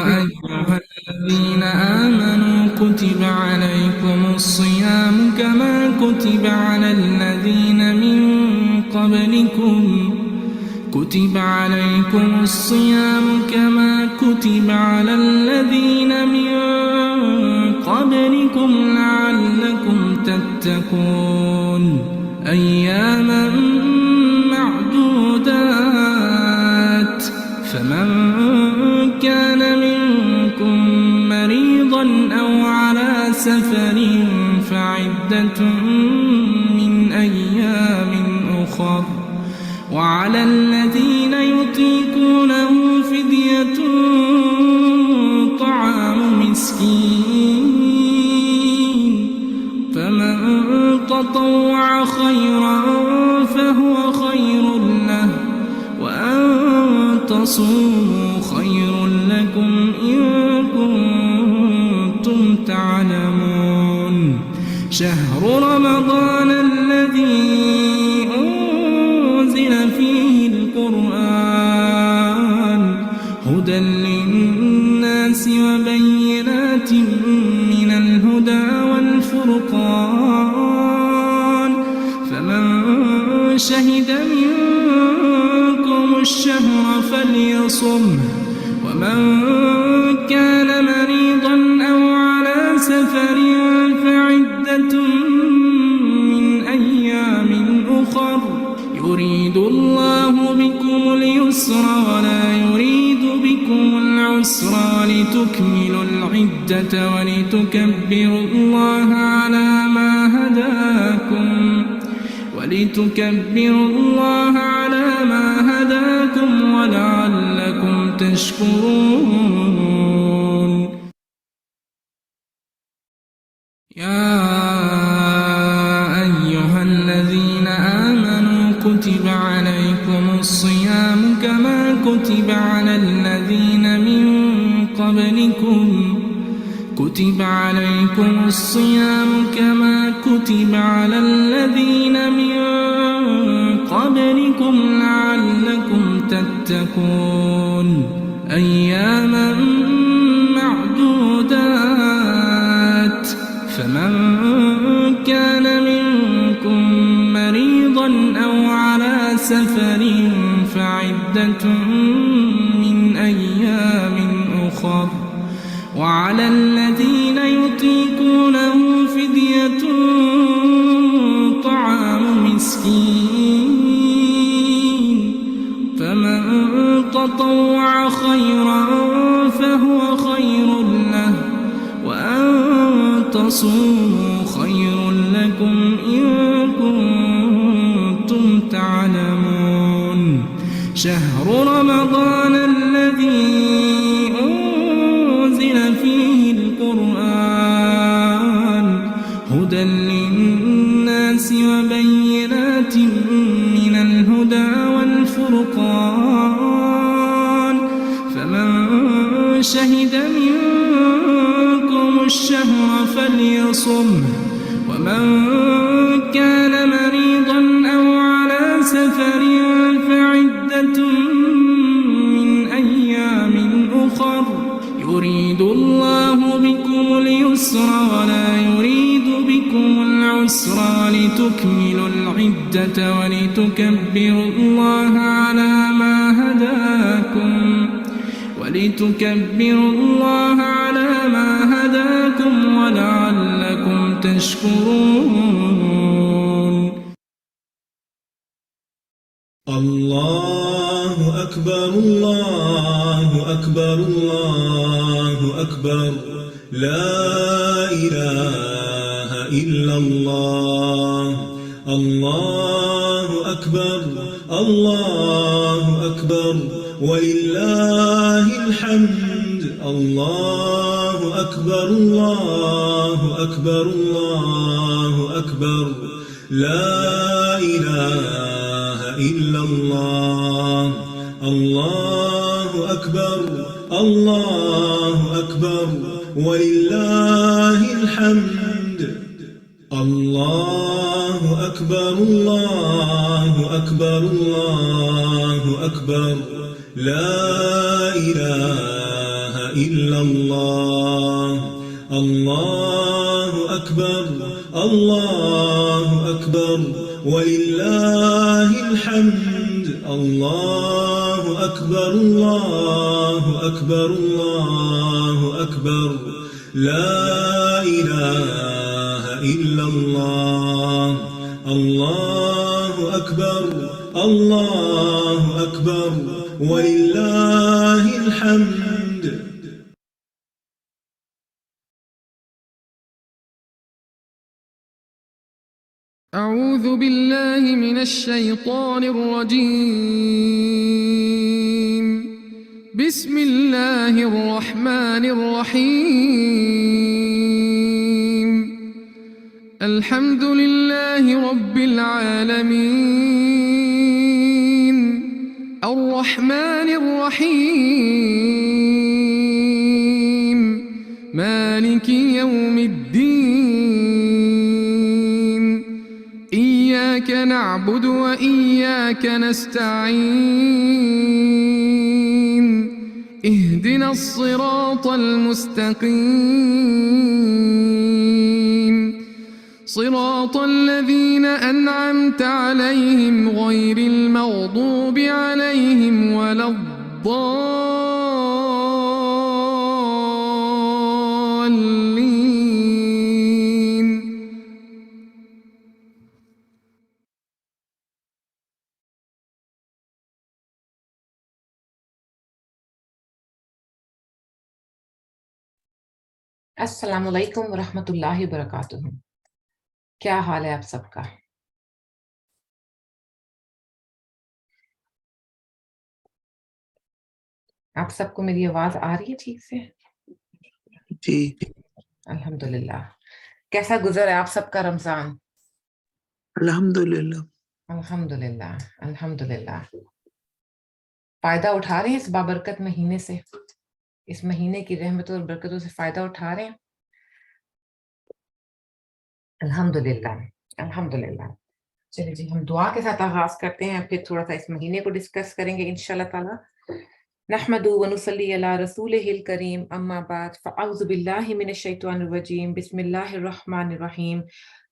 أيها الذين آمنوا كتب عليكم الصيام كما كتب على الذين من قبلكم لعلكم تتقون أياما معدودات فمن كان منكم مريضا أو على سفر فعدة من أيام أخر وعلى الذين يطيقونه فدية طعام مسكين فمن تطوع خيرا فهو خير له وأن تصوموا خير لكم إن كنتم تعلمون شهر رمضان الذي أنزل فيه القرآن هدى للناس وبينات من الهدى والفرقان فمن شهد منكم الشهر فليصمه ومن كان مريضا أو على سفر فعدة من أيام أخر يريد الله بكم اليسر ولا يريد بكم العسر ولتكملوا العدة ولتكبروا الله على ما هداكم ولعلكم تشكرون يا أيها الذين آمنوا كتب عليكم الصيام كما كتب على الذين من قبلكم لعلكم تتقون أياما معدودات فمن كان منكم مريضا أو على سفر فعدة من أيام أخر وعلى الذين يطيقونه فدية طعام مسكين فمن تطوع خيرا فهو خير له وأن تصوموا خير لكم إن كنتم تعلمون شهر رمضان الذي أنزل فيه القرآن هدى للناس وبينات من الهدى والفرقان فمن شهد منكم الشهر فليصمه ومن كان مريضا أو على سفر فعدة من أيام أخر يريد الله بكم اليسر ولا يريد بكم العسر ولتكملوا العدة ولتكبروا الله على ما هداكم ولعلكم تشكرون الله أكبر الله أكبر الله أكبر لا إله إلا الله الله أكبر الله أكبر ولله الحمد الله أكبر الله أكبر الله أكبر لا إله إلا الله الله أكبر الله أكبر ولله الحمد الله أكبر الله أكبر الله أكبر لا إله إلا الله الله أكبر الله أكبر ولله الحمد الله أكبر الله أكبر الله أكبر لا إله إلا الله الله أكبر الله أكبر ولله الحمد. أعوذ بالله من الشيطان الرجيم. بسم الله الرحمن الرحيم. الحمد لله رب العالمين الرحمن الرحيم مالك يوم الدين إياك نعبد وإياك نستعين اهدنا الصراط المستقيم صراط الذين أنعمت عليهم غير المغضوب عليهم ولا الضالين. السلام علیکم ورحمۃ اللہ وبرکاتہ. کیا حال ہے آپ سب کا؟ آپ سب کو میری آواز آ رہی ہے ٹھیک سے؟ جی الحمدللہ. کیسا گزر ہے آپ سب کا رمضان؟ الحمدللہ. الحمدللہ الحمدللہ. فائدہ اٹھا رہے ہیں اس بابرکت مہینے سے؟ اس مہینے کی رحمتوں اور برکتوں سے فائدہ اٹھا رہے ہیں؟ الحمدللہ الحمدللہ. چلیے جی، ہم دعا کے ساتھ آغاز کرتے ہیں، پھر تھوڑا سا اس مہینے کو ڈسکس کریں گے انشاءاللہ تعالی. نحمد و نصلی علی رسولہ الکریم، اما بعد، فاعوذ باللہ من الشیطان الرجیم، بسم اللہ الرحمن الرحیم.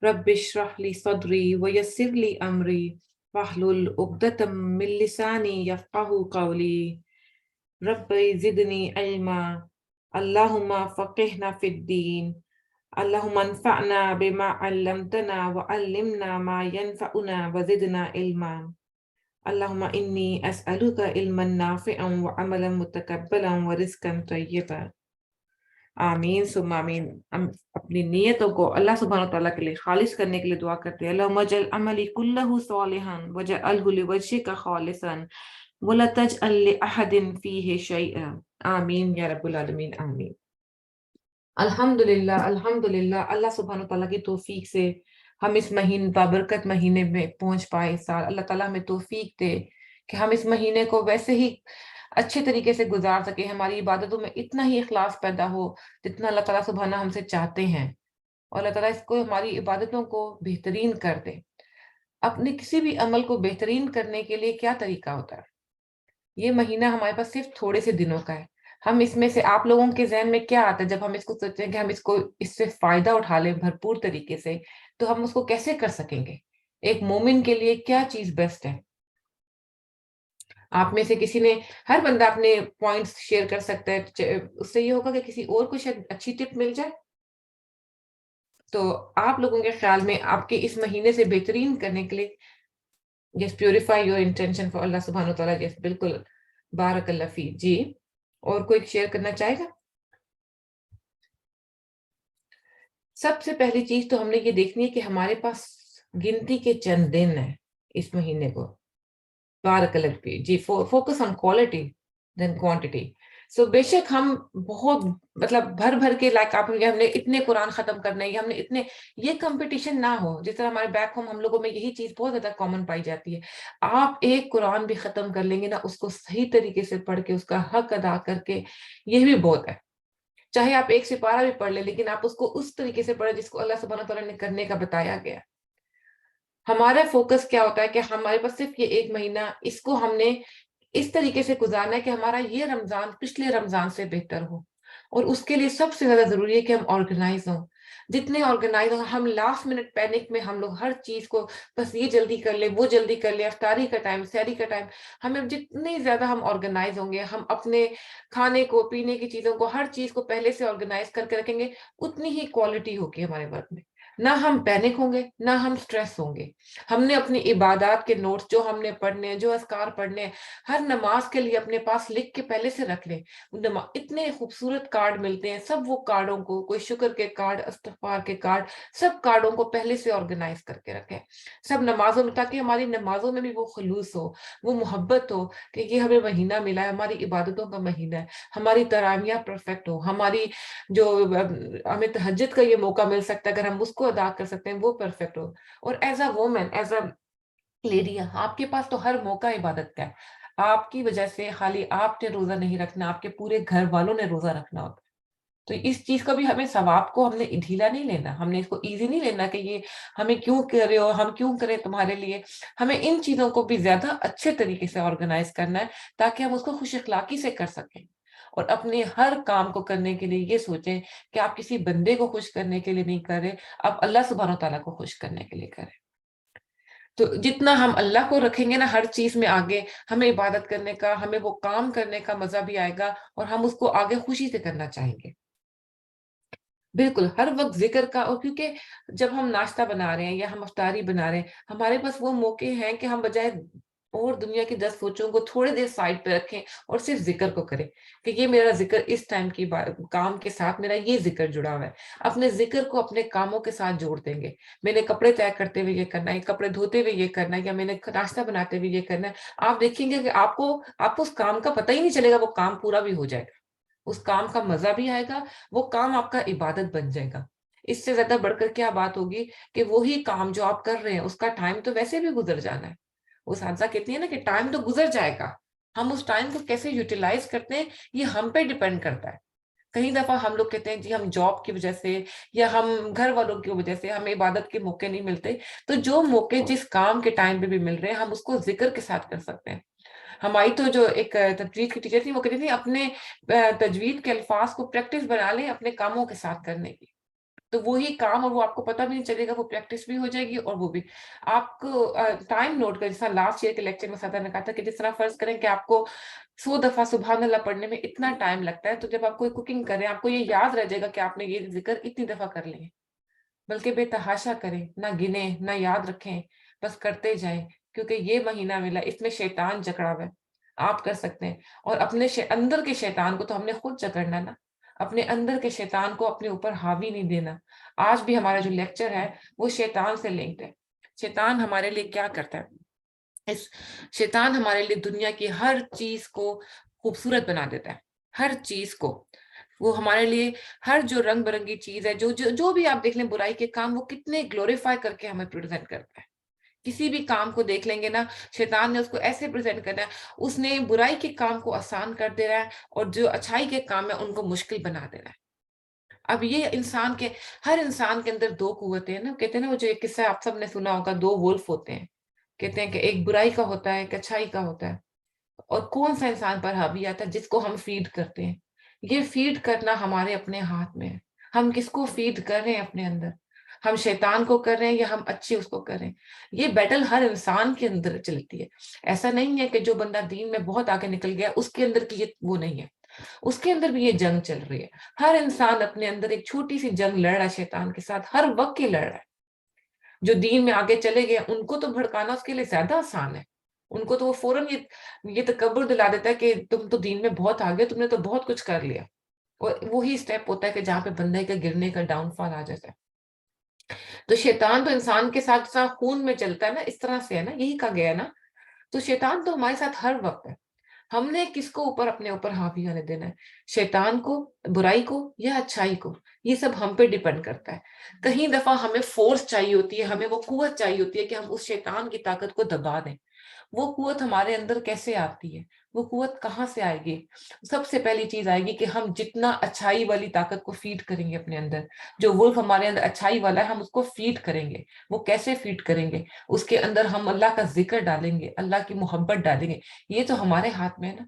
رب اشرح لی صدری ویسر لی امری واحلل عقدۃ من لسانی یفقہوا قولی. رب زدنی علما، اللہم فقہنا فی الدین، اللہم انفعنا بما علمتنا وعلمنا ما ينفعنا وزدنا علما. اللہم انی اسألک علما نافعا وعملا متقبلا ورزقا طیبا. آمین ثم آمین. ہم اپنی نیتوں کو اللہ سبحانہ وتعالیٰ کے لیے خالص کرنے کے لیے دعا کرتے ہیں. اللہم اجعل عملی کلہ صالحا واجعلہ لوجہک خالصا ولا تجعل لأحد فیہ شیئا. آمین یا رب العالمین آمین. الحمدللہ الحمدللہ. اللہ سبحانہ وتعالیٰ کی توفیق سے ہم اس مہینے بابرکت مہینے میں پہنچ پائے اس سال. اللہ تعالیٰ ہمیں توفیق دے کہ ہم اس مہینے کو ویسے ہی اچھے طریقے سے گزار سکیں، ہماری عبادتوں میں اتنا ہی اخلاص پیدا ہو جتنا اللہ تعالیٰ سبحانہ ہم سے چاہتے ہیں، اور اللہ تعالیٰ اس کو ہماری عبادتوں کو بہترین کر دے. اپنے کسی بھی عمل کو بہترین کرنے کے لیے کیا طریقہ ہوتا ہے؟ یہ مہینہ ہمارے پاس صرف تھوڑے سے دنوں کا ہے. ہم اس میں سے آپ لوگوں کے ذہن میں کیا آتا ہے جب ہم اس کو سوچتے ہیں کہ ہم اس سے فائدہ اٹھا لیں بھرپور طریقے سے، تو ہم اس کو کیسے کر سکیں گے؟ ایک مومن کے لیے کیا چیز بیسٹ ہے؟ آپ میں سے کسی نے، ہر بندہ اپنے پوائنٹس شیئر کر سکتا ہے، اس سے یہ ہوگا کہ کسی اور کو شاید اچھی ٹپ مل جائے. تو آپ لوگوں کے خیال میں آپ کے اس مہینے سے بہترین کرنے کے لیے، جس پیوریفائی یور انٹینشن فار اللہ سبحانہ وتعالیٰ، جس بالکل بارک اللہ فی. جی اور کوئی شیئر کرنا چاہے گا؟ سب سے پہلی چیز تو ہم نے یہ دیکھنی ہے کہ ہمارے پاس گنتی کے چند دن ہیں اس مہینے کو. بارک اللہ فی. جی focus on quality then quantity. So بے شک ہم بہت مطلب بھر کے لائک آپ ہم نے اتنے قرآن ختم کرنے، ہم نے اتنے، یہ کمپٹیشن نہ ہو. جس طرح ہمارے بیک ہوم ہم لوگوں میں یہی چیز بہت زیادہ کامن پائی جاتی ہے. آپ ایک قرآن بھی ختم کر لیں گے نا، اس کو صحیح طریقے سے پڑھ کے اس کا حق ادا کر کے، یہ بھی بہت ہے. چاہے آپ ایک سپارہ بھی پڑھ لیں، لیکن آپ اس کو اس طریقے سے پڑھیں جس کو اللہ سبحانہ تعالیٰ نے کرنے کا بتایا گیا. ہمارا فوکس کیا ہوتا ہے کہ ہمارے پاس صرف یہ ایک مہینہ، اس کو ہم نے اس طریقے سے گزارنا ہے کہ ہمارا یہ رمضان پچھلے رمضان سے بہتر ہو. اور اس کے لیے سب سے زیادہ ضروری ہے کہ ہم آرگنائز ہوں. جتنے آرگنائز ہوں, ہم لاسٹ منٹ پینک میں ہم لوگ ہر چیز کو بس یہ جلدی کر لیں, وہ جلدی کر لیں, افطاری کا ٹائم, سحری کا ٹائم. ہمیں جتنے زیادہ ہم آرگنائز ہوں گے, ہم اپنے کھانے کو, پینے کی چیزوں کو, ہر چیز کو پہلے سے آرگنائز کر کے رکھیں گے, اتنی ہی کوالٹی ہوگی ہمارے ورک میں. نہ ہم پینک ہوں گے, نہ ہم سٹریس ہوں گے. ہم نے اپنی عبادات کے نوٹس جو ہم نے پڑھنے ہیں, جو اذکار پڑھنے ہیں, ہر نماز کے لیے اپنے پاس لکھ کے پہلے سے رکھ لیں. اتنے خوبصورت کارڈ ملتے ہیں, سب وہ کارڈوں کو, کوئی شکر کے کارڈ, استغفار کے کارڈ, سب کارڈوں کو پہلے سے آرگنائز کر کے رکھیں سب نمازوں میں, تاکہ ہماری نمازوں میں بھی وہ خلوص ہو, وہ محبت ہو کہ یہ ہمیں مہینہ ملا ہے, ہماری عبادتوں کا مہینہ ہے, ہماری تراویح پرفیکٹ ہو, ہماری جو ہمیں تہجد کا یہ موقع مل سکتا ہے اگر ہم اس کو ادا کر سکتے ہیں وہ پرفیکٹ ہو. اور as a woman, as a lady, آپ کے پاس تو ہر موقع عبادت کا ہے. آپ کی وجہ سے خالی آپ نے روزہ نہیں رکھنا, آپ کے پورے گھر والوں نے روزہ رکھنا ہوتا ہے. تو اس چیز کا بھی ہمیں ثواب کو ہم نے ڈھیلا نہیں لینا, ہم نے اس کو ایزی نہیں لینا کہ یہ ہمیں کیوں کر رہے ہو, ہم کیوں کریں تمہارے لیے. ہمیں ان چیزوں کو بھی زیادہ اچھے طریقے سے آرگنائز کرنا ہے تاکہ ہم اس کو خوش اخلاقی سے کر سکیں, اور اپنے ہر کام کو کرنے کے لیے یہ سوچیں کہ آپ کسی بندے کو خوش کرنے کے لیے نہیں کر رہے, آپ اللہ سبحانہ و تعالیٰ کو خوش کرنے کے لیے کریں. تو جتنا ہم اللہ کو رکھیں گے نا ہر چیز میں آگے, ہمیں عبادت کرنے کا, ہمیں وہ کام کرنے کا مزہ بھی آئے گا, اور ہم اس کو آگے خوشی سے کرنا چاہیں گے. بالکل ہر وقت ذکر کا, اور کیونکہ جب ہم ناشتہ بنا رہے ہیں یا ہم افطاری بنا رہے ہیں, ہمارے پاس وہ موقع ہیں کہ ہم بجائے اور دنیا کی 10 سوچوں کو تھوڑے دیر سائڈ پہ رکھیں اور صرف ذکر کو کریں کہ یہ میرا ذکر اس ٹائم کی کام کے ساتھ میرا یہ ذکر جڑا ہوا ہے. اپنے ذکر کو اپنے کاموں کے ساتھ جوڑ دیں گے. میں نے کپڑے طے کرتے ہوئے یہ کرنا ہے, کپڑے دھوتے ہوئے یہ کرنا ہے, یا میں نے ناشتہ بناتے ہوئے یہ کرنا ہے. آپ دیکھیں گے کہ آپ کو اس کام کا پتہ ہی نہیں چلے گا, وہ کام پورا بھی ہو جائے گا, اس کام کا مزہ بھی آئے گا, وہ کام آپ کا عبادت بن جائے گا. اس سے زیادہ بڑھ کر کیا بات ہوگی کہ وہی کام جو آپ کر رہے ہیں اس کا ٹائم تو ویسے بھی گزر جانا ہے. وہ سانسا کہتی ہے نا کہ ٹائم تو گزر جائے گا, ہم اس ٹائم کو کیسے یوٹیلائز کرتے ہیں یہ ہم پہ ڈیپینڈ کرتا ہے. کئی دفعہ ہم لوگ کہتے ہیں جی ہم جاب کی وجہ سے یا ہم گھر والوں کی وجہ سے ہمیں عبادت کے موقع نہیں ملتے, تو جو موقع جس کام کے ٹائم پہ بھی مل رہے ہیں ہم اس کو ذکر کے ساتھ کر سکتے ہیں. ہماری تو جو ایک تجوید کی ٹیچر تھی وہ کہتی تھی اپنے تجوید کے الفاظ کو پریکٹس بنا لیں اپنے کاموں کے ساتھ کرنے کی, تو وہی کام, اور وہ آپ کو پتہ بھی نہیں چلے گا, وہ پریکٹس بھی ہو جائے گی, اور وہ بھی آپ کو ٹائم نوٹ کر, جس طرح لاسٹ ایئر کے لیکچر میں سادہ نے کہا تھا کہ جس طرح فرض کریں کہ آپ کو 100 دفعہ سبحان اللہ پڑھنے میں اتنا ٹائم لگتا ہے, تو جب آپ کوئی کوکنگ کریں آپ کو یہ یاد رہ جائے گا کہ آپ نے یہ ذکر اتنی دفعہ کر لیں, بلکہ بے تحاشا کریں, نہ گنیں نہ یاد رکھیں, بس کرتے جائیں, کیونکہ یہ مہینہ ملا, اس میں شیطان جکڑا ہوا ہے. آپ کر سکتے ہیں, اور اپنے اندر کے شیطان کو تو ہم نے خود جکڑنا نا, اپنے اندر کے شیطان کو اپنے اوپر حاوی نہیں دینا. آج بھی ہمارا جو لیکچر ہے وہ شیطان سے لنکڈ ہے. شیطان ہمارے لیے کیا کرتا ہے, شیطان ہمارے لیے دنیا کی ہر چیز کو خوبصورت بنا دیتا ہے, ہر چیز کو. وہ ہمارے لیے ہر جو رنگ برنگی چیز ہے, جو بھی آپ دیکھ لیں برائی کے کام, وہ کتنے گلوریفائی کر کے ہمیں پریزنٹ کرتا ہے. کسی بھی کام کو دیکھ لیں گے نا, شیطان نے اس کو ایسے پریزنٹ کرنا ہے, اس نے برائی کے کام کو آسان کر دے رہا ہے, اور جو اچھائی کے کام ہے ان کو مشکل بنا دے رہا ہے. اب یہ ہر انسان کے اندر 2 قوتیں ہیں نا, کہتے ہیں نا وہ جو ایک قصہ آپ سب نے سنا ہوگا, 2 وولف ہوتے ہیں, کہتے ہیں کہ ایک برائی کا ہوتا ہے, ایک اچھائی کا ہوتا ہے, اور کون سا انسان پر حاوی آتا ہے, جس کو ہم فیڈ کرتے ہیں. یہ فیڈ کرنا ہمارے اپنے ہاتھ میں ہے, ہم کس کو فیڈ کر رہے ہیں اپنے اندر, ہم شیطان کو کر رہے ہیں یا ہم اچھی اس کو کر رہے ہیں. یہ بیٹل ہر انسان کے اندر چلتی ہے. ایسا نہیں ہے کہ جو بندہ دین میں بہت آگے نکل گیا اس کے اندر کی یہ وہ نہیں ہے, اس کے اندر بھی یہ جنگ چل رہی ہے. ہر انسان اپنے اندر ایک چھوٹی سی جنگ لڑ رہا ہے شیطان کے ساتھ, ہر وقت کی لڑ رہا ہے. جو دین میں آگے چلے گئے ان کو تو بھڑکانا اس کے لیے زیادہ آسان ہے, ان کو تو وہ فوراً یہ تکبر دلا دیتا ہے کہ تم تو دین میں بہت آگے, تم نے تو بہت کچھ کر لیا. اور وہی اسٹیپ ہوتا ہے کہ جہاں پہ بندے کا گرنے کا ڈاؤن فال آ جاتا ہے. تو شیطان تو انسان کے ساتھ جس خون میں چلتا ہے نا, اس طرح سے ہے نا, یہی کہا گیا ہے نا. تو شیطان تو ہمارے ساتھ ہر وقت ہے. ہم نے کس کو اپنے اوپر حاوی ہونے دینا ہے, شیطان کو, برائی کو, یا اچھائی کو, یہ سب ہم پہ ڈیپینڈ کرتا ہے. کہیں دفعہ ہمیں فورس چاہیے ہوتی ہے, ہمیں وہ قوت چاہیے ہوتی ہے کہ ہم اس شیطان کی طاقت کو دبا دیں. وہ قوت ہمارے اندر کیسے آتی ہے, وہ قوت کہاں سے آئے گی؟ سب سے پہلی چیز آئے گی کہ ہم جتنا اچھائی والی طاقت کو فیڈ کریں گے اپنے اندر. جو ولف ہمارے اندر اچھائی والا ہے, ہم اس کو فیڈ کریں گے. وہ کیسے فیڈ کریں گے؟ اس کے اندر ہم اللہ کا ذکر ڈالیں گے, اللہ کی محبت ڈالیں گے. یہ تو ہمارے ہاتھ میں ہے نا,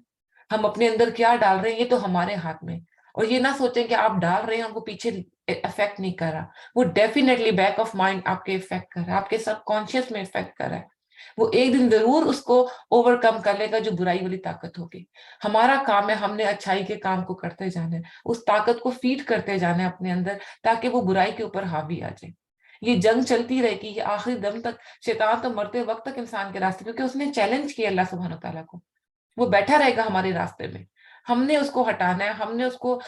ہم اپنے اندر کیا ڈال رہے ہیں یہ تو ہمارے ہاتھ میں. اور یہ نہ سوچیں کہ آپ ڈال رہے ہیں ان کو پیچھے افیکٹ نہیں کر رہا، وہ ڈیفینیٹلی بیک آف مائنڈ آپ کے افیکٹ کر رہا ہے، آپ کے سب کانشیس میں افیکٹ کر رہا ہے. وہ ایک دن ضرور اس کو اوور کم کر لے گا جو برائی والی طاقت ہوگی. ہمارا کام ہے ہم نے اچھائی کے کام کو کرتے جانا ہے، اس طاقت کو فیڈ کرتے جانا ہے اپنے اندر تاکہ وہ برائی کے اوپر حاوی آ جائے. یہ جنگ چلتی رہے گی، یہ آخری دم تک. شیطان تو مرتے وقت تک انسان کے راستے، کیونکہ اس نے چیلنج کیا اللہ سبحانہ تعالیٰ کو، وہ بیٹھا رہے گا ہمارے راستے میں. ہم نے اس کو ہٹانا ہے، ہم نے اس کو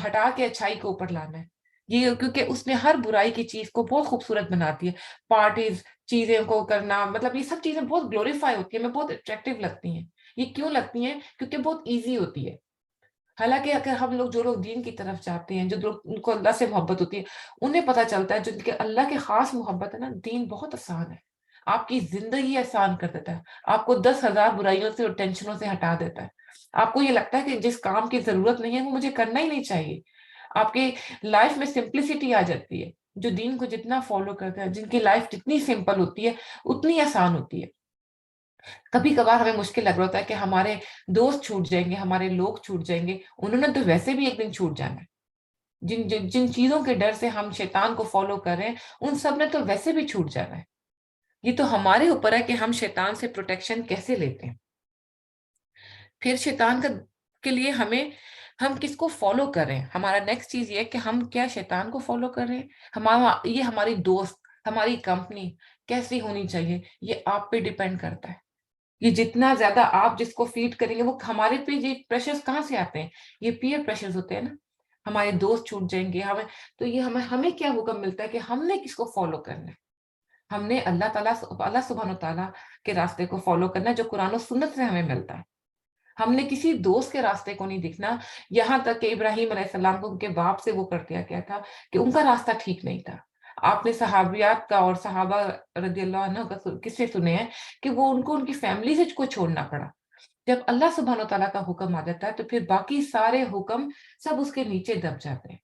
ہٹا کے اچھائی کے اوپر لانا ہے. یہ کیونکہ اس نے ہر برائی کی چیز کو بہت خوبصورت بناتی ہے. پارٹیز، چیزیں کو کرنا، مطلب یہ سب چیزیں بہت گلوریفائی ہوتی ہیں، ہمیں بہت اٹریکٹیو لگتی ہیں. یہ کیوں لگتی ہیں؟ کیونکہ بہت ایزی ہوتی ہے. حالانکہ اگر ہم لوگ جو لوگ دین کی طرف جاتے ہیں، جو لوگ ان کو اللہ سے محبت ہوتی ہے، انہیں پتہ چلتا ہے جن کے اللہ کے خاص محبت ہے نا، دین بہت آسان ہے. آپ کی زندگی آسان کر دیتا ہے، آپ کو 10,000 برائیوں سے اور ٹینشنوں سے ہٹا دیتا ہے. آپ کو یہ لگتا ہے کہ جس کام کی ضرورت نہیں ہے وہ مجھے کرنا ہی نہیں چاہیے. آپ کی لائف میں سمپلسٹی آ جاتی ہے. جو دین کو جتنا فالو کرتا ہے، جن کی لائف جتنی سمپل ہوتی ہے اتنی آسان ہوتی ہے. کبھی کبھار ہمیں مشکل لگ رہا ہوتا ہے کہ ہمارے دوست چھوٹ جائیں گے، ہمارے لوگ چھوٹ جائیں گے. انہوں نے تو ویسے بھی ایک دن چھوٹ جانا ہے. جن چیزوں کے ڈر سے ہم شیطان کو فالو کر رہے ہیں ان سب نے تو ویسے بھی چھوٹ جانا ہے. یہ تو ہمارے اوپر ہے کہ ہم شیطان سے پروٹیکشن کیسے لیتے ہیں. پھر شیطان کے لیے ہم کس کو فالو کر رہے ہیں. ہمارا نیکسٹ چیز یہ ہے کہ ہم کیا شیطان کو فالو کر رہے ہیں. یہ ہماری دوست، ہماری کمپنی کیسی ہونی چاہیے، یہ آپ پہ ڈیپینڈ کرتا ہے. یہ جتنا زیادہ آپ جس کو فیڈ کریں گے، وہ ہمارے پہ یہ پریشرز کہاں سے آتے ہیں؟ یہ پیئر پریشرز ہوتے ہیں نا. ہمارے دوست چھوٹ جائیں گے تو یہ ہمیں کیا حکم ملتا ہے کہ ہم نے کس کو فالو کرنا ہے. ہم نے اللہ سبحانہ تعالیٰ کے راستے کو فالو کرنا ہے جو قرآن و سنت سے ہمیں ملتا ہے. ہم نے کسی دوست کے راستے کو نہیں دیکھنا. یہاں تک کہ ابراہیم علیہ السلام کو ان کے باپ سے وہ کر دیا گیا تھا کہ ان کا راستہ ٹھیک نہیں تھا. آپ نے صحابیات کا اور صحابہ رضی اللہ عنہ کا قصے سنے ہیں کہ وہ ان کو ان کی فیملی سے کو چھوڑنا پڑا. جب اللہ سبحانہ تعالیٰ کا حکم آ جاتا ہے تو پھر باقی سارے حکم سب اس کے نیچے دب جاتے ہیں.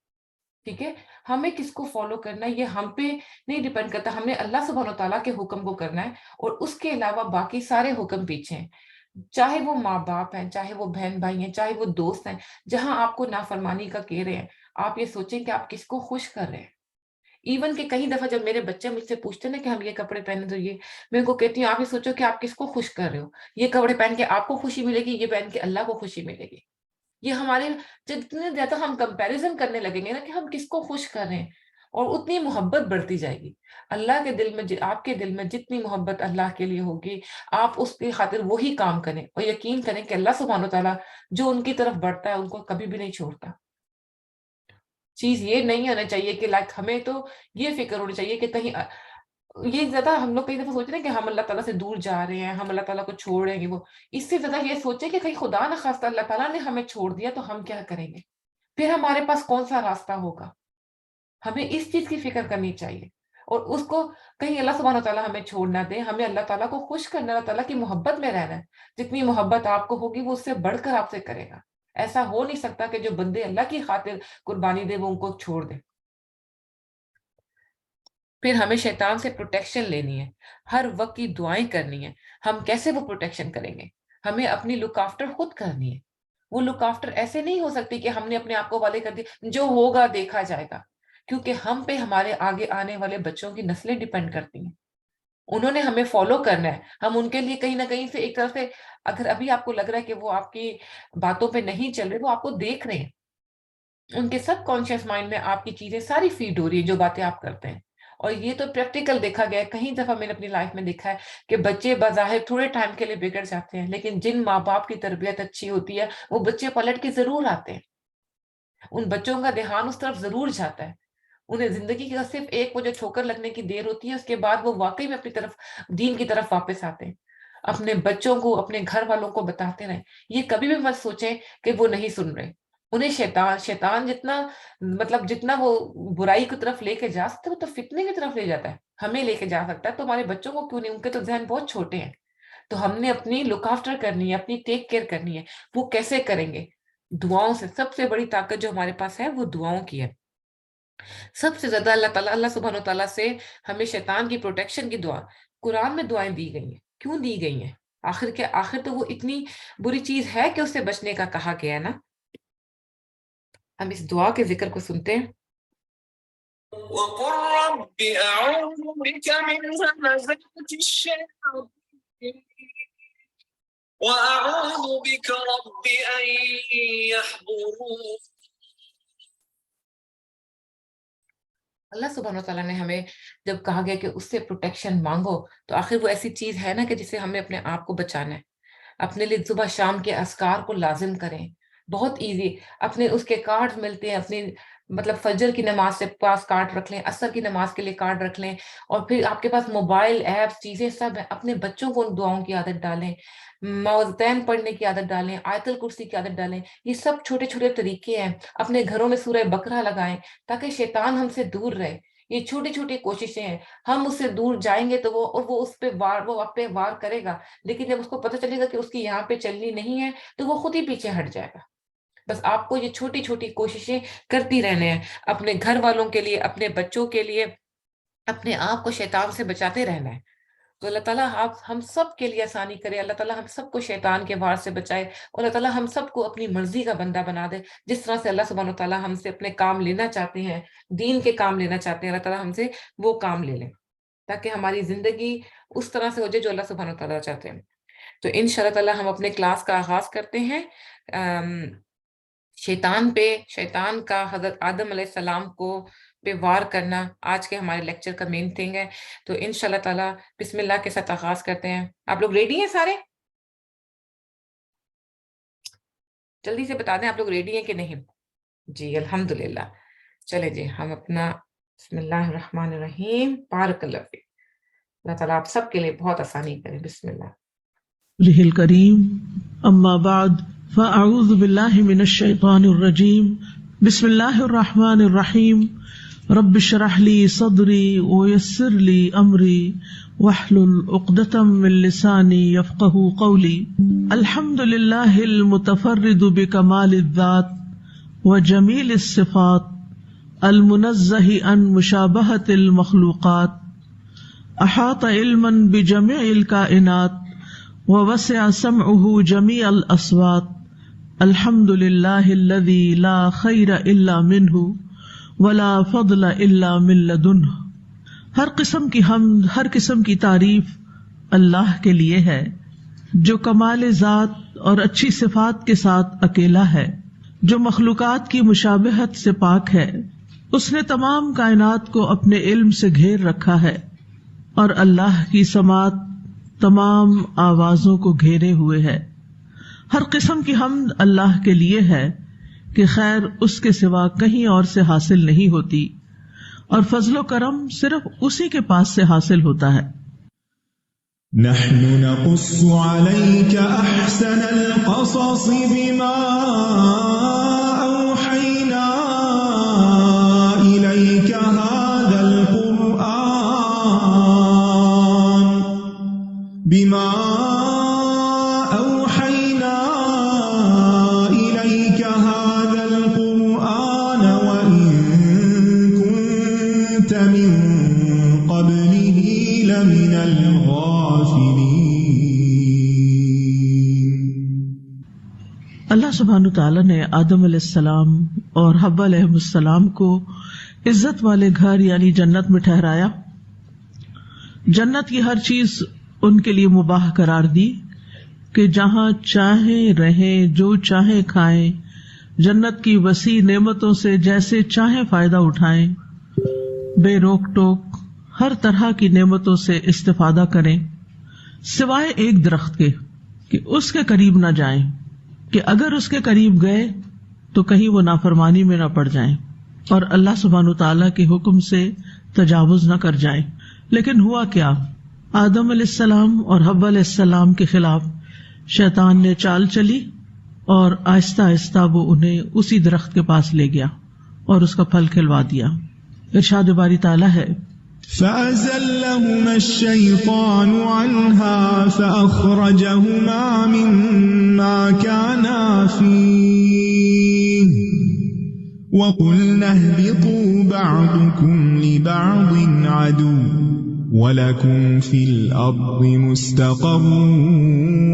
ٹھیک ہے، ہمیں کس کو فالو کرنا ہے یہ ہم پہ نہیں ڈیپینڈ کرتا. ہم نے اللہ سبحانہ تعالیٰ کے حکم کو کرنا ہے اور اس کے علاوہ باقی سارے حکم پیچھے ہیں. چاہے وہ ماں باپ ہیں، چاہے وہ بہن بھائی ہیں، چاہے وہ دوست ہیں، جہاں آپ کو نافرمانی کا کہہ رہے ہیں آپ یہ سوچیں کہ آپ کس کو خوش کر رہے ہیں. ایون کہ کئی دفعہ جب میرے بچے مجھ سے پوچھتے ہیں نا کہ ہم یہ کپڑے پہنے تو میں ان کو کہتی ہوں آپ یہ سوچو کہ آپ کس کو خوش کر رہے ہو. یہ کپڑے پہن کے آپ کو خوشی ملے گی، یہ پہن کے اللہ کو خوشی ملے گی. یہ ہمارے جتنے زیادہ ہم کمپیریزن کرنے لگیں گے نا کہ ہم کس کو خوش کر رہے ہیں، اور اتنی محبت بڑھتی جائے گی. اللہ کے دل میں، آپ کے دل میں جتنی محبت اللہ کے لیے ہوگی آپ اس کی خاطر وہی کام کریں، اور یقین کریں کہ اللہ سبحانہ تعالیٰ جو ان کی طرف بڑھتا ہے ان کو کبھی بھی نہیں چھوڑتا. چیز یہ نہیں ہونا چاہیے کہ ہمیں تو یہ فکر ہونی چاہیے کہ کہیں یہ زیادہ ہم لوگ کئی دفعہ سوچ رہے ہیں کہ ہم اللہ تعالیٰ سے دور جا رہے ہیں، ہم اللہ تعالیٰ کو چھوڑ رہے ہیں. وہ اس سے زیادہ یہ سوچیں کہ کہیں خدا نہ خواستہ اللہ تعالیٰ نے ہمیں چھوڑ دیا تو ہم کیا کریں گے، پھر ہمارے پاس کون سا راستہ ہوگا. ہمیں اس چیز کی فکر کرنی چاہیے، اور اس کو کہیں اللہ سبحانہ تعالیٰ ہمیں چھوڑ نہ دے. ہمیں اللہ تعالیٰ کو خوش کرنا، اللہ تعالیٰ کی محبت میں رہنا ہے. جتنی محبت آپ کو ہوگی وہ اس سے بڑھ کر آپ سے کرے گا. ایسا ہو نہیں سکتا کہ جو بندے اللہ کی خاطر قربانی دے وہ ان کو چھوڑ دے. پھر ہمیں شیطان سے پروٹیکشن لینی ہے، ہر وقت کی دعائیں کرنی ہے. ہم کیسے وہ پروٹیکشن کریں گے؟ ہمیں اپنی لک آفٹر خود کرنی ہے. وہ لک آفٹر ایسے نہیں ہو سکتی کہ ہم نے اپنے آپ کو والے کر دی جو ہوگا دیکھا جائے گا، کیونکہ ہم پہ ہمارے آگے آنے والے بچوں کی نسلیں ڈیپینڈ کرتی ہیں. انہوں نے ہمیں فالو کرنا ہے. ہم ان کے لیے کہیں نہ کہیں سے ایک طرف سے، اگر ابھی آپ کو لگ رہا ہے کہ وہ آپ کی باتوں پہ نہیں چل رہے، وہ آپ کو دیکھ رہے ہیں. ان کے سب کانشیس مائنڈ میں آپ کی چیزیں ساری فیڈ ہو رہی ہیں جو باتیں آپ کرتے ہیں. اور یہ تو پریکٹیکل دیکھا گیا ہے. کہیں دفعہ میں نے اپنی لائف میں دیکھا ہے کہ بچے بظاہر تھوڑے ٹائم کے لیے بگڑ جاتے ہیں، لیکن جن ماں باپ کی تربیت اچھی ہوتی ہے وہ بچے پلٹ کے ضرور آتے ہیں. ان بچوں کا دھیان اس طرف ضرور جاتا ہے. انہیں زندگی کا صرف ایک وہ جو ٹھوکر لگنے کی دیر ہوتی ہے، اس کے بعد وہ واقعی میں اپنی طرف دین کی طرف واپس آتے ہیں. اپنے بچوں کو، اپنے گھر والوں کو بتاتے رہیں. یہ کبھی بھی مت سوچیں کہ وہ نہیں سن رہے. انہیں شیطان جتنا وہ برائی کی طرف لے کے جا سکتا ہے وہ تو فتنے کی طرف لے جاتا ہے. ہمیں لے کے جا سکتا ہے تو ہمارے بچوں کو کیوں نہیں؟ ان کے تو ذہن بہت چھوٹے ہیں. تو ہم نے اپنی لک آفٹر کرنی ہے، اپنی ٹیک کیئر کرنی ہے. وہ کیسے کریں گے؟ دعاؤں سے. سب سے بڑی طاقت جو ہمارے پاس ہے وہ دعاؤں کی ہے. سب سے زیادہ اللہ سبحانہ تعالیٰ سے ہمیں شیطان کی پروٹیکشن کی دعا قرآن میں دعائیں دی گئی ہیں. کیوں دی گئی ہیں؟ آخر تو وہ اتنی بری چیز ہے کہ اس سے بچنے کا کہا گیا ہے نا. ہم اس دعا کے ذکر کو سنتے ہیں. وقل رب أعوذ بك من همزات الشياطين وأعوذ بك رب أن يحضرون. اللہ سبحانہ وتعالیٰ نے ہمیں جب کہا گیا کہ اس سے پروٹیکشن مانگو تو آخر وہ ایسی چیز ہے نا کہ جسے ہمیں اپنے آپ کو بچانا ہے. اپنے لیے صبح شام کے اذکار کو لازم کریں. بہت ایزی. اپنے اس کے کارڈ ملتے ہیں. اپنی مطلب فجر کی نماز سے پاس کارڈ رکھ لیں, عصر کی نماز کے لیے کارڈ رکھ لیں, اور پھر آپ کے پاس موبائل ایپس چیزیں سب ہیں. اپنے بچوں کو ان دعاؤں کی عادت ڈالیں, موعظتین پڑھنے کی عادت ڈالیں, آیت الکرسی کی عادت ڈالیں. یہ سب چھوٹے چھوٹے طریقے ہیں. اپنے گھروں میں سورہ بقرہ لگائیں تاکہ شیطان ہم سے دور رہے. یہ چھوٹی چھوٹی کوششیں ہیں. ہم اس سے دور جائیں گے تو وہ اس پہ وار کرے گا, لیکن جب اس کو پتہ چلے گا کہ اس کی یہاں پہ چلنی نہیں ہے تو وہ خود ہی پیچھے ہٹ جائے گا. بس آپ کو یہ چھوٹی چھوٹی کوششیں کرتی رہنے ہیں, اپنے گھر والوں کے لیے, اپنے بچوں کے لیے, اپنے آپ کو شیطان سے بچاتے رہنا ہے. تو اللہ تعالیٰ ہم سب کے لیے آسانی کرے. اللہ تعالیٰ ہم سب کو شیطان کے وار سے بچائے, اور اللہ تعالیٰ ہم سب کو اپنی مرضی کا بندہ بنا دے. جس طرح سے اللہ سبحانہ وتعالیٰ ہم سے اپنے کام لینا چاہتے ہیں, دین کے کام لینا چاہتے ہیں, اللہ تعالیٰ ہم سے وہ کام لے لیں تاکہ ہماری زندگی اس طرح سے ہو جائے جو اللہ سبحانہ وتعالیٰ چاہتے ہیں. تو انشاءاللہ تعالیٰ ہم اپنے کلاس کا آغاز کرتے ہیں. شیطان کا حضرت آدم علیہ السلام کو پہ وار کرنا آج کے ہمارے لیکچر کا مین تھنگ ہے. تو انشاءاللہ تعالیٰ بسم اللہ کے ساتھ آغاز کرتے ہیں. آپ لوگ ریڈی ہیں سارے؟ جلدی سے بتا دیں آپ لوگ ریڈی ہیں کہ نہیں. جی الحمدللہ. چلے جی ہم اپنا بسم اللہ الرحمن الرحیم. بارک اللہ فیک. اللہ تعالیٰ آپ سب کے لیے بہت آسانی کریں. بسم اللہ الکریم. اما بعد فاعوذ باللہ من الشیطان الرجیم. بسم اللہ الرحمن الرحیم. رب اشرح لی صدری ویسر لی امری واحلل عقدۃ من لسانی یفقہوا قولی. الحمد للہ المتفرد بکمال الذات وجمیل الصفات المنزہ عن مشابہۃ المخلوقات. احاط علما بجمیع الکائنات ووسع سمعه جمیع الاصوات. الحمد للہ الذی لا خیر الا منہ ولا فضل الا من لدنہ. ہر قسم کی حمد, ہر قسم کی تعریف اللہ کے لیے ہے جو کمال ذات اور اچھی صفات کے ساتھ اکیلا ہے, جو مخلوقات کی مشابہت سے پاک ہے. اس نے تمام کائنات کو اپنے علم سے گھیر رکھا ہے, اور اللہ کی سماعت تمام آوازوں کو گھیرے ہوئے ہے. ہر قسم کی حمد اللہ کے لیے ہے کہ خیر اس کے سوا کہیں اور سے حاصل نہیں ہوتی, اور فضل و کرم صرف اسی کے پاس سے حاصل ہوتا ہے. نحن نقص عليك أحسن القصص بما أوحينا إليك هذا القرآن بما أوحينا إليك هذا القرآن وإن كنت من قبله لمن اللہ سبحانہ تعالیٰ نے آدم علیہ السلام اور حوا علیہ السلام کو عزت والے گھر یعنی جنت میں ٹھہرایا. جنت کی ہر چیز ان کے لیے مباح قرار دی کہ جہاں چاہیں رہیں, جو چاہیں کھائیں, جنت کی وسیع نعمتوں سے جیسے چاہیں فائدہ اٹھائیں, بے روک ٹوک ہر طرح کی نعمتوں سے استفادہ کریں, سوائے ایک درخت کے کہ اس کے قریب نہ جائیں, کہ اگر اس کے قریب گئے تو کہیں وہ نافرمانی میں نہ پڑ جائیں اور اللہ سبحانہ تعالیٰ کے حکم سے تجاوز نہ کر جائیں. لیکن ہوا کیا؟ آدم علیہ السلام اور حوا علیہ السلام کے خلاف شیطان نے چال چلی اور آہستہ آہستہ وہ انہیں اسی درخت کے پاس لے گیا اور اس کا پھل کھلوا دیا. ارشاد باری تعالیٰ ہے فَأَزَلَّهُمَا الشَّيْطَانُ عَنْهَا فَأَخْرَجَهُمَا مِمَّا كَانَا فِيهِ وَقُلْنَا اهْبِطُوا بَعْضُكُمْ لِبَعْضٍ عَدُوٌّ وَلَكُمْ فِي الْأَرْضِ مُسْتَقَرٌّ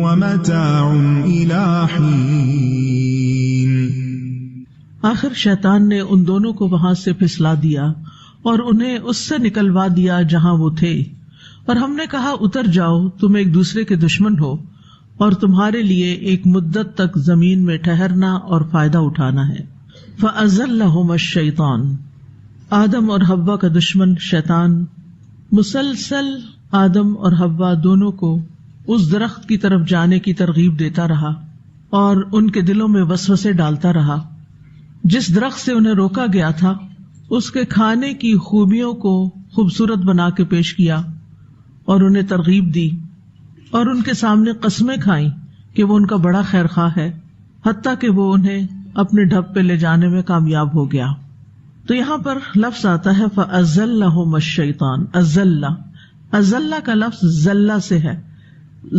وَمَتَاعٌ إِلَىٰ حِينٍ. آخر شیطان نے ان دونوں کو وہاں سے پھسلا دیا اور انہیں اس سے نکلوا دیا جہاں وہ تھے، اور ہم نے کہا اتر جاؤ، تم ایک دوسرے کے دشمن ہو اور تمہارے لیے ایک مدت تک زمین میں ٹھہرنا اور فائدہ اٹھانا ہے۔ فَأَزَلَّهُمَا الشَّيْطَانُ، آدم اور حوا کا دشمن شیطان مسلسل آدم اور حوا دونوں کو اس درخت کی طرف جانے کی ترغیب دیتا رہا اور ان کے دلوں میں وسوسے ڈالتا رہا۔ جس درخت سے انہیں روکا گیا تھا اس کے کھانے کی خوبیوں کو خوبصورت بنا کے پیش کیا اور انہیں ترغیب دی، اور ان کے سامنے قسمیں کھائیں کہ وہ ان کا بڑا خیر خواہ ہے، حتیٰ کہ وہ انہیں اپنے ڈھب پہ لے جانے میں کامیاب ہو گیا۔ تو یہاں پر لفظ آتا ہے فَأَزَلَّهُمَا الشَّيْطَانُ، ازلہ کا لفظ زلہ سے ہے،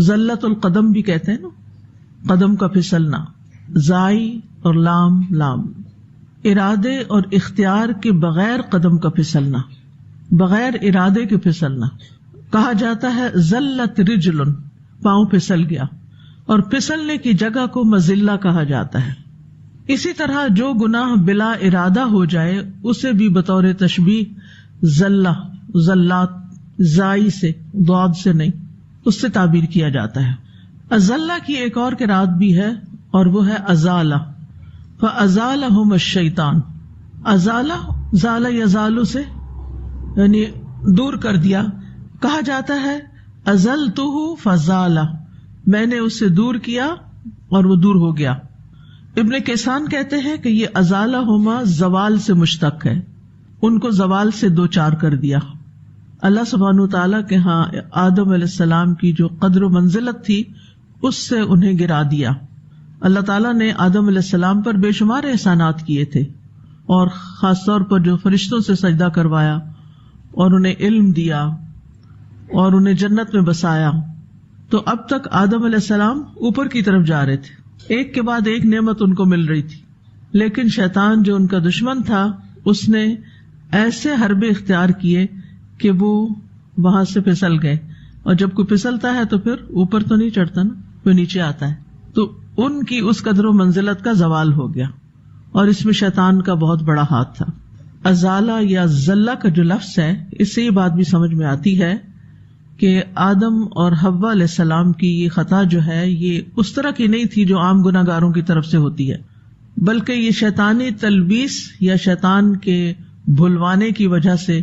زلت القدم بھی کہتے ہیں نا، قدم کا پھسلنا، زائی اور لام لام، ارادے اور اختیار کے بغیر قدم کا پھسلنا، بغیر ارادے کے پھسلنا۔ کہا جاتا ہے زلت رجل، پاؤں پھسل گیا، اور پھسلنے کی جگہ کو مزلہ کہا جاتا ہے۔ اسی طرح جو گناہ بلا ارادہ ہو جائے اسے بھی بطور تشبیہ زلہ، زلات زائی سے، ضاد سے نہیں، اس سے تعبیر کیا جاتا ہے۔ ازلہ کی ایک اور قرات بھی ہے اور وہ ہے ازالہ، فَأَزَالَهُمَ الشَّيْطَانُ، ازالہ زال یزال سے یعنی دور کر دیا۔ کہا جاتا ہے ازلتہ فزال، میں نے اسے دور کیا اور وہ دور ہو گیا۔ ابن کیسان کہتے ہیں کہ یہ ازالہما زوال سے مشتق ہے، ان کو زوال سے دو چار کر دیا۔ اللہ سبحانہ تعالیٰ کے ہاں آدم علیہ السلام کی جو قدر و منزلت تھی اس سے انہیں گرا دیا۔ اللہ تعالیٰ نے آدم علیہ السلام پر بے شمار احسانات کیے تھے، اور خاص طور پر جو فرشتوں سے سجدہ کروایا اور انہیں علم دیا اور انہیں جنت میں بسایا۔ تو اب تک آدم علیہ السلام اوپر کی طرف جا رہے تھے، ایک کے بعد ایک نعمت ان کو مل رہی تھی، لیکن شیطان جو ان کا دشمن تھا اس نے ایسے حربے اختیار کیے کہ وہ وہاں سے پھسل گئے، اور جب کوئی پھسلتا ہے تو پھر اوپر تو نہیں چڑھتا نا، کوئی نیچے آتا ہے، تو ان کی اس قدر و منزلت کا زوال ہو گیا، اور اس میں شیطان کا بہت بڑا ہاتھ تھا۔ ازالہ یا زلہ کا جو لفظ ہے اس سے یہ بات بھی سمجھ میں آتی ہے کہ آدم اور حوا علیہ السلام کی یہ خطا جو ہے یہ اس طرح کی نہیں تھی جو عام گناہ گاروں کی طرف سے ہوتی ہے، بلکہ یہ شیطانی تلبیس یا شیطان کے بھلوانے کی وجہ سے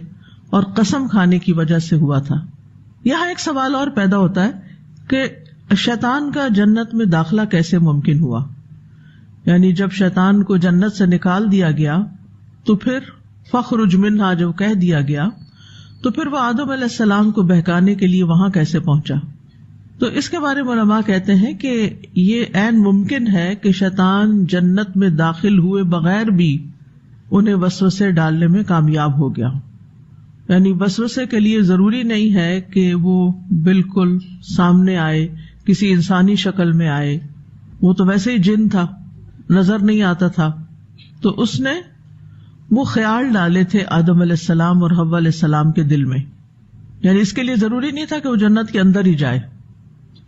اور قسم کھانے کی وجہ سے ہوا تھا۔ یہاں ایک سوال اور پیدا ہوتا ہے کہ شیطان کا جنت میں داخلہ کیسے ممکن ہوا؟ یعنی جب شیطان کو جنت سے نکال دیا گیا تو پھر فخرج منہا جو کہہ دیا گیا تو پھر وہ آدم علیہ السلام کو بہکانے کے لیے وہاں کیسے پہنچا؟ تو اس کے بارے میں علماء کہتے ہیں کہ یہ عین ممکن ہے کہ شیطان جنت میں داخل ہوئے بغیر بھی انہیں وسوسے ڈالنے میں کامیاب ہو گیا۔ یعنی وسوسے کے لیے ضروری نہیں ہے کہ وہ بالکل سامنے آئے، کسی انسانی شکل میں آئے، وہ تو ویسے ہی جن تھا، نظر نہیں آتا تھا، تو اس نے وہ خیال ڈالے تھے آدم علیہ السلام اور حوا علیہ السلام کے دل میں۔ یعنی اس کے لیے ضروری نہیں تھا کہ وہ جنت کے اندر ہی جائے،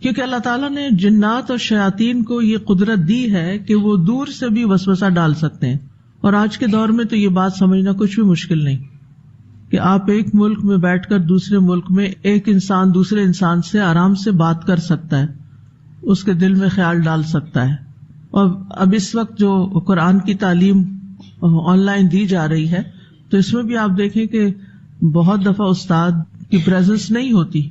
کیونکہ اللہ تعالیٰ نے جنات اور شیاطین کو یہ قدرت دی ہے کہ وہ دور سے بھی وسوسہ ڈال سکتے ہیں، اور آج کے دور میں تو یہ بات سمجھنا کچھ بھی مشکل نہیں کہ آپ ایک ملک میں بیٹھ کر دوسرے ملک میں ایک انسان دوسرے انسان سے آرام سے بات کر سکتا ہے، اس کے دل میں خیال ڈال سکتا ہے۔ اور اب اس وقت جو قرآن کی تعلیم آن لائن دی جا رہی ہے تو اس میں بھی آپ دیکھیں کہ بہت دفعہ استاد کی پریزنس نہیں ہوتی،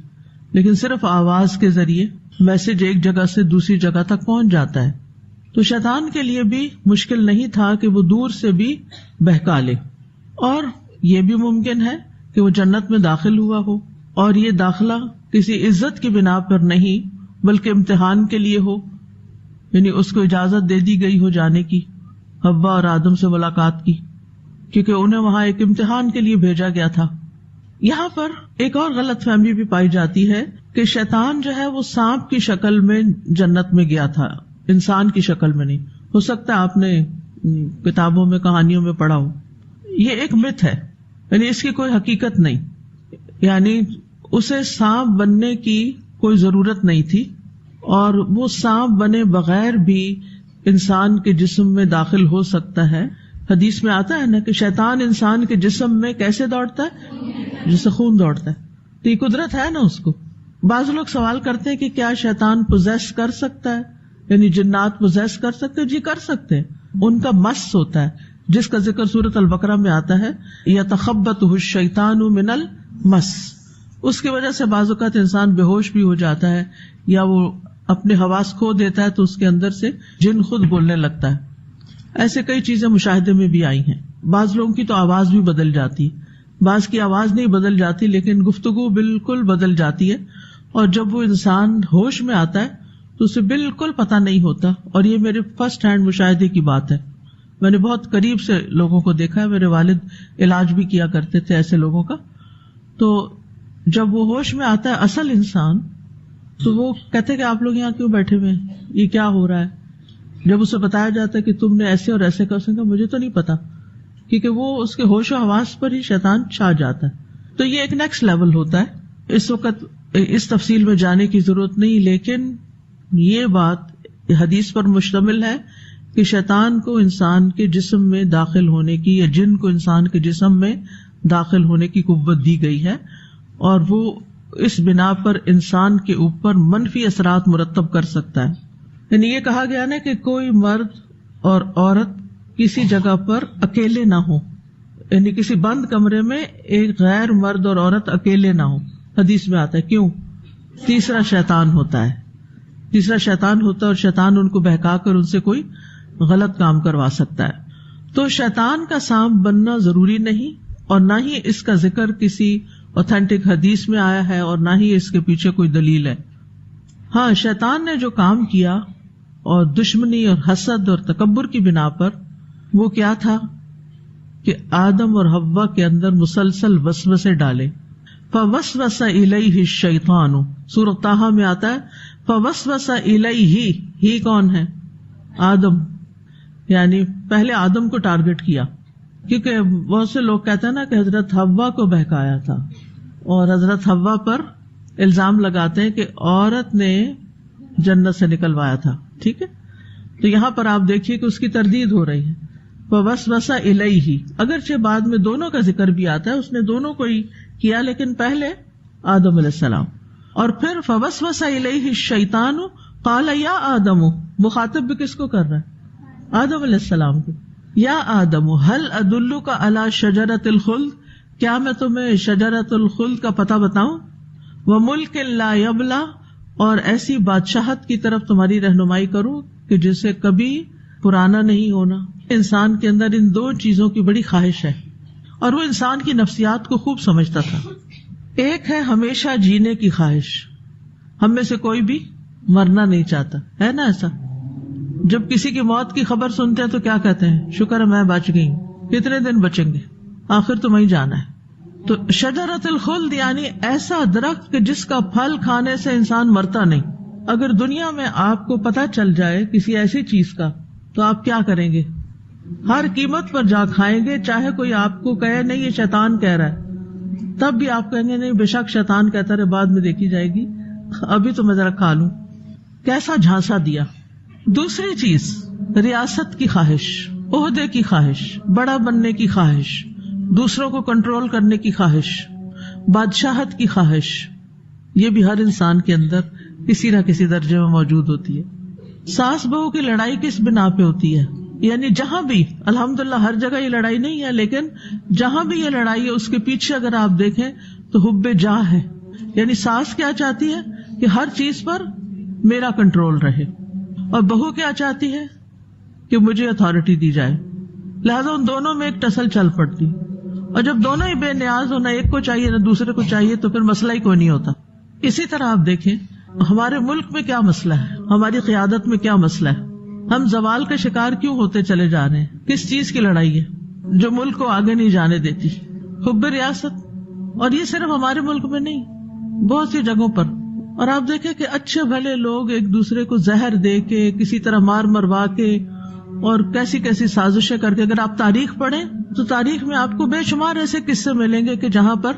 لیکن صرف آواز کے ذریعے میسج ایک جگہ سے دوسری جگہ تک پہنچ جاتا ہے۔ تو شیطان کے لیے بھی مشکل نہیں تھا کہ وہ دور سے بھی بہکا لے، اور یہ بھی ممکن ہے کہ وہ جنت میں داخل ہوا ہو، اور یہ داخلہ کسی عزت کی بنا پر نہیں بلکہ امتحان کے لیے ہو، یعنی اس کو اجازت دے دی گئی ہو جانے کی، حوا اور آدم سے ملاقات کی، کیونکہ انہیں وہاں ایک امتحان کے لیے بھیجا گیا تھا۔ یہاں پر ایک اور غلط فہمی بھی پائی جاتی ہے کہ شیطان جو ہے وہ سانپ کی شکل میں جنت میں گیا تھا، انسان کی شکل میں نہیں۔ ہو سکتا ہے آپ نے کتابوں میں کہانیوں میں پڑھا ہو، یہ ایک مت ہے، یعنی اس کی کوئی حقیقت نہیں، یعنی اسے سانپ بننے کی کوئی ضرورت نہیں تھی، اور وہ سانپ بنے بغیر بھی انسان کے جسم میں داخل ہو سکتا ہے، حدیث میں آتا ہے نا کہ شیطان انسان کے جسم میں کیسے دوڑتا ہے؟ جیسے خون دوڑتا ہے. تو یہ قدرت ہے نا اس کو. بعض لوگ سوال کرتے ہیں کہ کیا شیطان پوزیس کر سکتا ہے، یعنی جنات پوزیس کر سکتے ہیں؟ جی کر سکتے ہیں. ان کا مس ہوتا ہے جس کا ذکر سورۃ البقرہ میں آتا ہے، یتخبطہ الشیطان من المس. اس کی وجہ سے بعض اوقات انسان بے ہوش بھی ہو جاتا ہے، یا وہ اپنے حواس کھو دیتا ہے تو اس کے اندر سے جن خود بولنے لگتا ہے. ایسے کئی چیزیں مشاہدے میں بھی آئی ہیں. بعض لوگوں کی تو آواز بھی بدل جاتی ہے، بعض کی آواز نہیں بدل جاتی لیکن گفتگو بالکل بدل جاتی ہے، اور جب وہ انسان ہوش میں آتا ہے تو اسے بالکل پتہ نہیں ہوتا. اور یہ میرے فرسٹ ہینڈ مشاہدے کی بات ہے. میں نے بہت قریب سے لوگوں کو دیکھا ہے. میرے والد علاج بھی کیا کرتے تھے ایسے لوگوں کا. تو جب وہ ہوش میں آتا ہے اصل انسان تو وہ کہتے کہ آپ لوگ یہاں کیوں بیٹھے ہوئے ہیں، یہ کیا ہو رہا ہے. جب اسے بتایا جاتا ہے کہ تم نے ایسے اور ایسے کہا، مجھے تو نہیں پتا، کیونکہ وہ اس کے ہوش و حواس پر ہی شیطان چھا جاتا ہے. تو یہ ایک نیکسٹ لیول ہوتا ہے. اس وقت اس تفصیل میں جانے کی ضرورت نہیں، لیکن یہ بات حدیث پر مشتمل ہے کہ شیطان کو انسان کے جسم میں داخل ہونے کی، یا جن کو انسان کے جسم میں داخل ہونے کی قوت دی گئی ہے، اور وہ اس بنا پر انسان کے اوپر منفی اثرات مرتب کر سکتا ہے. یعنی یہ کہا گیا نا کہ کوئی مرد اور عورت کسی جگہ پر اکیلے نہ ہو، یعنی کسی بند کمرے میں ایک غیر مرد اور عورت اکیلے نہ ہو. حدیث میں آتا ہے کیوں؟ تیسرا شیطان ہوتا ہے. تیسرا شیطان ہوتا ہے اور شیطان ان کو بہکا کر ان سے کوئی غلط کام کروا سکتا ہے. تو شیطان کا سانپ بننا ضروری نہیں، اور نہ ہی اس کا ذکر کسی اوتھینٹک حدیث میں آیا ہے، اور نہ ہی اس کے پیچھے کوئی دلیل ہے. ہاں، شیطان نے جو کام کیا اور دشمنی اور حسد اور تکبر کی بنا پر، وہ کیا تھا کہ آدم اور حوا کے اندر مسلسل وسوسے ڈالے. فوسوس الیہ الشیطان، سورۃ طٰہٰ میں آتا ہے فوسوس الیہ، ہی کون ہے؟ آدم. یعنی پہلے آدم کو ٹارگٹ کیا، کیونکہ بہت سے لوگ کہتے ہیں نا کہ حضرت حوا کو بہکایا تھا، اور حضرت حوا پر الزام لگاتے ہیں کہ عورت نے جنت سے نکلوایا تھا. ٹھیک ہے، تو یہاں پر آپ دیکھیے کہ اس کی تردید ہو رہی ہے. فوسوس الیہ، اگرچہ بعد میں دونوں کا ذکر بھی آتا ہے، اس نے دونوں کو ہی کیا، لیکن پہلے آدم علیہ السلام. اور پھر فوسوس الیہ الشیطان قال یا آدم، مخاطب بھی کس کو کر رہا ہے؟ آدم علیہ السلام کو. یا آدم هل ادلک علی شجرۃ الخلد، کیا میں تمہیں شجرۃ الخلد کا پتہ بتاؤں؟ وملک لا یبلی، اور ایسی بادشاہت کی طرف تمہاری رہنمائی کروں کہ جسے کبھی پرانا نہیں ہونا. انسان کے اندر ان دو چیزوں کی بڑی خواہش ہے، اور وہ انسان کی نفسیات کو خوب سمجھتا تھا. ایک ہے ہمیشہ جینے کی خواہش. ہم میں سے کوئی بھی مرنا نہیں چاہتا، ہے نا ایسا؟ جب کسی کی موت کی خبر سنتے ہیں تو کیا کہتے ہیں؟ شکر ہے میں بچ گئی ہوں. کتنے دن بچیں گے، آخر تو وہیں جانا ہے. تو شجرۃ الخلد یعنی ایسا درخت کہ جس کا پھل کھانے سے انسان مرتا نہیں. اگر دنیا میں آپ کو پتہ چل جائے کسی ایسی چیز کا تو آپ کیا کریں گے؟ ہر قیمت پر جا کھائیں گے، چاہے کوئی آپ کو کہے نہیں یہ شیطان کہہ رہا ہے، تب بھی آپ کہیں گے نہیں بے شک شیطان کہتا رہے، بعد میں دیکھی جائے گی، ابھی تو میں ذرا کھا لوں. کیسا جھانسا دیا. دوسری چیز ریاست کی خواہش، عہدے کی خواہش، بڑا بننے کی خواہش، دوسروں کو کنٹرول کرنے کی خواہش، بادشاہت کی خواہش. یہ بھی ہر انسان کے اندر کسی نہ کسی درجے میں موجود ہوتی ہے. ساس بہو کی لڑائی کس بنا پہ ہوتی ہے؟ یعنی جہاں بھی، الحمدللہ ہر جگہ یہ لڑائی نہیں ہے، لیکن جہاں بھی یہ لڑائی ہے اس کے پیچھے اگر آپ دیکھیں تو حب جاہ ہے. یعنی ساس کیا چاہتی ہے کہ ہر چیز پر میرا کنٹرول رہے، اور بہو کیا چاہتی ہے کہ مجھے اتھارٹی دی جائے. لہذا ان دونوں میں ایک ٹسل چل پڑتی، اور جب دونوں ہی بے نیاز ہو، نہ ایک کو چاہیے نہ دوسرے کو چاہیے، تو پھر مسئلہ ہی کوئی نہیں ہوتا. اسی طرح آپ دیکھیں ہمارے ملک میں کیا مسئلہ ہے، ہماری قیادت میں کیا مسئلہ ہے. ہم زوال کا شکار کیوں ہوتے چلے جا رہے ہیں؟ کس چیز کی لڑائی ہے جو ملک کو آگے نہیں جانے دیتی؟ حب ریاست. اور یہ صرف ہمارے ملک میں نہیں، بہت سی جگہوں پر. اور آپ دیکھیں کہ اچھے بھلے لوگ ایک دوسرے کو زہر دے کے، کسی طرح مار مروا کے، اور کیسی کیسی سازشیں کر کے، اگر آپ تاریخ پڑھیں تو تاریخ میں آپ کو بے شمار ایسے قصے ملیں گے کہ جہاں پر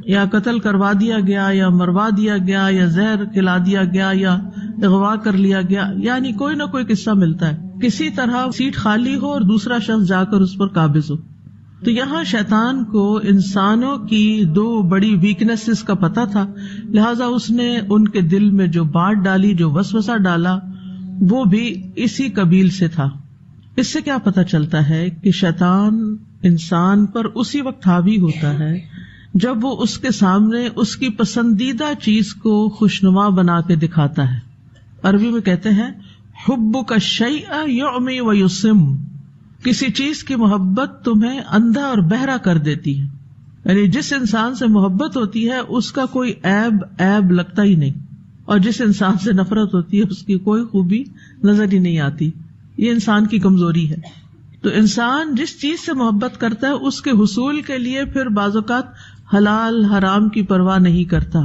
یا قتل کروا دیا گیا، یا مروا دیا گیا، یا زہر کھلا دیا گیا، یا اغوا کر لیا گیا. یعنی کوئی نہ کوئی قصہ ملتا ہے. کسی طرح سیٹ خالی ہو اور دوسرا شخص جا کر اس پر قابض ہو. تو یہاں شیطان کو انسانوں کی دو بڑی ویکنیسز کا پتہ تھا، لہذا اس نے ان کے دل میں جو بات ڈالی، جو وسوسہ ڈالا، وہ بھی اسی قبیل سے تھا. اس سے کیا پتہ چلتا ہے کہ شیطان انسان پر اسی وقت حاوی ہوتا ہے جب وہ اس کے سامنے اس کی پسندیدہ چیز کو خوشنما بنا کے دکھاتا ہے. عربی میں کہتے ہیں حبک الشیء یعمی ویسم، کسی چیز کی محبت تمہیں اندھا اور بہرا کر دیتی ہے. یعنی جس انسان سے محبت ہوتی ہے اس کا کوئی عیب لگتا ہی نہیں، اور جس انسان سے نفرت ہوتی ہے اس کی کوئی خوبی نظر ہی نہیں آتی. یہ انسان کی کمزوری ہے. تو انسان جس چیز سے محبت کرتا ہے اس کے حصول کے لیے پھر بعض اوقات حلال حرام کی پرواہ نہیں کرتا.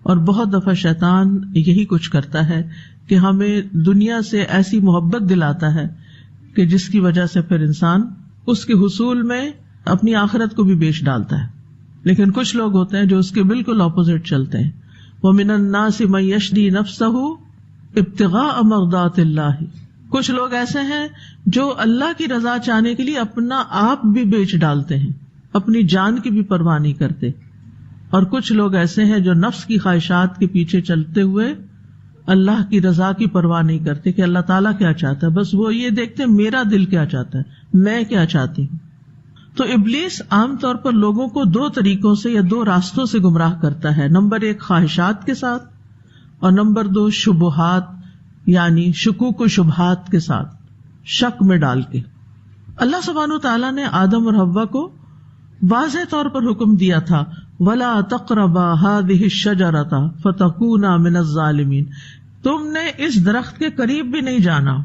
اور بہت دفعہ شیطان یہی کچھ کرتا ہے کہ ہمیں دنیا سے ایسی محبت دلاتا ہے کہ جس کی وجہ سے پھر انسان اس کے حصول میں اپنی آخرت کو بھی بیچ ڈالتا ہے. لیکن کچھ لوگ ہوتے ہیں جو اس کے بالکل اپوزٹ چلتے ہیں. وَمِنَ النَّاسِ مَن يَشْرِي نَفْسَهُ ابْتِغَاءَ مَرْضَاتِ اللَّهِ، کچھ لوگ ایسے ہیں جو اللہ کی رضا چاہنے کے لیے اپنا آپ بھی بیچ ڈالتے ہیں، اپنی جان کی بھی پرواہ نہیں کرتے. اور کچھ لوگ ایسے ہیں جو نفس کی خواہشات کے پیچھے چلتے ہوئے اللہ کی رضا کی پرواہ نہیں کرتے کہ اللہ تعالیٰ کیا چاہتا ہے، بس وہ یہ دیکھتے ہیں میرا دل کیا چاہتا ہے، میں کیا چاہتی ہوں. تو ابلیس عام طور پر لوگوں کو دو طریقوں سے یا دو راستوں سے گمراہ کرتا ہے. نمبر 1 خواہشات کے ساتھ، اور نمبر 2 شبہات یعنی شکوک و شبہات کے ساتھ، شک میں ڈال کے. اللہ سبحانہ وتعالیٰ نے آدم اور حوا کو واضح طور پر حکم دیا تھا وَلَا تَقْرَبَا هَٰذِهِ الشَّجَرَةَ فَتَكُونَا مِنَ الظَّالِمِينَ، تم نے اس درخت کے قریب بھی نہیں جانا،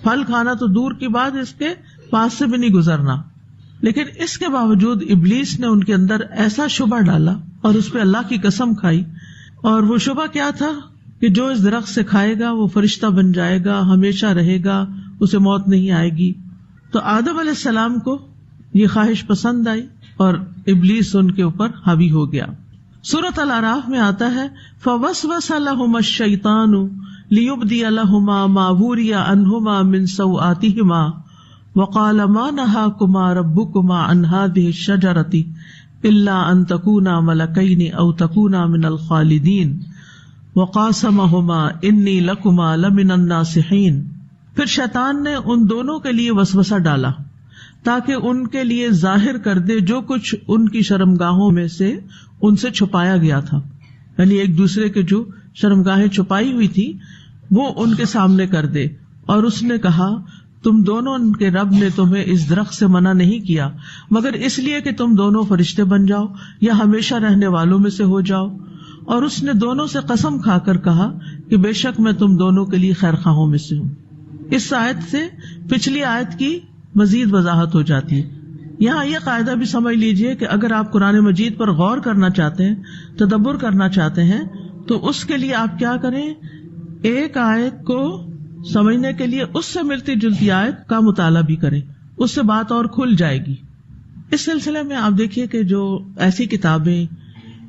پھل کھانا تو دور کی بات، اس کے پاس سے بھی نہیں گزرنا. لیکن اس کے باوجود ابلیس نے ان کے اندر ایسا شبہ ڈالا اور اس پہ اللہ کی قسم کھائی. اور وہ شبہ کیا تھا کہ جو اس درخت سے کھائے گا وہ فرشتہ بن جائے گا، ہمیشہ رہے گا، اسے موت نہیں آئے گی. تو آدم علیہ السلام کو یہ خواہش پسند آئی اور ابلیس ان کے اوپر حاوی ہو گیا. سورۃ الاعراف میں آتا ہے فَوَسْوَسَ لَهُمَا الشَّيْطَانُ لِيُبْدِيَ لَهُمَا مَا وُرِيَ عَنْهُمَا مِنْ سَوْآتِهِمَا وَقَالَ مَا نَهَاكُمَا رَبُّكُمَا عَنْ هَٰذِهِ الشَّجَرَةِ إِلَّا أَن تَكُونَا مَلَكَيْنِ أَوْ تَكُونَا مِنَ الْخَالِدِينَ وَقَاسَمَهُمَا إِنِّي لَكُمَا لَمِنَ النَّاصِحِينَ. پھر شیطان نے ان دونوں کے لیے وسوسہ ڈالا تاکہ ان کے لیے ظاہر کر دے جو کچھ ان کی شرمگاہوں میں سے ان سے چھپایا گیا تھا. یعنی ایک دوسرے کے جو شرمگاہیں چھپائی ہوئی تھی وہ ان کے سامنے کر دے. اور اس نے کہا تم دونوں کے رب نے تمہیں اس درخت سے منع نہیں کیا مگر اس لیے کہ تم دونوں فرشتے بن جاؤ یا ہمیشہ رہنے والوں میں سے ہو جاؤ. اور اس نے دونوں سے قسم کھا کر کہا کہ بے شک میں تم دونوں کے لیے خیر خواہوں میں سے ہوں. اس آیت سے پچھلی آیت کی مزید وضاحت ہو جاتی ہے. یہاں یہ قاعدہ بھی سمجھ لیجئے کہ اگر آپ قرآن مجید پر غور کرنا چاہتے ہیں، تدبر کرنا چاہتے ہیں، تو اس کے لیے آپ کیا کریں، ایک آیت کو سمجھنے کے لیے اس سے ملتی جلتی آیت کا مطالعہ بھی کریں، اس سے بات اور کھل جائے گی. اس سلسلے میں آپ دیکھیے کہ جو ایسی کتابیں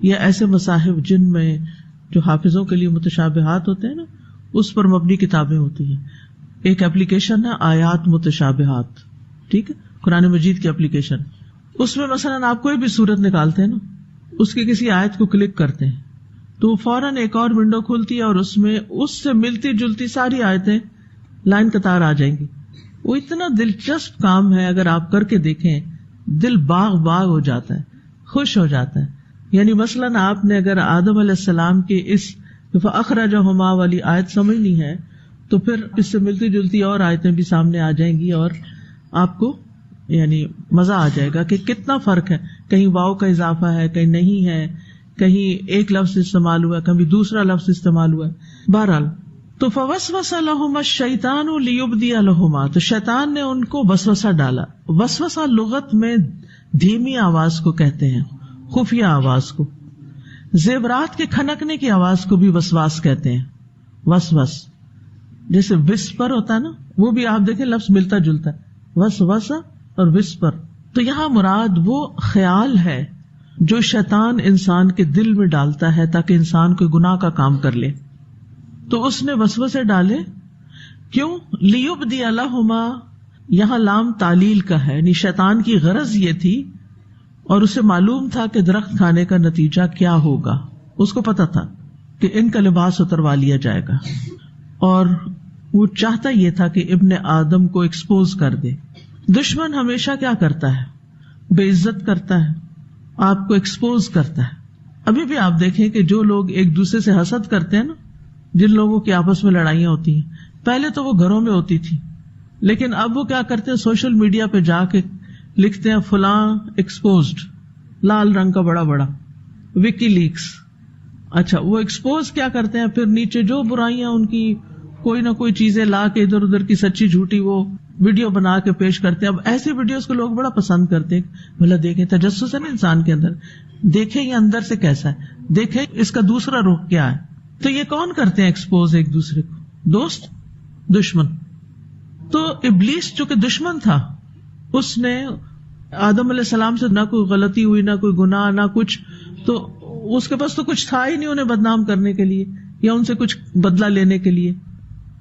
یا ایسے مصاحف جن میں جو حافظوں کے لیے متشابہات ہوتے ہیں نا، اس پر مبنی کتابیں ہوتی ہیں. ایک اپلیکیشن ہے آیات متشابہات، ٹھیک ہے، قرآن مجید کی اپلیکیشن. اس میں مثلاً آپ کوئی بھی سورت نکالتے ہیں نا، اس کی کسی آیت کو کلک کرتے ہیں تو فوراً ایک اور ونڈو کھلتی ہے اور اس میں اس سے ملتی جلتی ساری آیتیں لائن قطار آ جائیں گی. وہ اتنا دلچسپ کام ہے، اگر آپ کر کے دیکھیں دل باغ باغ ہو جاتا ہے، خوش ہو جاتا ہے. یعنی مثلاً آپ نے اگر آدم علیہ السلام کی اس فَأَخْرَجَهُمَا والی آیت سمجھنی ہے تو پھر اس سے ملتی جلتی اور آیتیں بھی سامنے آ جائیں گی اور آپ کو یعنی مزہ آ جائے گا کہ کتنا فرق ہے. کہیں واو کا اضافہ ہے، کہیں نہیں ہے، کہیں ایک لفظ استعمال ہوا ہے، کبھی دوسرا لفظ استعمال ہوا ہے. بہرحال تو فوسوس لهما الشیطان لیبدی لهما، تو شیطان نے ان کو وسوسہ ڈالا. وسوسہ لغت میں دھیمی آواز کو کہتے ہیں، خفیہ آواز کو. زیورات کے کھنکنے کی آواز کو بھی وسواس کہتے ہیں. وسوس جیسے وسپر ہوتا ہے نا، وہ بھی آپ دیکھیں لفظ ملتا جلتا ہے، وسوسہ اور وسپر. تو یہاں مراد وہ خیال ہے جو شیطان انسان کے دل میں ڈالتا ہے تاکہ انسان کوئی گناہ کا کام کر لے. تو اس نے وسوسے ڈالے کیوں؟ لیبدی لہما، یہاں لام تعلیل کا ہے، یعنی شیطان کی غرض یہ تھی اور اسے معلوم تھا کہ درخت کھانے کا نتیجہ کیا ہوگا، اس کو پتا تھا کہ ان کا لباس اتروا لیا جائے گا، اور وہ چاہتا یہ تھا کہ ابن آدم کو ایکسپوز کر دے. دشمن ہمیشہ کیا کرتا ہے؟ بے عزت کرتا ہے، آپ کو ایکسپوز کرتا ہے. ابھی بھی آپ دیکھیں کہ جو لوگ ایک دوسرے سے حسد کرتے ہیں نا، جن لوگوں کی آپس میں لڑائیاں ہوتی ہیں، پہلے تو وہ گھروں میں ہوتی تھی، لیکن اب وہ کیا کرتے ہیں؟ سوشل میڈیا پہ جا کے لکھتے ہیں فلاں ایکسپوزڈ، لال رنگ کا بڑا بڑا وکی لیکس. اچھا، وہ ایکسپوز کیا کرتے ہیں؟ پھر نیچے جو برائیاں ان کی کوئی نہ کوئی چیزیں لا کے ادھر ادھر کی سچی جھوٹی وہ ویڈیو بنا کے پیش کرتے ہیں. اب ایسی ویڈیوز کو لوگ بڑا پسند کرتے ہیں. بھلا دیکھیں، تجسس ہے نا انسان کے اندر، دیکھیں یہ اندر سے کیسا ہے، دیکھیں اس کا دوسرا رخ کیا ہے. تو یہ کون کرتے ہیں ایکسپوز ایک دوسرے کو؟ دوست، دشمن. تو ابلیس جو کہ دشمن تھا، اس نے آدم علیہ السلام سے نہ کوئی غلطی ہوئی، نہ کوئی گناہ، نہ کچھ، تو اس کے پاس تو کچھ تھا ہی نہیں انہیں بدنام کرنے کے لیے یا ان سے کچھ بدلہ لینے کے لیے.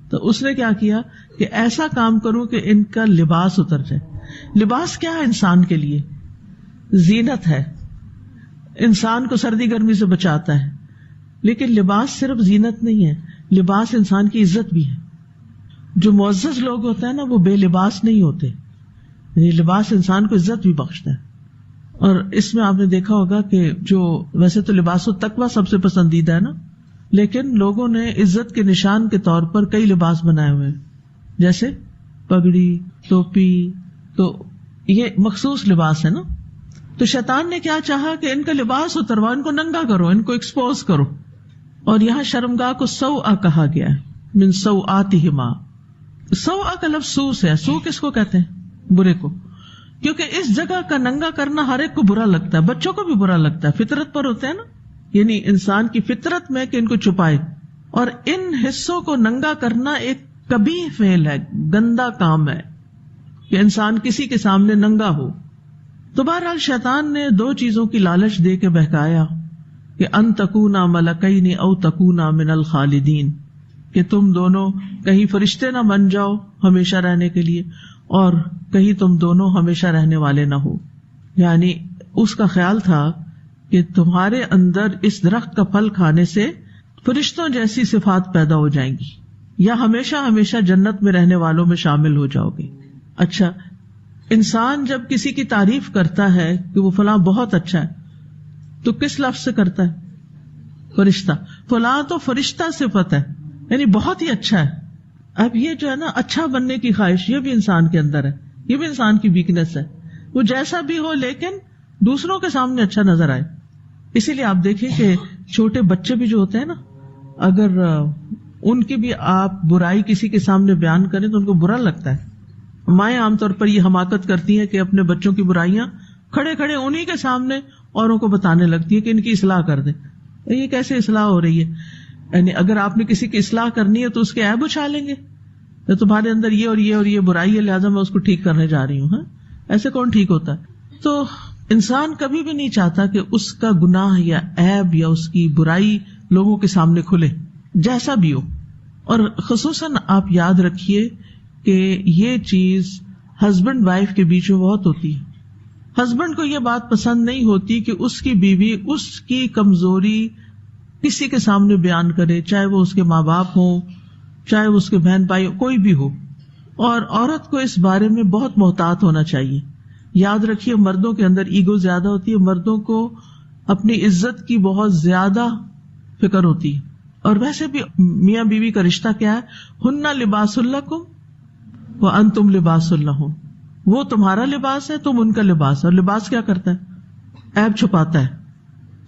تو اس نے کیا کیا کہ ایسا کام کروں کہ ان کا لباس اتر جائے. لباس کیا ہے انسان کے لیے؟ زینت ہے، انسان کو سردی گرمی سے بچاتا ہے. لیکن لباس صرف زینت نہیں ہے، لباس انسان کی عزت بھی ہے. جو معزز لوگ ہوتے ہیں نا، وہ بے لباس نہیں ہوتے، یعنی لباس انسان کو عزت بھی بخشتا ہے. اور اس میں آپ نے دیکھا ہوگا کہ جو ویسے تو لباس التقویٰ سب سے پسندیدہ ہے نا، لیکن لوگوں نے عزت کے نشان کے طور پر کئی لباس بنائے ہوئے ہیں، جیسے پگڑی، ٹوپی. تو یہ مخصوص لباس ہے نا. تو شیطان نے کیا چاہا کہ ان کا لباس اتروا، ان کو ننگا کرو، ان کو ایکسپوز کرو. اور یہاں شرمگاہ کو سوء کہا گیا ہے، من سوءاتہما. سوء کا لفظ سو سے ہے. سو کس کو کہتے ہیں؟ برے کو. کیونکہ اس جگہ کا ننگا کرنا ہر ایک کو برا لگتا ہے، بچوں کو بھی برا لگتا ہے، فطرت پر ہوتے ہیں نا، یعنی انسان کی فطرت میں کہ ان کو چھپائے. اور ان حصوں کو ننگا کرنا ایک قبیح فعل ہے، گندا کام ہے کہ انسان کسی کے سامنے ننگا ہو. تو بہرحال شیطان نے دو چیزوں کی لالچ دے کے بہکایا کہ ان تکونا ملکین او تکونا من الخالدین، کہ تم دونوں کہیں فرشتے نہ بن جاؤ ہمیشہ رہنے کے لیے، اور کہیں تم دونوں ہمیشہ رہنے والے نہ ہو. یعنی اس کا خیال تھا کہ تمہارے اندر اس درخت کا پھل کھانے سے فرشتوں جیسی صفات پیدا ہو جائیں گی، یا ہمیشہ ہمیشہ جنت میں رہنے والوں میں شامل ہو جاؤ گے. اچھا، انسان جب کسی کی تعریف کرتا ہے کہ وہ فلاں بہت اچھا ہے تو کس لفظ سے کرتا ہے؟ فرشتہ. فلاں تو فرشتہ صفت ہے، یعنی بہت ہی اچھا ہے. اب یہ جو ہے نا اچھا بننے کی خواہش، یہ بھی انسان کے اندر ہے، یہ بھی انسان کی ویکنیس ہے. وہ جیسا بھی ہو لیکن دوسروں کے سامنے اچھا نظر آئے. اسی لیے آپ دیکھیں کہ چھوٹے بچے بھی جو ہوتے ہیں نا، اگر ان کی بھی آپ برائی کسی کے سامنے بیان کریں تو ان کو برا لگتا ہے. مائیں عام طور پر یہ حماقت کرتی ہیں کہ اپنے بچوں کی برائیاں کھڑے کھڑے انہی کے سامنے اوروں کو بتانے لگتی ہے کہ ان کی اصلاح کر دیں. یہ کیسے اصلاح ہو رہی ہے؟ یعنی اگر آپ نے کسی کی اصلاح کرنی ہے تو اس کے عیب اچھالیں گے، تو تمہارے اندر یہ اور یہ اور یہ برائی ہے، لہٰذا میں اس کو ٹھیک کرنے جا رہی ہوں. ہاں، ایسے کون ٹھیک ہوتا ہے؟ تو انسان کبھی بھی نہیں چاہتا کہ اس کا گناہ یا عیب یا اس کی برائی لوگوں کے سامنے کھلے، جیسا بھی ہو. اور خصوصاً آپ یاد رکھیے کہ یہ چیز ہسبینڈ وائف کے بیچ میں بہت ہوتی ہے. ہسبینڈ کو یہ بات پسند نہیں ہوتی کہ اس کی بیوی اس کی کمزوری کسی کے سامنے بیان کرے، چاہے وہ اس کے ماں باپ ہوں، چاہے وہ اس کے بہن بھائی، کوئی بھی ہو. اور عورت کو اس بارے میں بہت محتاط ہونا چاہیے. یاد رکھیے مردوں کے اندر ایگو زیادہ ہوتی ہے، مردوں کو اپنی عزت کی بہت زیادہ فکر ہوتی ہے. اور ویسے بھی میاں بیوی کا رشتہ کیا ہے؟ ہن لباس لکم وانتم لباس لہن. وہ تمہارا لباس ہے، تم ان کا لباس. اور لباس کیا کرتا ہے؟ عیب چھپاتا ہے،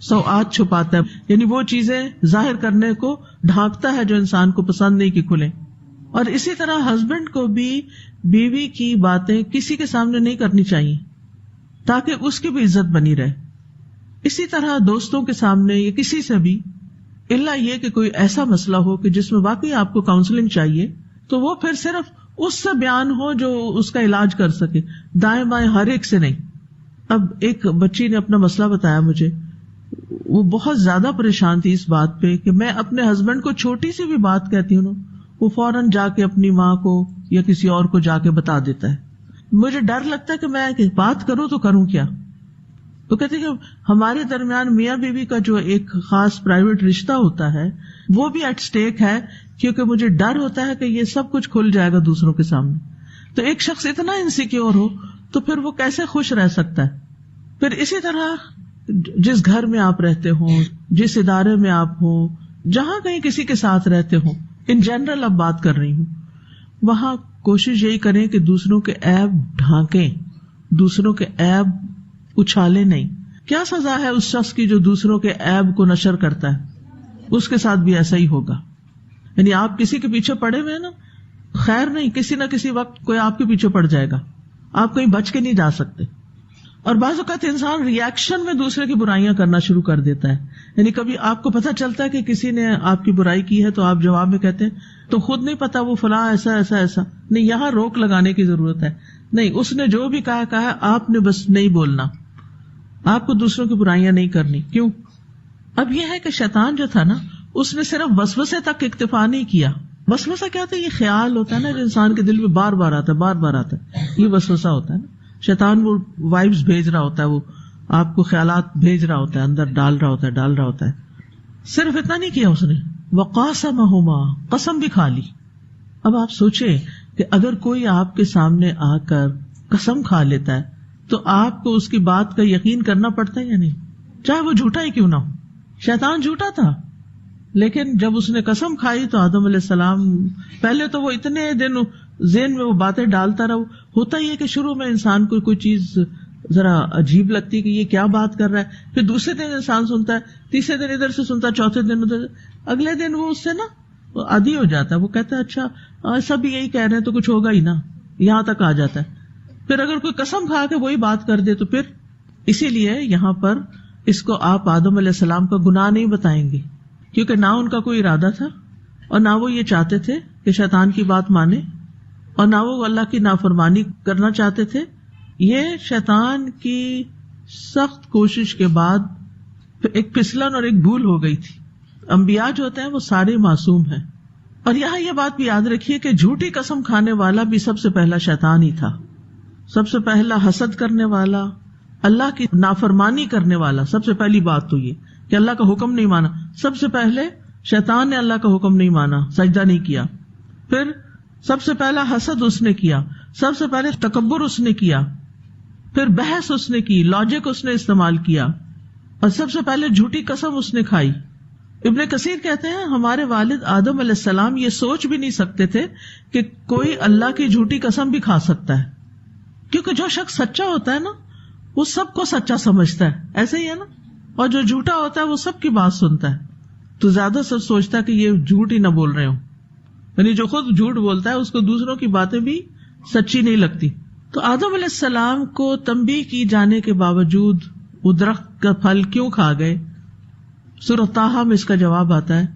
سوءات چھپاتا ہے، یعنی وہ چیزیں ظاہر کرنے کو ڈھانکتا ہے جو انسان کو پسند نہیں کہ کھلے. اور اسی طرح ہسبینڈ کو بھی بیوی کی باتیں کسی کے سامنے نہیں کرنی چاہیے تاکہ اس کی بھی عزت بنی رہے. اسی طرح دوستوں کے سامنے یا کسی سے بھی، الا یہ کہ کوئی ایسا مسئلہ ہو کہ جس میں واقعی آپ کو کاؤنسلنگ چاہیے، تو وہ پھر صرف اس سے بیان ہو جو اس کا علاج کر سکے، دائیں بائیں ہر ایک سے نہیں. اب ایک بچی نے اپنا مسئلہ بتایا مجھے، وہ بہت زیادہ پریشان تھی اس بات پہ کہ میں اپنے ہسبینڈ کو چھوٹی سی بھی بات کہتی ہوں نا، وہ فوراً جا کے اپنی ماں کو یا کسی اور کو جا کے بتا دیتا ہے. مجھے ڈر لگتا ہے کہ میں بات کروں تو کروں کیا. تو کہتے ہیں کہ ہمارے درمیان میاں بیوی کا جو ایک خاص پرائیویٹ رشتہ ہوتا ہے وہ بھی ایٹ اسٹیک ہے، کیونکہ مجھے ڈر ہوتا ہے کہ یہ سب کچھ کھل جائے گا دوسروں کے سامنے. تو ایک شخص اتنا انسیکیور ہو تو پھر وہ کیسے خوش رہ سکتا ہے. پھر اسی طرح جس گھر میں آپ رہتے ہوں، جس ادارے میں آپ ہوں، جہاں کہیں کسی کے ساتھ رہتے ہوں، ان جنرل اب بات کر رہی ہوں، وہاں کوشش یہی کریں کہ دوسروں کے عیب ڈھانکیں، دوسروں کے عیب اچھالے نہیں. کیا سزا ہے اس شخص کی جو دوسروں کے عیب کو نشر کرتا ہے؟ اس کے ساتھ بھی ایسا ہی ہوگا. یعنی آپ کسی کے پیچھے پڑے ہوئے نا، خیر نہیں، کسی نہ کسی وقت کوئی آپ کے پیچھے پڑ جائے گا، آپ کہیں بچ کے نہیں جا سکتے. اور بعض اوقات انسان ری ایکشن میں دوسرے کی برائیاں کرنا شروع کر دیتا ہے. یعنی کبھی آپ کو پتہ چلتا ہے کہ کسی نے آپ کی برائی کی ہے تو آپ جواب میں کہتے ہیں تو خود نہیں پتا وہ فلاں ایسا ایسا ایسا. نہیں، یہاں روک لگانے کی ضرورت ہے. نہیں، اس نے جو بھی کہا ہے، آپ نے بس نہیں بولنا، آپ کو دوسروں کی برائیاں نہیں کرنی. کیوں؟ اب یہ ہے کہ شیطان جو تھا نا، اس نے صرف وسوسے تک اکتفا نہیں کیا. وسوسہ کیا ہوتا ہے؟ یہ خیال ہوتا ہے نا جو انسان کے دل میں بار بار آتا ہے، بار بار آتا ہے، یہ وسوسہ ہوتا ہے نا. شیطان وہ وائبز بھیج رہا ہوتا ہے، وہ آپ کو خیالات بھیج رہا ہوتا ہے، اندر ڈال رہا ہوتا ہے. صرف اتنا نہیں کیا اس نے، وَقَاسَمَهُمَا، قسم بھی کھا لی. اب آپ سوچیں کہ اگر کوئی آپ کے سامنے آ کر قسم کھا لیتا ہے تو آپ کو اس کی بات کا یقین کرنا پڑتا ہے یا نہیں، چاہے وہ جھوٹا ہی کیوں نہ ہو. شیطان جھوٹا تھا، لیکن جب اس نے قسم کھائی تو آدم علیہ السلام، پہلے تو وہ اتنے دن ذہن میں وہ باتیں ڈالتا رہا. ہوتا ہی ہے کہ شروع میں انسان کو کوئی چیز ذرا عجیب لگتی ہے کہ یہ کیا بات کر رہا ہے، پھر دوسرے دن انسان سنتا ہے، تیسرے دن ادھر سے سنتا ہے، چوتھے دن ادھر، اگلے دن وہ اس سے نا عادی ہو جاتا ہے. وہ کہتا ہے اچھا سب یہی کہہ رہے ہیں تو کچھ ہوگا ہی نا، یہاں تک آ جاتا ہے. پھر اگر کوئی قسم کھا کے وہی بات کر دے تو پھر، اسی لیے یہاں پر اس کو آپ آدم علیہ السلام کا گناہ نہیں بتائیں گے، کیونکہ نہ ان کا کوئی ارادہ تھا اور نہ وہ یہ چاہتے تھے کہ شیطان کی بات مانے، اور نہ وہ اللہ کی نافرمانی کرنا چاہتے تھے. یہ شیطان کی سخت کوشش کے بعد ایک پھسلن اور ایک بھول ہو گئی تھی. انبیاء جو ہوتے ہیں وہ سارے معصوم ہیں. اور یہاں یہ بات بھی یاد رکھیے کہ جھوٹی قسم کھانے والا بھی سب سے پہلا شیطان ہی تھا. سب سے پہلا حسد کرنے والا، اللہ کی نافرمانی کرنے والا. سب سے پہلی بات تو یہ کہ اللہ کا حکم نہیں مانا. سب سے پہلے شیطان نے اللہ کا حکم نہیں مانا، سجدہ نہیں کیا. پھر سب سے پہلا حسد اس نے کیا، سب سے پہلے تکبر اس نے کیا، پھر بحث اس نے کی، لاجک اس نے استعمال کیا، اور سب سے پہلے جھوٹی قسم اس نے کھائی. ابن کثیر کہتے ہیں ہمارے والد آدم علیہ السلام یہ سوچ بھی نہیں سکتے تھے کہ کوئی اللہ کی جھوٹی قسم بھی کھا سکتا ہے، کیونکہ جو شخص سچا ہوتا ہے نا وہ سب کو سچا سمجھتا ہے. ایسے ہی ہے نا. اور جو جھوٹا ہوتا ہے وہ سب کی بات سنتا ہے، تو زیادہ سب سوچتا ہے کہ یہ جھوٹ ہی نہ بول رہے ہوں. یعنی جو خود جھوٹ بولتا ہے اس کو دوسروں کی باتیں بھی سچی نہیں لگتی. تو آدم علیہ السلام کو تنبیہ کی جانے کے باوجود وہ درخت کا پھل کیوں کھا گئے؟ سورۃ طٰہٰ میں اس کا جواب آتا ہے،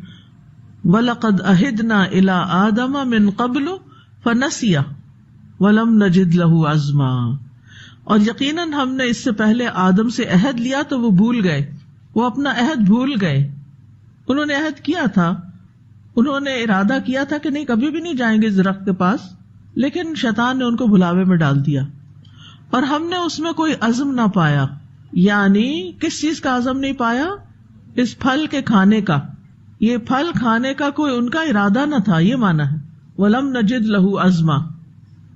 وَلَقَدْ عَهِدْنَا إِلَىٰ آدَمَ مِن قَبْلُ فَنَسِيَ وَلَمْ نَجِدْ لَهُ عَزْمًا. اور یقیناً ہم نے اس سے پہلے آدم سے عہد لیا تو وہ بھول گئے، وہ اپنا عہد بھول گئے. انہوں نے عہد کیا تھا، انہوں نے ارادہ کیا تھا کہ نہیں کبھی بھی نہیں جائیں گے اس درخت کے پاس، لیکن شیطان نے ان کو بھلاوے میں ڈال دیا اور ہم نے اس میں کوئی عزم نہ پایا. یعنی کس چیز کا عزم نہیں پایا؟ اس پھل کے کھانے کا. یہ پھل کھانے کا کوئی ان کا ارادہ نہ تھا، یہ مانا ہے وَلَمْ نَجِدْ لَهُ عَزْمًا.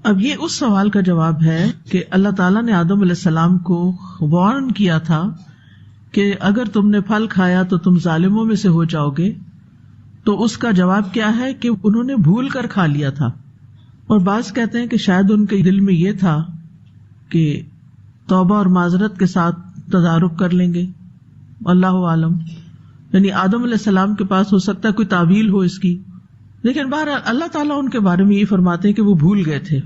اب یہ اس سوال کا جواب ہے کہ اللہ تعالیٰ نے آدم علیہ السلام کو وارن کیا تھا کہ اگر تم نے پھل کھایا تو تم ظالموں میں سے ہو جاؤ گے. تو اس کا جواب کیا ہے کہ انہوں نے بھول کر کھا لیا تھا. اور بعض کہتے ہیں کہ شاید ان کے دل میں یہ تھا کہ توبہ اور معذرت کے ساتھ تدارک کر لیں گے، اللہ عالم. یعنی آدم علیہ السلام کے پاس ہو سکتا ہے کوئی تعویل ہو اس کی، لیکن بہرحال اللہ تعالیٰ ان کے بارے میں یہ فرماتے ہیں کہ وہ بھول گئے تھے.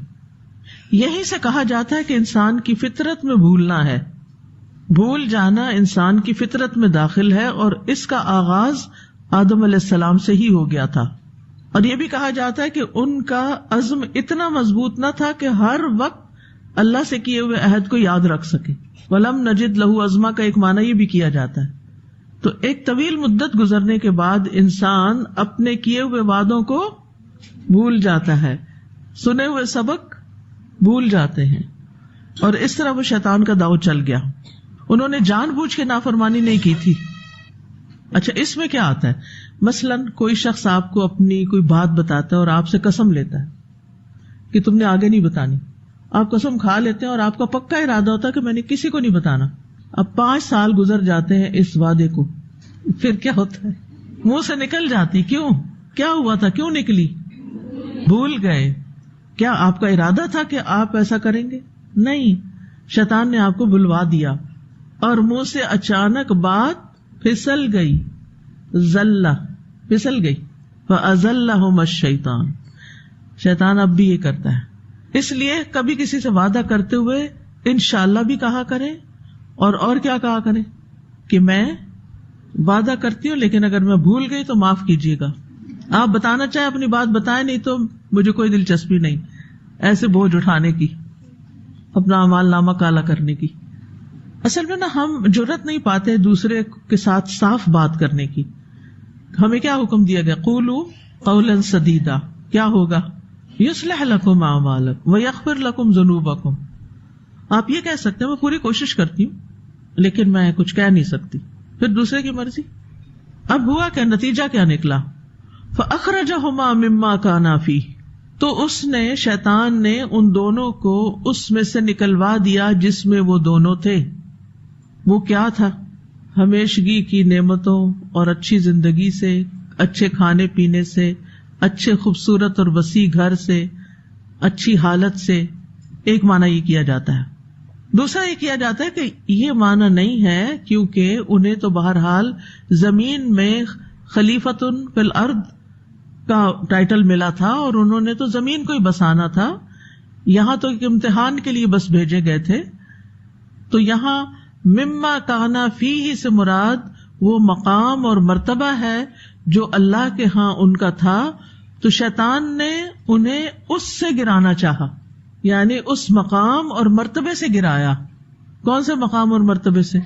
یہی سے کہا جاتا ہے کہ انسان کی فطرت میں بھولنا ہے. بھول جانا انسان کی فطرت میں داخل ہے اور اس کا آغاز آدم علیہ السلام سے ہی ہو گیا تھا. اور یہ بھی کہا جاتا ہے کہ ان کا عزم اتنا مضبوط نہ تھا کہ ہر وقت اللہ سے کیے ہوئے عہد کو یاد رکھ سکے. وَلَمْ نَجِدْ لَهُ عَزْمًا کا ایک معنی یہ بھی کیا جاتا ہے. تو ایک طویل مدت گزرنے کے بعد انسان اپنے کیے ہوئے وعدوں کو بھول جاتا ہے، سنے ہوئے سبق بھول جاتے ہیں، اور اس طرح وہ شیطان کا داؤ چل گیا. انہوں نے جان بوجھ کے نافرمانی نہیں کی تھی. اچھا اس میں کیا آتا ہے؟ مثلاً کوئی شخص آپ کو اپنی کوئی بات بتاتا ہے اور آپ سے قسم لیتا ہے کہ تم نے آگے نہیں بتانی. آپ قسم کھا لیتے ہیں اور آپ کا پکا ارادہ ہوتا ہے کہ میں نے کسی کو نہیں بتانا. اب 5 سال گزر جاتے ہیں اس وعدے کو، پھر کیا ہوتا ہے؟ منہ سے نکل جاتی. کیوں؟ کیا ہوا تھا؟ کیوں نکلی؟ بھول گئے. کیا آپ کا ارادہ تھا کہ آپ ایسا کریں گے؟ نہیں، شیطان نے آپ کو بلوا دیا اور منہ سے اچانک بات پھسل گئی. زلہ پھسل گئی. فَأَزَلَّهُمَ الشَّيْطَانُ. شیطان اب بھی یہ کرتا ہے. اس لیے کبھی کسی سے وعدہ کرتے ہوئے انشاءاللہ بھی کہا کریں، اور کیا کہا کریں کہ میں وعدہ کرتی ہوں لیکن اگر میں بھول گئی تو معاف کیجیے گا. آپ بتانا چاہیں اپنی بات بتائیں، نہیں تو مجھے کوئی دلچسپی نہیں ایسے بوجھ اٹھانے کی، اپنا اعمال نامہ کالا کرنے کی. اصل میں نا ہم جرأت نہیں پاتے دوسرے کے ساتھ صاف بات کرنے کی. ہمیں کیا حکم دیا گیا؟ قولوا قولا سدیدا. کیا ہوگا؟ یصلح لکم اعمالکم ویغفر لکم ذنوبکم. آپ یہ کہہ سکتے ہیں میں پوری کوشش کرتی ہوں لیکن میں کچھ کہہ نہیں سکتی، پھر دوسرے کی مرضی. اب ہوا کیا؟ نتیجہ کیا نکلا؟ فاخرجہما مما کانا فیہ. تو اس نے، شیطان نے ان دونوں کو اس میں سے نکلوا دیا جس میں وہ دونوں تھے. وہ کیا تھا؟ ہمیشگی کی نعمتوں اور اچھی زندگی سے، اچھے کھانے پینے سے، اچھے خوبصورت اور وسیع گھر سے، اچھی حالت سے. ایک معنی یہ کیا جاتا ہے. دوسرا یہ کیا جاتا ہے کہ یہ معنی نہیں ہے کیونکہ انہیں تو بہرحال زمین میں خلیفۃ فی الارض کا ٹائٹل ملا تھا اور انہوں نے تو زمین کو ہی بسانا تھا. یہاں تو ایک امتحان کے لیے بس بھیجے گئے تھے. تو یہاں مما کانا فیہ سے مراد وہ مقام اور مرتبہ ہے جو اللہ کے ہاں ان کا تھا. تو شیطان نے انہیں اس سے گرانا چاہا، یعنی اس مقام اور مرتبے سے گرایا. کون سے مقام اور مرتبے سے؟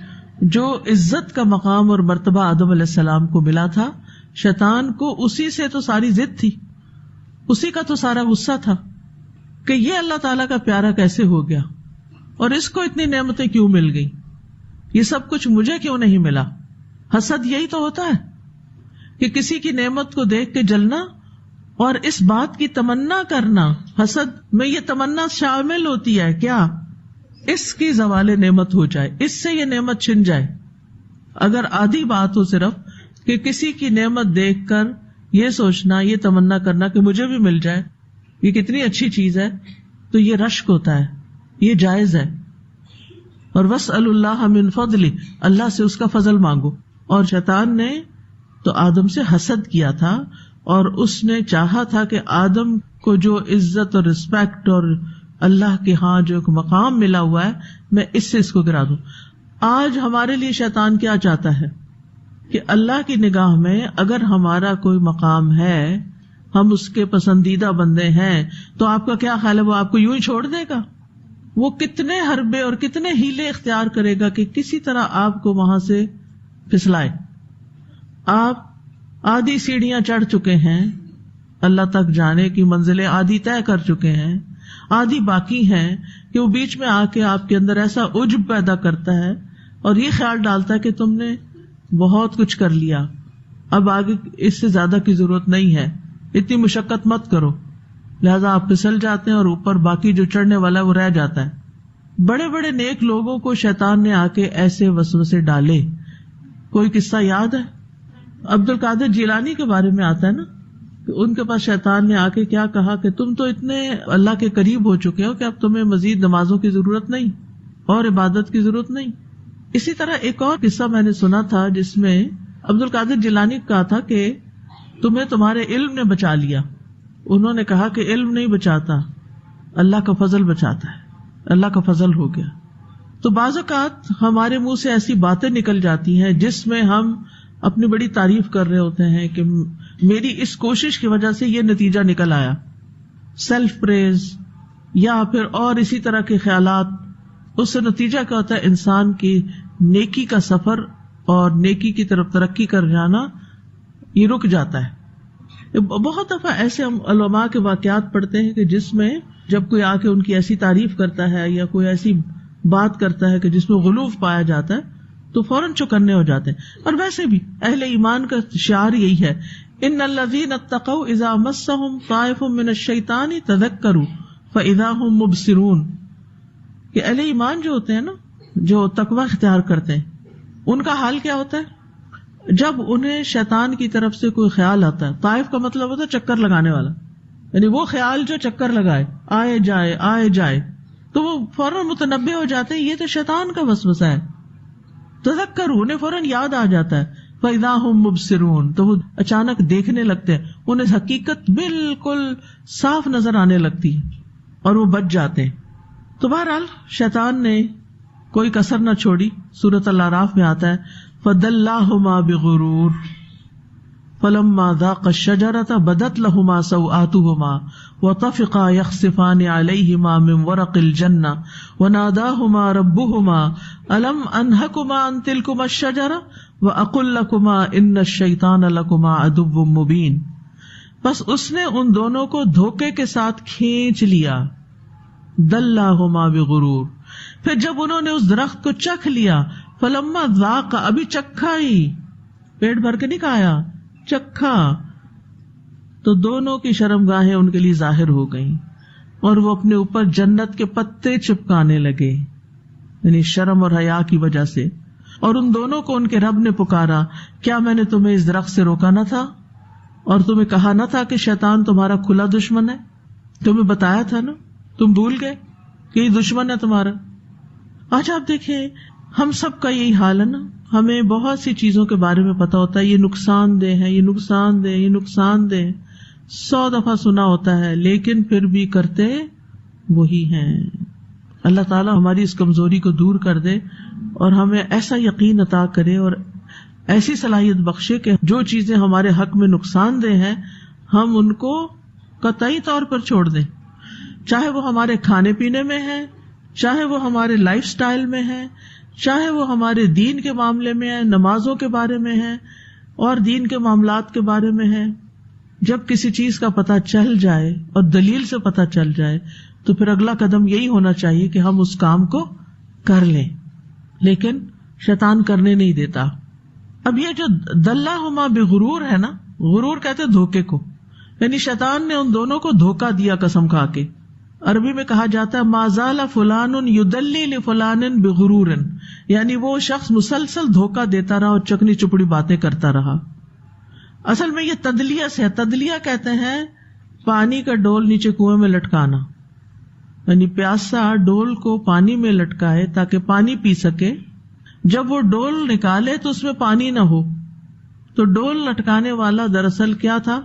جو عزت کا مقام اور مرتبہ آدم علیہ السلام کو ملا تھا. شیطان کو اسی سے تو ساری ضد تھی، اسی کا تو سارا غصہ تھا کہ یہ اللہ تعالیٰ کا پیارا کیسے ہو گیا اور اس کو اتنی نعمتیں کیوں مل گئی، یہ سب کچھ مجھے کیوں نہیں ملا. حسد یہی تو ہوتا ہے کہ کسی کی نعمت کو دیکھ کے جلنا اور اس بات کی تمنا کرنا. حسد میں یہ تمنا شامل ہوتی ہے کیا؟ اس کی زوال نعمت ہو جائے، اس سے یہ نعمت چھن جائے. اگر آدھی بات ہو صرف کہ کسی کی نعمت دیکھ کر یہ سوچنا، یہ تمنا کرنا کہ مجھے بھی مل جائے، یہ کتنی اچھی چیز ہے، تو یہ رشک ہوتا ہے، یہ جائز ہے. اور وَاسْأَلُوا اللَّهَ مِن فَضْلِهِ، اللہ سے اس کا فضل مانگو. اور شیطان نے تو آدم سے حسد کیا تھا اور اس نے چاہا تھا کہ آدم کو جو عزت اور رسپیکٹ اور اللہ کے ہاں جو ایک مقام ملا ہوا ہے میں اس سے اس کو گرا دوں. آج ہمارے لیے شیطان کیا چاہتا ہے کہ اللہ کی نگاہ میں اگر ہمارا کوئی مقام ہے، ہم اس کے پسندیدہ بندے ہیں، تو آپ کا کیا خیال ہے وہ آپ کو یوں ہی چھوڑ دے گا؟ وہ کتنے حربے اور کتنے ہیلے اختیار کرے گا کہ کسی طرح آپ کو وہاں سے پھسلائے. آپ آدھی سیڑھیاں چڑھ چکے ہیں، اللہ تک جانے کی منزلیں آدھی طے کر چکے ہیں، آدھی باقی ہیں کہ وہ بیچ میں آ کے آپ کے اندر ایسا عجب پیدا کرتا ہے اور یہ خیال ڈالتا ہے کہ تم نے بہت کچھ کر لیا، اب آگے اس سے زیادہ کی ضرورت نہیں ہے، اتنی مشقت مت کرو. لہذا آپ پھسل جاتے ہیں اور اوپر باقی جو چڑھنے والا ہے وہ رہ جاتا ہے. بڑے بڑے نیک لوگوں کو شیطان نے آ کے ایسے وسوسے ڈالے. کوئی قصہ یاد ہے؟ عبد القادر جیلانی کے بارے میں آتا ہے نا کہ ان کے پاس شیطان نے آ کے کیا کہا کہ تم تو اتنے اللہ کے قریب ہو چکے ہو کہ اب تمہیں مزید نمازوں کی ضرورت نہیں اور عبادت کی ضرورت نہیں. اسی طرح ایک اور قصہ میں نے سنا تھا جس میں عبد القادر جیلانی کہا تھا کہ تمہیں تمہارے علم نے بچا لیا. انہوں نے کہا کہ علم نہیں بچاتا، اللہ کا فضل بچاتا ہے، اللہ کا فضل ہو گیا. تو بعض اوقات ہمارے منہ سے ایسی باتیں نکل جاتی ہیں جس میں ہم اپنی بڑی تعریف کر رہے ہوتے ہیں کہ میری اس کوشش کی وجہ سے یہ نتیجہ نکل آیا. سیلف پریز یا پھر اور اسی طرح کے خیالات، اس سے نتیجہ کیا ہوتا ہے؟ انسان کی نیکی کا سفر اور نیکی کی طرف ترقی کر جانا یہ رک جاتا ہے. بہت دفعہ ایسے ہم علماء کے واقعات پڑھتے ہیں کہ جس میں جب کوئی آ کے ان کی ایسی تعریف کرتا ہے یا کوئی ایسی بات کرتا ہے کہ جس میں غلو پایا جاتا ہے تو فوراً چوکنے ہو جاتے ہیں. اور ویسے بھی اہل ایمان کا شعار یہی ہے ان الذین اتقوا اذا مسهم طائف من الشیطان تذکروا فاذا هم مبصرون، کہ اہل ایمان جو ہوتے ہیں نا، جو تقوی اختیار کرتے ہیں، ان کا حال کیا ہوتا ہے؟ جب انہیں شیطان کی طرف سے کوئی خیال آتا ہے، طائف کا مطلب ہوتا ہے چکر لگانے والا، یعنی وہ خیال جو چکر لگائے، آئے جائے، تو وہ فوراً متنبہ ہو جاتے ہیں یہ تو شیطان کا وسوسہ ہے. تذکروا، انہیں فوراً یاد آ جاتا ہے. فَإِذَا هُمْ مُبْصِرُونَ، تو وہ اچانک دیکھنے لگتے ہیں، انہیں حقیقت بالکل صاف نظر آنے لگتی ہے اور وہ بچ جاتے ہیں. تو بہرحال شیطان نے کوئی کسر نہ چھوڑی. سورۃ الاعراف میں آتا ہے فَدَلَّاهُمَا بِغُرُورٍ فَلَمَّا ذَاقَا الشَّجَرَةَ بَدَتْ لَهُمَا سَوْآتُهُمَا وَطَفِقَا يَخْصِفَانِ عَلَيْهِمَا مِنْ وَرَقِ الْجَنَّةِ وَنَادَاهُمَا رَبُّهُمَا أَلَمْ أَنْهَكُمَا عَنْ تِلْكُمَا الشَّجَرَةِ وَأَقُلْ لَكُمَا إِنَّ الشَّيْطَانَ لَكُمَا عَدُوٌّ مُّبِينٌ. بس اس نے ان دونوں کو دھوکے کے ساتھ کھینچ لیا. دَلَّاهُمَا بِغُرُورٍ، پھر جب انہوں نے اس درخت کو چکھ لیا، فَلَمَّا ذَاقَ، ابھی چکھا ہی، پیٹ بھر کے نہیں کھایا، چکھا، تو دونوں کی شرمگاہیں ان کے لیے ظاہر ہو گئیں اور وہ اپنے اوپر جنت کے پتے چپکانے لگے، یعنی شرم اور حیا کی وجہ سے. اور ان دونوں کو ان کے رب نے پکارا، کیا میں نے تمہیں اس درخت سے روکا نہ تھا اور تمہیں کہا نہ تھا کہ شیطان تمہارا کھلا دشمن ہے؟ تمہیں بتایا تھا نا، تم بھول گئے کہ یہ دشمن ہے تمہارا. آج آپ دیکھیں ہم سب کا یہی حال ہے نا، ہمیں بہت سی چیزوں کے بارے میں پتا ہوتا ہے، یہ نقصان دہ ہے، یہ نقصان دہ، یہ نقصان دہ، 100 دفعہ سنا ہوتا ہے، لیکن پھر بھی کرتے وہی ہیں. اللہ تعالیٰ ہماری اس کمزوری کو دور کر دے اور ہمیں ایسا یقین عطا کرے اور ایسی صلاحیت بخشے کہ جو چیزیں ہمارے حق میں نقصان دہ ہیں ہم ان کو قطعی طور پر چھوڑ دیں، چاہے وہ ہمارے کھانے پینے میں ہے، چاہے وہ ہمارے لائف سٹائل میں ہے، چاہے وہ ہمارے دین کے معاملے میں ہے، نمازوں کے بارے میں ہے اور دین کے معاملات کے بارے میں ہے. جب کسی چیز کا پتہ چل جائے اور دلیل سے پتہ چل جائے تو پھر اگلا قدم یہی ہونا چاہیے کہ ہم اس کام کو کر لیں، لیکن شیطان کرنے نہیں دیتا. اب یہ جو دلہما بغرور ہے نا، غرور کہتے دھوکے کو، یعنی شیطان نے ان دونوں کو دھوکہ دیا قسم کھا کے. عربی میں کہا جاتا ہے ما زال فلان یدلی لفلان بغرور، یعنی وہ شخص مسلسل دھوکہ دیتا رہا اور چکنی چپڑی باتیں کرتا رہا. اصل میں یہ تدلیہ سے ہے. تدلیہ کہتے ہیں پانی کا ڈول نیچے کنویں میں لٹکانا، یعنی پیاسا ڈول کو پانی میں لٹکائے تاکہ پانی پی سکے، جب وہ ڈول نکالے تو اس میں پانی نہ ہو، تو ڈول لٹکانے والا دراصل کیا تھا؟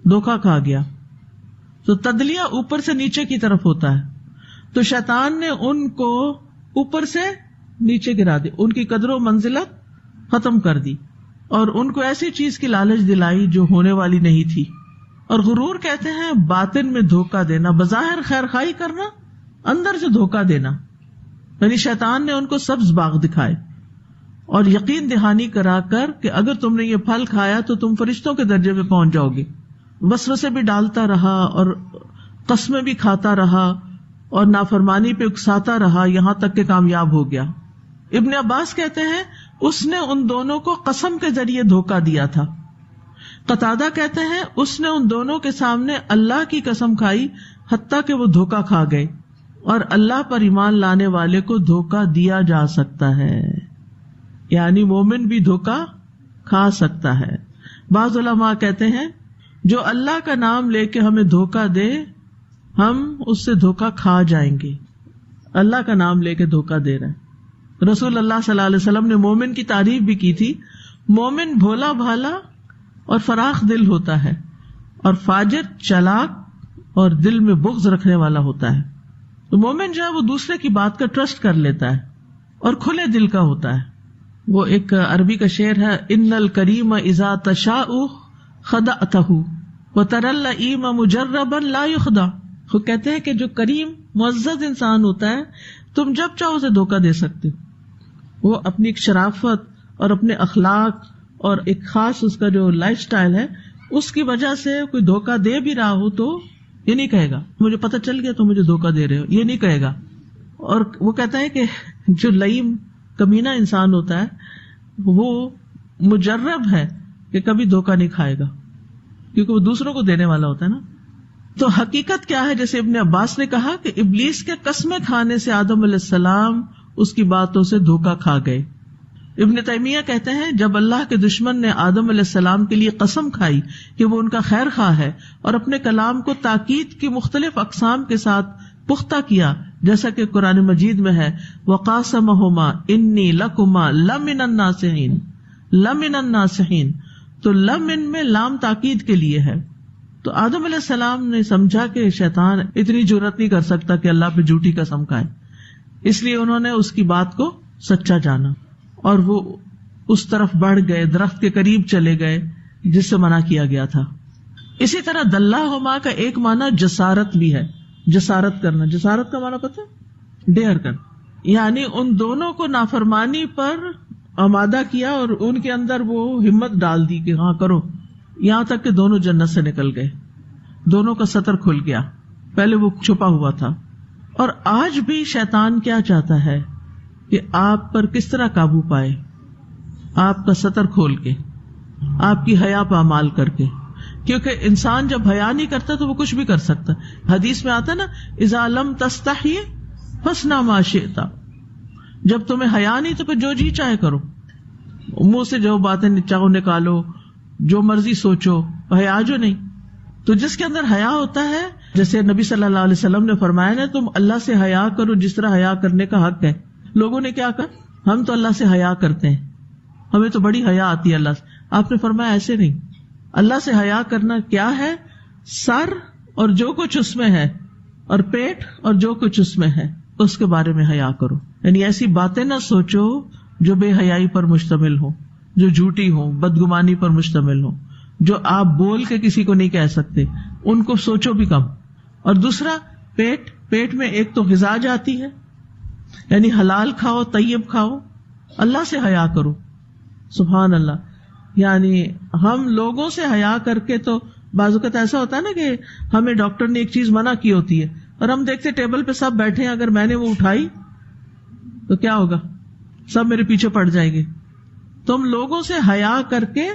دھوکہ کھا گیا. تو تدلیہ اوپر سے نیچے کی طرف ہوتا ہے. تو شیطان نے ان کو اوپر سے نیچے گرا دی، ان کی قدر و منزلت ختم کر دی اور ان کو ایسی چیز کی لالچ دلائی جو ہونے والی نہیں تھی. اور غرور کہتے ہیں باطن میں دھوکہ دینا، بظاہر خیر خواہی کرنا، اندر سے دھوکہ دینا. یعنی شیطان نے ان کو سبز باغ دکھائے اور یقین دہانی کرا کر کہ اگر تم نے یہ پھل کھایا تو تم فرشتوں کے درجے پہ پہنچ جاؤ گے. وسوسے بھی ڈالتا رہا اور قسمیں بھی کھاتا رہا اور نافرمانی پہ اکساتا رہا یہاں تک کہ کامیاب ہو گیا. ابن عباس کہتے ہیں اس نے ان دونوں کو قسم کے ذریعے دھوکہ دیا تھا. قتادہ کہتے ہیں اس نے ان دونوں کے سامنے اللہ کی قسم کھائی حتیٰ کہ وہ دھوکہ کھا گئے. اور اللہ پر ایمان لانے والے کو دھوکہ دیا جا سکتا ہے، یعنی مومن بھی دھوکہ کھا سکتا ہے. بعض علماء کہتے ہیں جو اللہ کا نام لے کے ہمیں دھوکہ دے ہم اس سے دھوکہ کھا جائیں گے. اللہ کا نام لے کے دھوکہ دے رہا ہے. رسول اللہ صلی اللہ علیہ وسلم نے مومن کی تعریف بھی کی تھی، مومن بھولا بھالا اور فراخ دل ہوتا ہے اور فاجر چالاک اور دل میں بغض رکھنے والا ہوتا ہے. تو مومن جو ہے وہ دوسرے کی بات کا ٹرسٹ کر لیتا ہے اور کھلے دل کا ہوتا ہے. وہ ایک عربی کا شعر ہے ان الکریم اذا تشاء خدعتہ وتری اللئیم مجربا لا یخدع. وہ کہتے ہیں کہ جو کریم معزز انسان ہوتا ہے تم جب چاہو اسے دھوکہ دے سکتے ہو. وہ اپنی ایک شرافت اور اپنے اخلاق اور ایک خاص اس کا جو لائف سٹائل ہے اس کی وجہ سے کوئی دھوکہ دے بھی رہا ہو تو یہ نہیں کہے گا مجھے پتہ چل گیا تو مجھے دھوکہ دے رہے ہو، یہ نہیں کہے گا. اور وہ کہتا ہے کہ جو لئیم کمینہ انسان ہوتا ہے وہ مجرب ہے کہ کبھی دھوکہ نہیں کھائے گا، کیونکہ وہ دوسروں کو دینے والا ہوتا ہے نا. تو حقیقت کیا ہے؟ جیسے ابن عباس نے کہا کہ ابلیس کے قسمیں کھانے سے آدم علیہ السلام اس کی باتوں سے دھوکہ کھا گئے. ابن تیمیہ کہتے ہیں جب اللہ کے دشمن نے آدم علیہ السلام کے لیے قسم کھائی کہ وہ ان کا خیر خواہ ہے اور اپنے کلام کو تاکید کی مختلف اقسام کے ساتھ پختہ کیا، جیسا کہ قرآن مجید میں ہے وَقَاسَمَهُمَا إِنِّي لَكُمَا لَمِنَ النَّاصِحِينَ لَمِنَ النَّاصِحِينَ، تو لم ان میں لام تاکید کے لیے ہے. تو آدم علیہ السلام نے سمجھا کہ شیطان اتنی جرأت نہیں کر سکتا کہ اللہ پہ جھوٹی قسم کھائے، اس لیے انہوں نے اس کی بات کو سچا جانا اور وہ اس طرف بڑھ گئے، درخت کے قریب چلے گئے جس سے منع کیا گیا تھا. اسی طرح دلہما کا ایک معنی جسارت بھی ہے، جسارت کرنا. جسارت کا معنی پتہ ہے؟ ڈیئر کرنا، یعنی ان دونوں کو نافرمانی پر آمادہ کیا اور ان کے اندر وہ ہمت ڈال دی کہ ہاں کرو، یہاں تک کہ دونوں جنت سے نکل گئے، دونوں کا ستر کھل گیا. پہلے وہ چھپا ہوا تھا. اور آج بھی شیطان کیا چاہتا ہے کہ آپ پر کس طرح قابو پائے؟ آپ کا ستر کھول کے، آپ کی حیا پامال کر کے. کیونکہ انسان جب حیا نہیں کرتا تو وہ کچھ بھی کر سکتا. حدیث میں آتا نا اذا لم تستحی فاصنع ما شئت، جب تمہیں حیا نہیں تو پھر جو جی چاہے کرو، منہ سے جو باتیں چاہو نکالو، جو مرضی سوچو، حیا جو نہیں. تو جس کے اندر حیا ہوتا ہے، جیسے نبی صلی اللہ علیہ وسلم نے فرمایا نا تم اللہ سے حیا کرو جس طرح حیا کرنے کا حق ہے. لوگوں نے کیا کہا ہم تو اللہ سے حیا کرتے ہیں، ہمیں تو بڑی حیا آتی ہے اللہ سے. آپ نے فرمایا ایسے نہیں. اللہ سے حیا کرنا کیا ہے؟ سر اور جو کچھ اس میں ہے، اور پیٹ اور جو کچھ اس میں ہے، اس کے بارے میں حیا کرو. یعنی ایسی باتیں نہ سوچو جو بے حیائی پر مشتمل ہو، جو جھوٹی ہو، بدگمانی پر مشتمل ہو، جو آپ بول کے کسی کو نہیں کہہ سکتے، ان کو سوچو بھی کم. اور دوسرا پیٹ میں ایک تو غذا جاتی ہے، یعنی حلال کھاؤ، طیب کھاؤ، اللہ سے حیا کرو. سبحان اللہ. یعنی ہم لوگوں سے حیا کر کے، تو بعض اوقات ایسا ہوتا ہے نا کہ ہمیں ڈاکٹر نے ایک چیز منع کی ہوتی ہے اور ہم دیکھتے ٹیبل پہ سب بیٹھے ہیں، اگر میں نے وہ اٹھائی تو کیا ہوگا؟ سب میرے پیچھے پڑ جائیں گے. تو ہم لوگوں سے حیا کر کے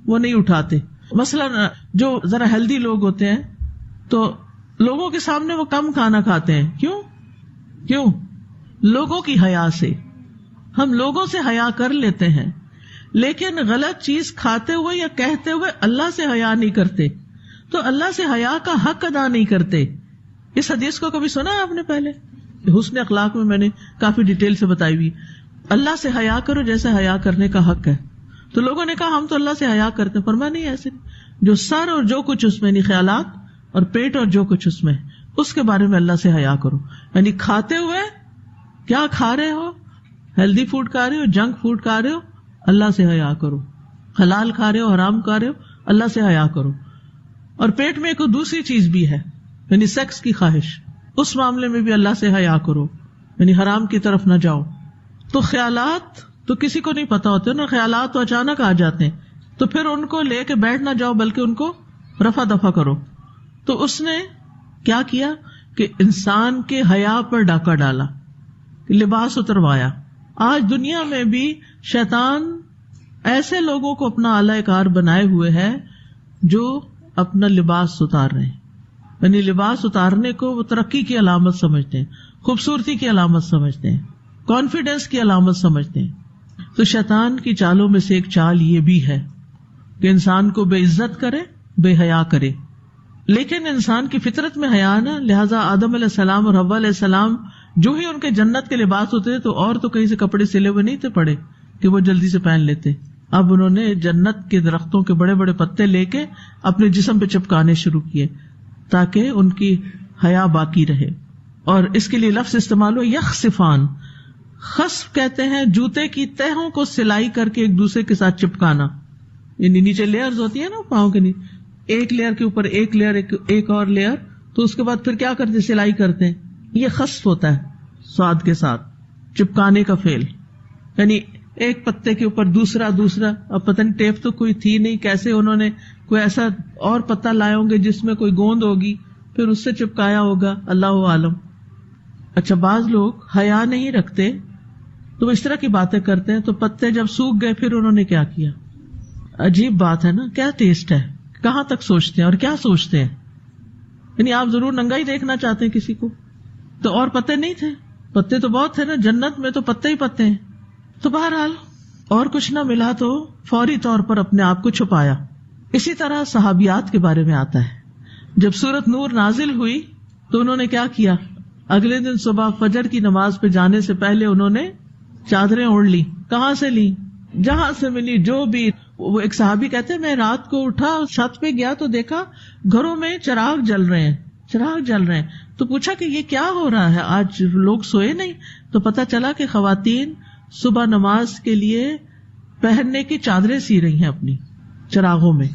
وہ نہیں اٹھاتے. مثلا جو ذرا ہیلدی لوگ ہوتے ہیں تو لوگوں کے سامنے وہ کم کھانا کھاتے ہیں. کیوں؟ لوگوں کی حیا سے. ہم لوگوں سے حیا کر لیتے ہیں لیکن غلط چیز کھاتے ہوئے یا کہتے ہوئے اللہ سے حیا نہیں کرتے، تو اللہ سے حیا کا حق ادا نہیں کرتے. اس حدیث کو کبھی سنا ہے آپ نے پہلے؟ حسن اخلاق میں نے کافی ڈیٹیل سے بتائی ہوئی، اللہ سے حیا کرو جیسے حیا کرنے کا حق ہے. تو لوگوں نے کہا ہم تو اللہ سے حیا کرتے ہیں. فرمایا نہیں، ایسے جو سر اور جو کچھ اس میں، یعنی خیالات اور پیٹ اور جو کچھ اس میں، اس کے بارے میں اللہ سے حیا کرو. یعنی کھاتے ہوئے کیا کھا رہے ہو، ہیلدی فوڈ کھا رہے ہو، جنک فوڈ کھا رہے ہو، اللہ سے حیا کرو. حلال کھا رہے ہو، حرام کھا رہے ہو، اللہ سے حیا کرو. اور پیٹ میں ایک دوسری چیز بھی ہے، یعنی سیکس کی خواہش، اس معاملے میں بھی اللہ سے حیا کرو، یعنی حرام کی طرف نہ جاؤ. تو خیالات تو کسی کو نہیں پتا ہوتے نا، خیالات تو اچانک آ جاتے ہیں، تو پھر ان کو لے کے بیٹھ نہ جاؤ بلکہ ان کو رفع دفع کرو. تو اس نے کیا کیا کہ انسان کے حیا پر ڈاکہ ڈالا، لباس اتروایا. آج دنیا میں بھی شیطان ایسے لوگوں کو اپنا اعلی کار بنائے ہوئے ہے جو اپنا لباس اتار رہے ہیں. یعنی لباس اتارنے کو وہ ترقی کی علامت سمجھتے ہیں، خوبصورتی کی علامت سمجھتے ہیں، کانفیڈنس کی علامت سمجھتے ہیں. تو شیطان کی چالوں میں سے ایک چال یہ بھی ہے کہ انسان کو بے عزت کرے، بے حیا کرے. لیکن انسان کی فطرت میں حیا نا، لہٰذا آدم علیہ السلام اور حوا علیہ السلام جو ہی ان کے جنت کے لباس ہوتے تھے تو اور تو کہیں سے کپڑے سلے ہوئے نہیں تھے پڑے کہ وہ جلدی سے پہن لیتے. اب انہوں نے جنت کے درختوں کے بڑے بڑے پتے لے کے اپنے جسم پہ چپکانے شروع کیے تاکہ ان کی حیا باقی رہے. اور اس کے لیے لفظ استعمال ہو یخصفان. خصف کہتے ہیں جوتے کی تہوں کو سلائی کر کے ایک دوسرے کے ساتھ چپکانا، یعنی نیچے لیئرز ہوتی ہیں نا پاؤں کے نیچے، ایک لیئر کے اوپر ایک لیئر، ایک اور لیئر، تو اس کے بعد پھر کیا کرتے، سلائی کرتے ہیں. یہ خصف ہوتا ہے، سواد کے ساتھ چپکانے کا فعل. یعنی ایک پتے کے اوپر دوسرا، اب پتہ نہیں ٹیپ تو کوئی تھی نہیں، کیسے انہوں نے کوئی ایسا اور پتا لائے ہوں گے جس میں کوئی گوند ہوگی، پھر اس سے چپکایا ہوگا، اللہ عالم۔ اچھا، بعض لوگ حیا نہیں رکھتے تو وہ اس طرح کی باتیں کرتے ہیں، تو پتے جب سوکھ گئے پھر انہوں نے کیا کیا؟ عجیب بات ہے نا، کیا ٹیسٹ ہے، کہاں تک سوچتے ہیں اور کیا سوچتے ہیں؟ یعنی آپ ضرور ننگا ہی دیکھنا چاہتے ہیں کسی کو، تو اور پتے نہیں تھے؟ پتے تو بہت تھے نا، جنت میں تو پتے ہی پتے ہیں۔ تو بہرحال اور کچھ نہ ملا تو فوری طور پر اپنے آپ کو چھپایا۔ اسی طرح صحابیات کے بارے میں آتا ہے، جب سورۃ نور نازل ہوئی تو انہوں نے کیا کیا؟ اگلے دن صبح فجر کی نماز پہ جانے سے پہلے انہوں نے چادریں اوڑھ لی۔ کہاں سے لی؟ جہاں سے ملی، جو بھی۔ وہ ایک صحابی کہتے ہیں میں رات کو اٹھا، چھت پہ گیا تو دیکھا گھروں میں چراغ جل رہے ہیں، تو پوچھا کہ یہ کیا ہو رہا ہے، آج لوگ سوئے نہیں؟ تو پتا چلا کہ خواتین صبح نماز کے لیے پہننے کی چادریں سی رہی ہیں اپنی چراغوں میں،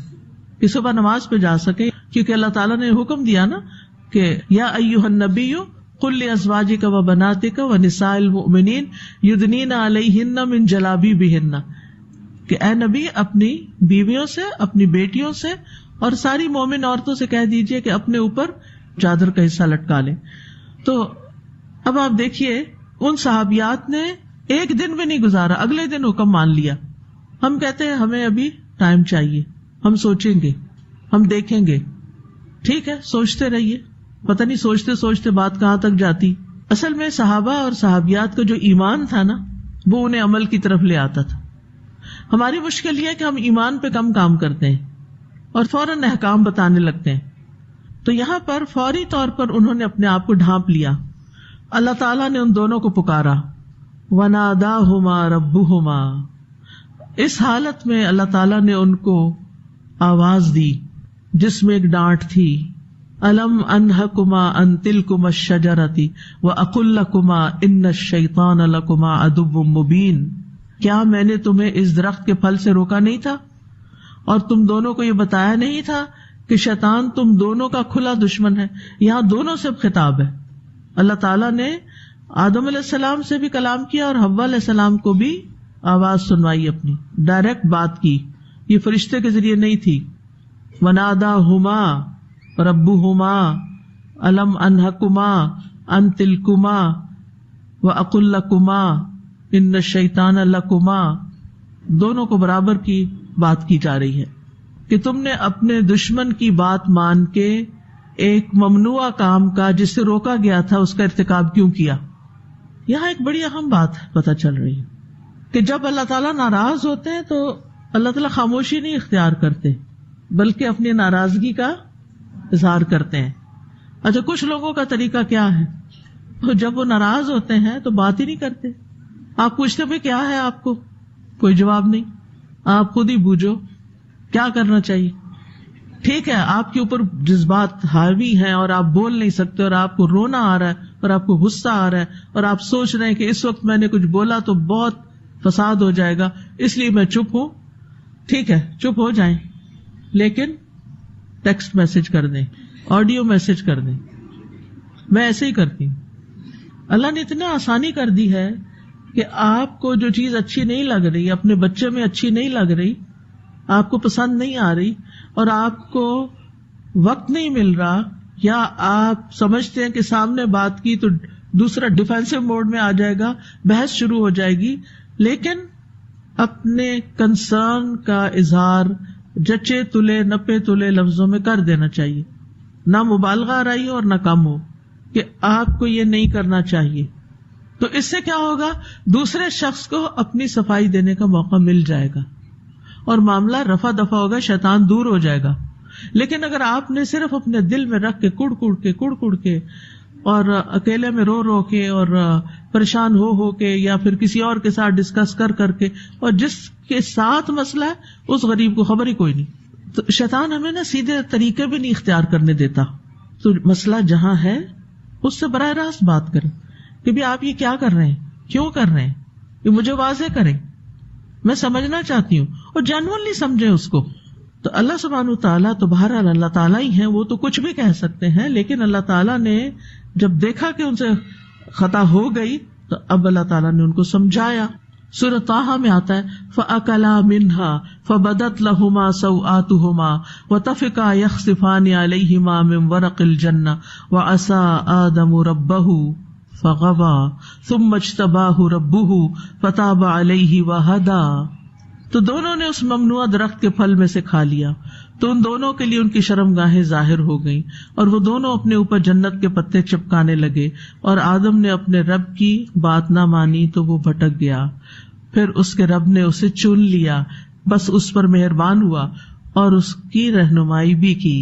کہ صبح نماز پہ جا سکے، کیونکہ اللہ تعالیٰ نے حکم دیا نا کہ یا ایھا النبی قل لازواجک و بناتک و نساء المؤمنین یدنین علیہن من جلابیبہن، کہ اے نبی اپنی بیویوں سے، اپنی بیٹیوں سے اور ساری مومن عورتوں سے کہہ دیجئے کہ اپنے اوپر چادر کا حصہ لٹکا لیں۔ تو اب آپ دیکھیے ان صحابیات نے ایک دن بھی نہیں گزارا، اگلے دن حکم مان لیا۔ ہم کہتے ہیں ہمیں ابھی ٹائم چاہیے، ہم سوچیں گے، ہم دیکھیں گے۔ ٹھیک ہے، سوچتے رہیے، پتہ نہیں سوچتے سوچتے بات کہاں تک جاتی۔ اصل میں صحابہ اور صحابیات کا جو ایمان تھا نا، وہ انہیں عمل کی طرف لے آتا تھا۔ ہماری مشکل یہ ہے کہ ہم ایمان پہ کم کام کرتے ہیں اور فوراً احکام بتانے لگتے ہیں۔ تو یہاں پر فوری طور پر انہوں نے اپنے آپ کو ڈھانپ لیا۔ اللہ تعالیٰ نے ان دونوں کو پکارا، وَنَادَاهُمَا رَبُّهُمَا، اس حالت میں اللہ تعالیٰ نے ان کو آواز دی جس میں ایک ڈانٹ تھی، أَلَمْ أَنْهَكُمَا أَنْ تِلْكُمَا الشَّجَرَةِ وَأَقُلْ لَكُمَا إِنَّ الشَّيْطَانَ لَكُمَا عَدُوٌّ مُّبِينٌ، کیا میں نے تمہیں اس درخت کے پھل سے روکا نہیں تھا اور تم دونوں کو یہ بتایا نہیں تھا کہ شیطان تم دونوں کا کھلا دشمن ہے؟ یہاں دونوں سے خطاب ہے۔ اللہ تعالیٰ نے آدم علیہ السلام سے بھی کلام کیا اور حوا علیہ السلام کو بھی آواز سنوائی، اپنی ڈائریکٹ بات کی، یہ فرشتے کے ذریعے نہیں تھی۔ وَنَادَاهُمَا رَبُّهُمَا أَلَمْ أَنْهَكُمَا أَنْ تِلْكُمَا وَأَقُلْ لَكُمَا إِنَّ الشَّيْطَانَ لَكُمَا، دونوں کو برابر کی بات کی جا رہی ہے کہ تم نے اپنے دشمن کی بات مان کے ایک ممنوع کام کا، جس سے روکا گیا تھا، اس کا ارتکاب کیوں کیا۔ یہاں ایک بڑی اہم بات پتہ چل رہی ہے کہ جب اللہ تعالیٰ ناراض ہوتے ہیں تو اللہ تعالیٰ خاموشی نہیں اختیار کرتے، بلکہ اپنی ناراضگی کا اظہار کرتے ہیں۔ اچھا، کچھ لوگوں کا طریقہ کیا ہے، تو جب وہ ناراض ہوتے ہیں تو بات ہی نہیں کرتے۔ آپ پوچھتے بھی کیا ہے آپ کو، کوئی جواب نہیں، آپ خود ہی بوجھو کیا کرنا چاہیے۔ ٹھیک ہے، آپ کے اوپر جذبات حاوی ہیں اور آپ بول نہیں سکتے، اور آپ کو رونا آ رہا ہے اور آپ کو غصہ آ رہا ہے، اور آپ سوچ رہے ہیں کہ اس وقت میں نے کچھ بولا تو بہت فساد ہو جائے گا، اس لیے میں چپ ہوں۔ ٹھیک ہے، چپ ہو جائیں، لیکن ٹیکسٹ میسج کر دیں، آڈیو میسج کر دیں۔ میں ایسے ہی کرتی ہوں۔ اللہ نے اتنا آسانی کر دی ہے کہ آپ کو جو چیز اچھی نہیں لگ رہی، اپنے بچے میں اچھی نہیں لگ رہی، آپ کو پسند نہیں آ رہی، اور آپ کو وقت نہیں مل رہا، یا آپ سمجھتے ہیں کہ سامنے بات کی تو دوسرا ڈیفینسو موڈ میں آ جائے گا، بحث شروع ہو جائے گی، لیکن اپنے کنسرن کا اظہار جچے تلے نپے تلے لفظوں میں کر دینا چاہیے، نہ مبالغہ آرائی ہو اور نہ کم ہو، کہ آپ کو یہ نہیں کرنا چاہیے۔ تو اس سے کیا ہوگا، دوسرے شخص کو اپنی صفائی دینے کا موقع مل جائے گا اور معاملہ رفع دفع ہوگا، شیطان دور ہو جائے گا۔ لیکن اگر آپ نے صرف اپنے دل میں رکھ کے کڑ کڑ کے اور اکیلے میں رو رو کے اور پریشان ہو کے، یا پھر کسی اور کے ساتھ ڈسکس کر کے، اور جس کے ساتھ مسئلہ ہے اس غریب کو خبر ہی کوئی نہیں، تو شیطان ہمیں نا سیدھے طریقے بھی نہیں اختیار کرنے دیتا۔ تو مسئلہ جہاں ہے اس سے براہ راست بات کریں کہ بھی آپ یہ کیا کر رہے ہیں، کیوں کر رہے ہیں، یہ مجھے واضح کریں، میں سمجھنا چاہتی ہوں، اور جینوئنلی سمجھیں اس کو۔ تو اللہ سبحانہ تعالیٰ تو بہرحال اللہ تعالیٰ ہی ہیں، وہ تو کچھ بھی کہہ سکتے ہیں، لیکن اللہ تعالیٰ نے جب دیکھا کہ ان سے خطا ہو گئی تو اب اللہ تعالیٰ نے ان کو سمجھایا سورۃ طٰہٰ میں آتا ہے فَأَكَلَا مِنْهَا فَبَدَتْ لَهُمَا سَوْآتُهُمَا وَطَفِقَا يَخْصِفَانِ عَلَيْهِمَا مِنْ وَرَقِ الْجَنَّةِ وَعَصَىٰ آدَمُ رَبَّهُ فَغَوَىٰ ثُمَّ اجْتَبَاهُ رَبُّهُ فَتَابَ عَلَيْهِ وَهَدَىٰ. تو دونوں نے اس ممنوع درخت کے پھل میں سے کھا لیا تو ان دونوں کے لیے ان کی شرمگاہیں ظاہر ہو گئیں اور وہ دونوں اپنے اوپر جنت کے پتے چپکانے لگے، اور آدم نے اپنے رب کی بات نہ مانی تو وہ بھٹک گیا، پھر اس کے رب نے اسے چن لیا، بس اس پر مہربان ہوا اور اس کی رہنمائی بھی کی.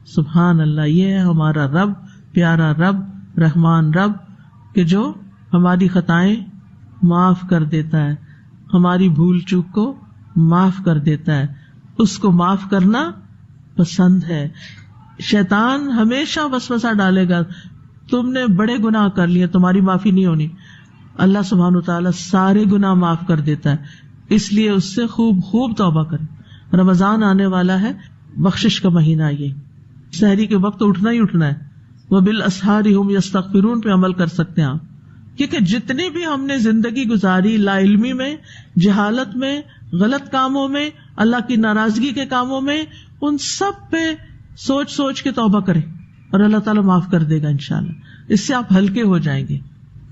سبحان اللہ، یہ ہے ہمارا رب، پیارا رب، رحمان رب، کہ جو ہماری خطائیں معاف کر دیتا ہے، ہماری بھول چوک کو معاف کر دیتا ہے، اس کو معاف کرنا پسند ہے. شیطان ہمیشہ وسوسہ ڈالے گا، تم نے بڑے گناہ کر لیے، تمہاری معافی نہیں ہونی. اللہ سبحانہ وتعالیٰ سارے گناہ معاف کر دیتا ہے، اس لیے اس سے خوب خوب توبہ کریں. رمضان آنے والا ہے، بخشش کا مہینہ، یہ سحری کے وقت اٹھنا ہی اٹھنا ہے. وَبِالْأَسْحَارِ هُمْ يَسْتَغْفِرُونَ پہ عمل کر سکتے ہیں آپ، کیونکہ جتنی بھی ہم نے زندگی گزاری لا علمی میں، جہالت میں، غلط کاموں میں، اللہ کی ناراضگی کے کاموں میں، ان سب پہ سوچ سوچ کے توبہ کریں اور اللہ تعالیٰ معاف کر دے گا انشاءاللہ. اس سے آپ ہلکے ہو جائیں گے.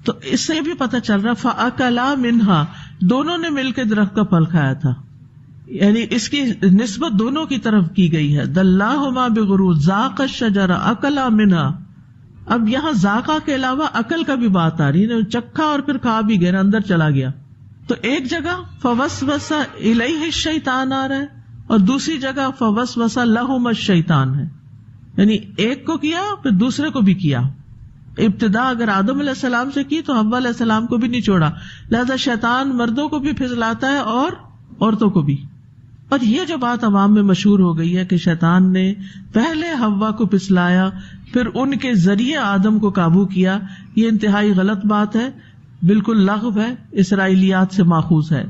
تو اس سے بھی پتہ چل رہا فَأَكَلَا مِنْهَا، دونوں نے مل کے درخت کا پھل کھایا تھا، یعنی اس کی نسبت دونوں کی طرف کی گئی ہے. دَلَّاهُمَا بِغُرُورٍ ذَاقَ الشَّجَرَ أَكَلَا مِنْهَا. اب یہاں ذائقہ کے علاوہ عقل کا بھی بات آ رہی ہے، چکھا اور پھر کھا بھی گیا، اندر چلا گیا. تو ایک جگہ فوسوس الیہ الشیطان آ رہا ہے اور دوسری جگہ فوسوس لہم الشیطان ہے، یعنی ایک کو کیا پھر دوسرے کو بھی کیا. ابتدا اگر آدم علیہ السلام سے کی تو حوا علیہ السلام کو بھی نہیں چھوڑا، لہذا شیطان مردوں کو بھی پھسلاتا ہے اور عورتوں کو بھی. اور یہ جو بات عوام میں مشہور ہو گئی ہے کہ شیطان نے پہلے حوا کو پھسلایا پھر ان کے ذریعے آدم کو قابو کیا، یہ انتہائی غلط بات ہے، بالکل لغو ہے، اسرائیلیات سے ماخوذ ہے.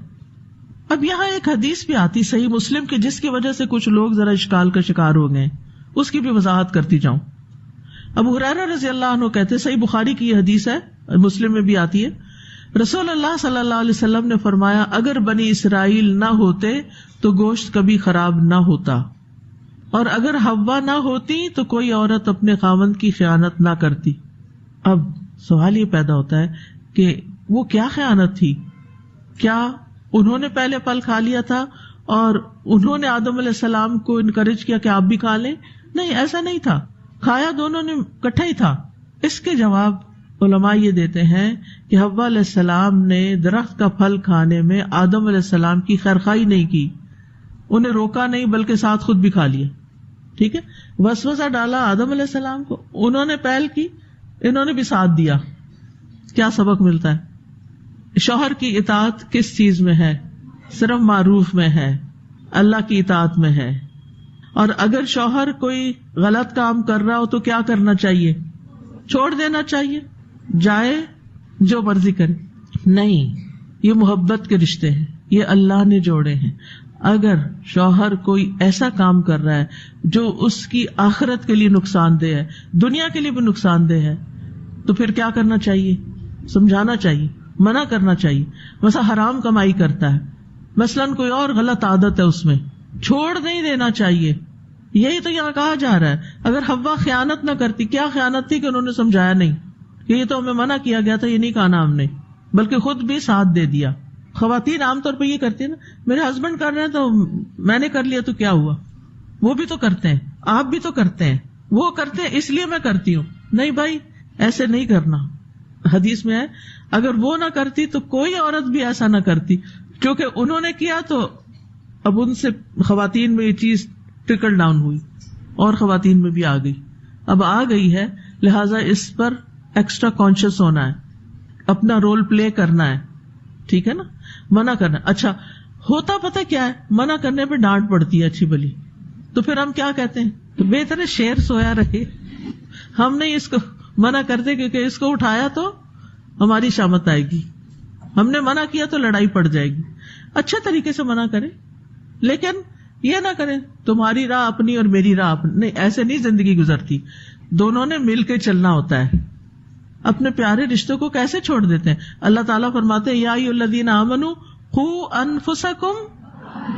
اب یہاں ایک حدیث بھی آتی صحیح مسلم کی، جس کی وجہ سے کچھ لوگ ذرا اشکال کا شکار ہو گئے، اس کی بھی وضاحت کرتی جاؤں. ابو ہریرہ رضی اللہ عنہ کہتے، صحیح بخاری کی یہ حدیث ہے، مسلم میں بھی آتی ہے، رسول اللہ صلی اللہ علیہ وسلم نے فرمایا اگر بنی اسرائیل نہ ہوتے تو گوشت کبھی خراب نہ ہوتا، اور اگر حوا نہ ہوتی تو کوئی عورت اپنے خاوند کی خیانت نہ کرتی. اب سوال یہ پیدا ہوتا ہے کہ وہ کیا خیانت تھی؟ کیا انہوں نے پہلے پھل کھا لیا تھا اور انہوں نے آدم علیہ السلام کو انکریج کیا کہ آپ بھی کھا لیں؟ نہیں، ایسا نہیں تھا، کھایا دونوں نے اکٹھا ہی تھا. اس کے جواب علماء یہ دیتے ہیں کہ حوا علیہ السلام نے درخت کا پھل کھانے میں آدم علیہ السلام کی خیرخواہی نہیں کی، انہیں روکا نہیں بلکہ ساتھ خود بھی کھا لیا. ٹھیک ہے، وسوسہ ڈالا آدم علیہ السلام کو، انہوں نے پہل کی، انہوں نے بھی ساتھ دیا. کیا سبق ملتا ہے؟ شوہر کی اطاعت کس چیز میں ہے؟ صرف معروف میں ہے، اللہ کی اطاعت میں ہے. اور اگر شوہر کوئی غلط کام کر رہا ہو تو کیا کرنا چاہیے؟ چھوڑ دینا چاہیے، جائے جو مرضی کرے. نہیں، یہ محبت کے رشتے ہیں، یہ اللہ نے جوڑے ہیں. اگر شوہر کوئی ایسا کام کر رہا ہے جو اس کی آخرت کے لیے نقصان دہ ہے، دنیا کے لیے بھی نقصان دہ ہے، تو پھر کیا کرنا چاہیے؟ سمجھانا چاہیے، منع کرنا چاہیے. مثلا حرام کمائی کرتا ہے، مثلاً کوئی اور غلط عادت ہے اس میں، چھوڑ نہیں دینا چاہیے. یہی تو یہاں کہا جا رہا ہے. اگر حوا خیانت نہ کرتی، کیا خیانت تھی کہ انہوں نے سمجھایا نہیں کہ یہ تو ہمیں منع کیا گیا تھا، یہ نہیں کہا ہم نے، بلکہ خود بھی ساتھ دے دیا. خواتین عام طور پہ یہ کرتی ہیں نا، میرے ہسبینڈ کر رہے ہیں تو میں نے کر لیا تو کیا ہوا، وہ بھی تو کرتے ہیں، آپ بھی تو کرتے ہیں، وہ کرتے ہیں اس لیے میں کرتی ہوں. نہیں بھائی، ایسے نہیں کرنا. حدیث میں ہے اگر وہ نہ کرتی تو کوئی عورت بھی ایسا نہ کرتی، کیونکہ انہوں نے کیا تو اب ان سے خواتین میں یہ چیز ٹرکل ڈاؤن ہوئی اور خواتین میں بھی آ گئی، اب آ گئی ہے، لہٰذا اس پر ایکسٹرا کانشیس ہونا ہے، اپنا رول پلے کرنا ہے. ٹھیک ہے نا، منع کرنا. اچھا ہوتا پتہ کیا ہے، منع کرنے پہ ڈانٹ پڑتی ہے اچھی بلی، تو پھر ہم کیا کہتے ہیں، تو بہتر ہے شیر سویا رہے، ہم نہیں اس کو منع کرتے کیونکہ اس کو اٹھایا تو ہماری شامت آئے گی، ہم نے منع کیا تو لڑائی پڑ جائے گی. اچھے طریقے سے منع کریں، لیکن یہ نہ کریں تمہاری راہ اپنی اور میری راہ اپنی. نہیں، ایسے نہیں زندگی گزرتی، دونوں نے مل کے چلنا ہوتا ہے. اپنے پیارے رشتوں کو کیسے چھوڑ دیتے ہیں؟ اللہ تعالیٰ فرماتے ہیں یا ایھا الذین آمنوا قوا انفسکم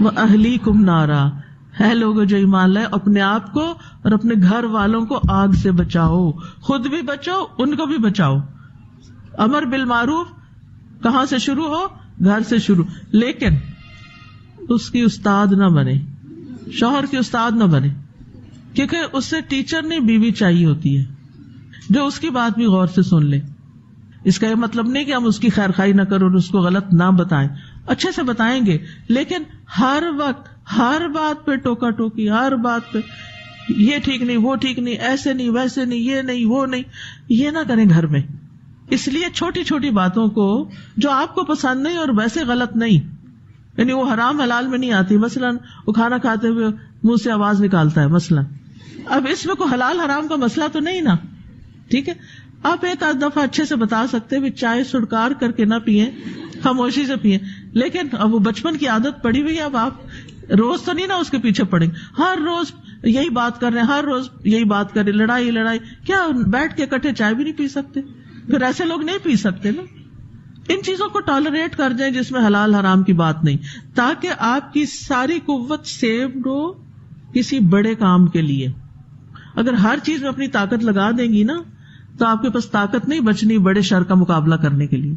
واہلیکم نارا، ہے لوگوں جو ایمان لائے، اپنے آپ کو اور اپنے گھر والوں کو آگ سے بچاؤ، خود بھی بچو ان کو بھی بچاؤ۔ امر بالمعروف کہاں سے شروع ہو؟ گھر سے شروع، لیکن اس کی استاد نہ بنے، شوہر کی استاد نہ بنے، کیونکہ اس سے ٹیچر نہیں بیوی چاہیے ہوتی ہے جو اس کی بات بھی غور سے سن لے۔ اس کا یہ مطلب نہیں کہ ہم اس کی خیر خواہی نہ کریں اور اس کو غلط نہ بتائیں، اچھے سے بتائیں گے، لیکن ہر وقت ہر بات پہ ٹوکا ٹوکی، ہر بات پہ یہ ٹھیک نہیں، وہ ٹھیک نہیں، ایسے نہیں، ویسے نہیں، یہ نہیں، وہ نہیں، یہ نہ کریں گھر میں۔ اس لیے چھوٹی چھوٹی باتوں کو جو آپ کو پسند نہیں اور ویسے غلط نہیں، یعنی وہ حرام حلال میں نہیں آتی، مثلاً وہ کھانا کھاتے ہوئے منہ سے آواز نکالتا ہے مثلاً، اب اس میں کوئی حلال حرام کا مسئلہ تو نہیں نا، ٹھیک ہے، آپ ایک آدھ دفعہ اچھے سے بتا سکتے ہیں چائے سڑکار کر کے نہ پیئیں، خاموشی سے پیئیں، لیکن اب وہ بچپن کی عادت پڑی ہوئی ہے، اب آپ روز تو نہیں نا اس کے پیچھے پڑیں گے، ہر روز یہی بات کر رہے ہیں، ہر روز یہی بات کر رہے، لڑائی، کیا بیٹھ کے اکٹھے چائے بھی نہیں پی سکتے؟ پھر ایسے لوگ نہیں پی سکتے نا۔ ان چیزوں کو ٹالریٹ کر جائیں جس میں حلال حرام کی بات نہیں، تاکہ آپ کی ساری قوت سیوڈ ہو کسی بڑے کام کے لیے۔ اگر ہر چیز میں اپنی طاقت لگا دیں گی نا تو آپ کے پاس طاقت نہیں بچنی بڑے شر کا مقابلہ کرنے کے لیے،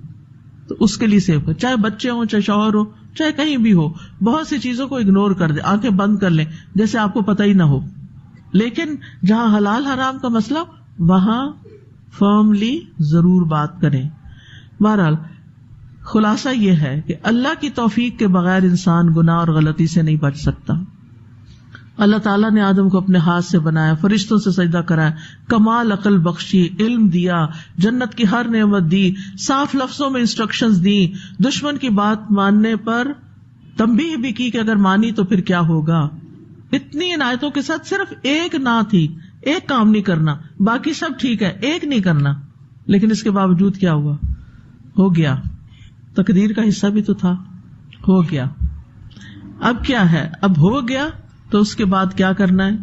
تو اس کے لیے سیو ہو، چاہے بچے ہوں، چاہے شوہر ہو، چاہے کہیں بھی ہو، بہت سی چیزوں کو اگنور کر دیں، آنکھیں بند کر لیں جیسے آپ کو پتہ ہی نہ ہو، لیکن جہاں حلال حرام کا مسئلہ وہاں فرملی ضرور بات کریں۔ بہرحال خلاصہ یہ ہے کہ اللہ کی توفیق کے بغیر انسان گناہ اور غلطی سے نہیں بچ سکتا۔ اللہ تعالیٰ نے آدم کو اپنے ہاتھ سے بنایا، فرشتوں سے سجدہ کرایا، کمال عقل بخشی، علم دیا، جنت کی ہر نعمت دی، صاف لفظوں میں انسٹرکشنز دی، دشمن کی بات ماننے پر تنبیہ بھی کی کہ اگر مانی تو پھر کیا ہوگا۔ اتنی عنایتوں کے ساتھ صرف ایک نہ تھی، ایک کام نہیں کرنا، باقی سب ٹھیک ہے، ایک نہیں کرنا، لیکن اس کے باوجود کیا ہوا؟ ہو گیا، تقدیر کا حصہ بھی تو تھا، ہو گیا۔ اب کیا ہے؟ اب ہو گیا تو اس کے بعد کیا کرنا ہے؟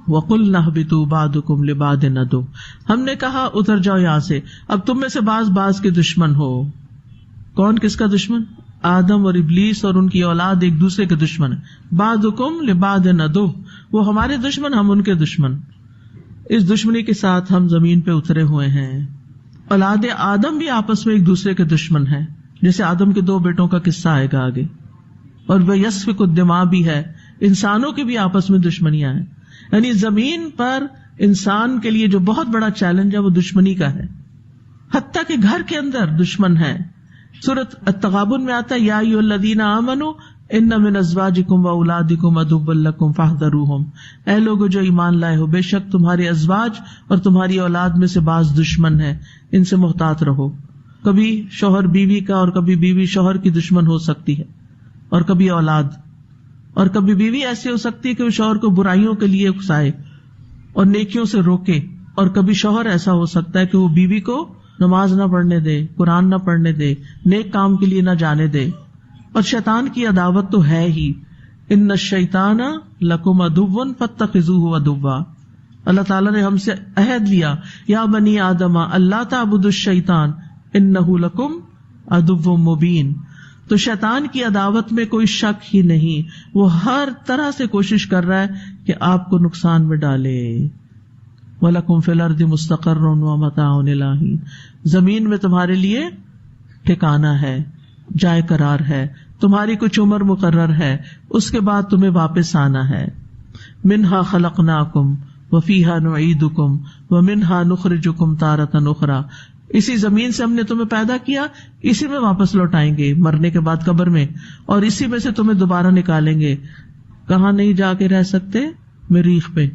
وَقُلْنَا اهْبِطُوا بَعْضُكُمْ لِبَعْضٍ عَدُوٌّ، ہم نے کہا اتر جاؤ یہاں سے، اب تم میں سے بعض کے دشمن ہو۔ کون کس کا دشمن؟ آدم اور ابلیس اور ان کی اولاد ایک دوسرے کے دشمن ہیں۔ بَعْضُكُمْ لِبَعْضٍ عَدُوٌّ، وہ ہمارے دشمن، ہم ان کے دشمن۔ اس دشمنی کے ساتھ ہم زمین پہ اترے ہوئے ہیں۔ اولاد آدم بھی آپس میں ایک دوسرے کے دشمن ہیں، جیسے آدم کے 2 بیٹوں کا قصہ آئے گا آگے، اور وَيَسْفِكُ الدِّمَاء بھی ہے، انسانوں کی بھی آپس میں دشمنیاں ہیں۔ یعنی زمین پر انسان کے لیے جو بہت بڑا چیلنج ہے وہ دشمنی کا ہے، حتیٰ کہ گھر کے اندر دشمن ہے۔ سورۃ التغابن میں آتا ہے یا ایھا الذین آمنوا ان من ازواجکم واولادکم عدوا لکم فاحذروہم، اے لوگو جو ایمان لائے ہو، بے شک تمہارے ازواج اور تمہاری اولاد میں سے بعض دشمن ہیں، ان سے محتاط رہو۔ کبھی شوہر بیوی کا اور کبھی بیوی شوہر کی دشمن ہو سکتی ہے، اور کبھی اولاد، اور کبھی بیوی ایسی ہو سکتی ہے کہ وہ شوہر کو برائیوں کے لیے اکسائے اور نیکیوں سے روکے، اور کبھی شوہر ایسا ہو سکتا ہے کہ وہ بیوی کو نماز نہ پڑھنے دے، قرآن نہ پڑھنے دے، نیک کام کے لیے نہ جانے دے۔ اور شیطان کی عداوت تو ہے ہی، ان الشیطان لکم عدو فاتخذوہ عدوا، اللہ تعالیٰ نے ہم سے عہد لیا یا بنی آدم اللہ تعبدوا الشیطان انہ لکم عدو مبین۔ تو شیطان کی عداوت میں کوئی شک ہی نہیں، وہ ہر طرح سے کوشش کر رہا ہے کہ آپ کو نقصان میں ڈالے۔ وَلَكُمْ فِي الْأَرْضِ مُسْتَقَرٌّ وَمَتَاعٌ إِلَىٰ حِينٍ، زمین میں تمہارے لیے ٹھکانہ ہے، جائے قرار ہے، تمہاری کچھ عمر مقرر ہے، اس کے بعد تمہیں واپس آنا ہے۔ مِنْهَا خَلَقْنَاكُمْ وَفِيهَا نُعِيدُكُمْ وَمِنْهَا نُخْرِجُكُمْ تَارَةً أُخْرَىٰ، اسی زمین سے ہم نے تمہیں پیدا کیا، اسی میں واپس لوٹائیں گے مرنے کے بعد قبر میں، اور اسی میں سے تمہیں دوبارہ نکالیں گے۔ کہاں نہیں جا کے رہ سکتے؟ مریخ پہ۔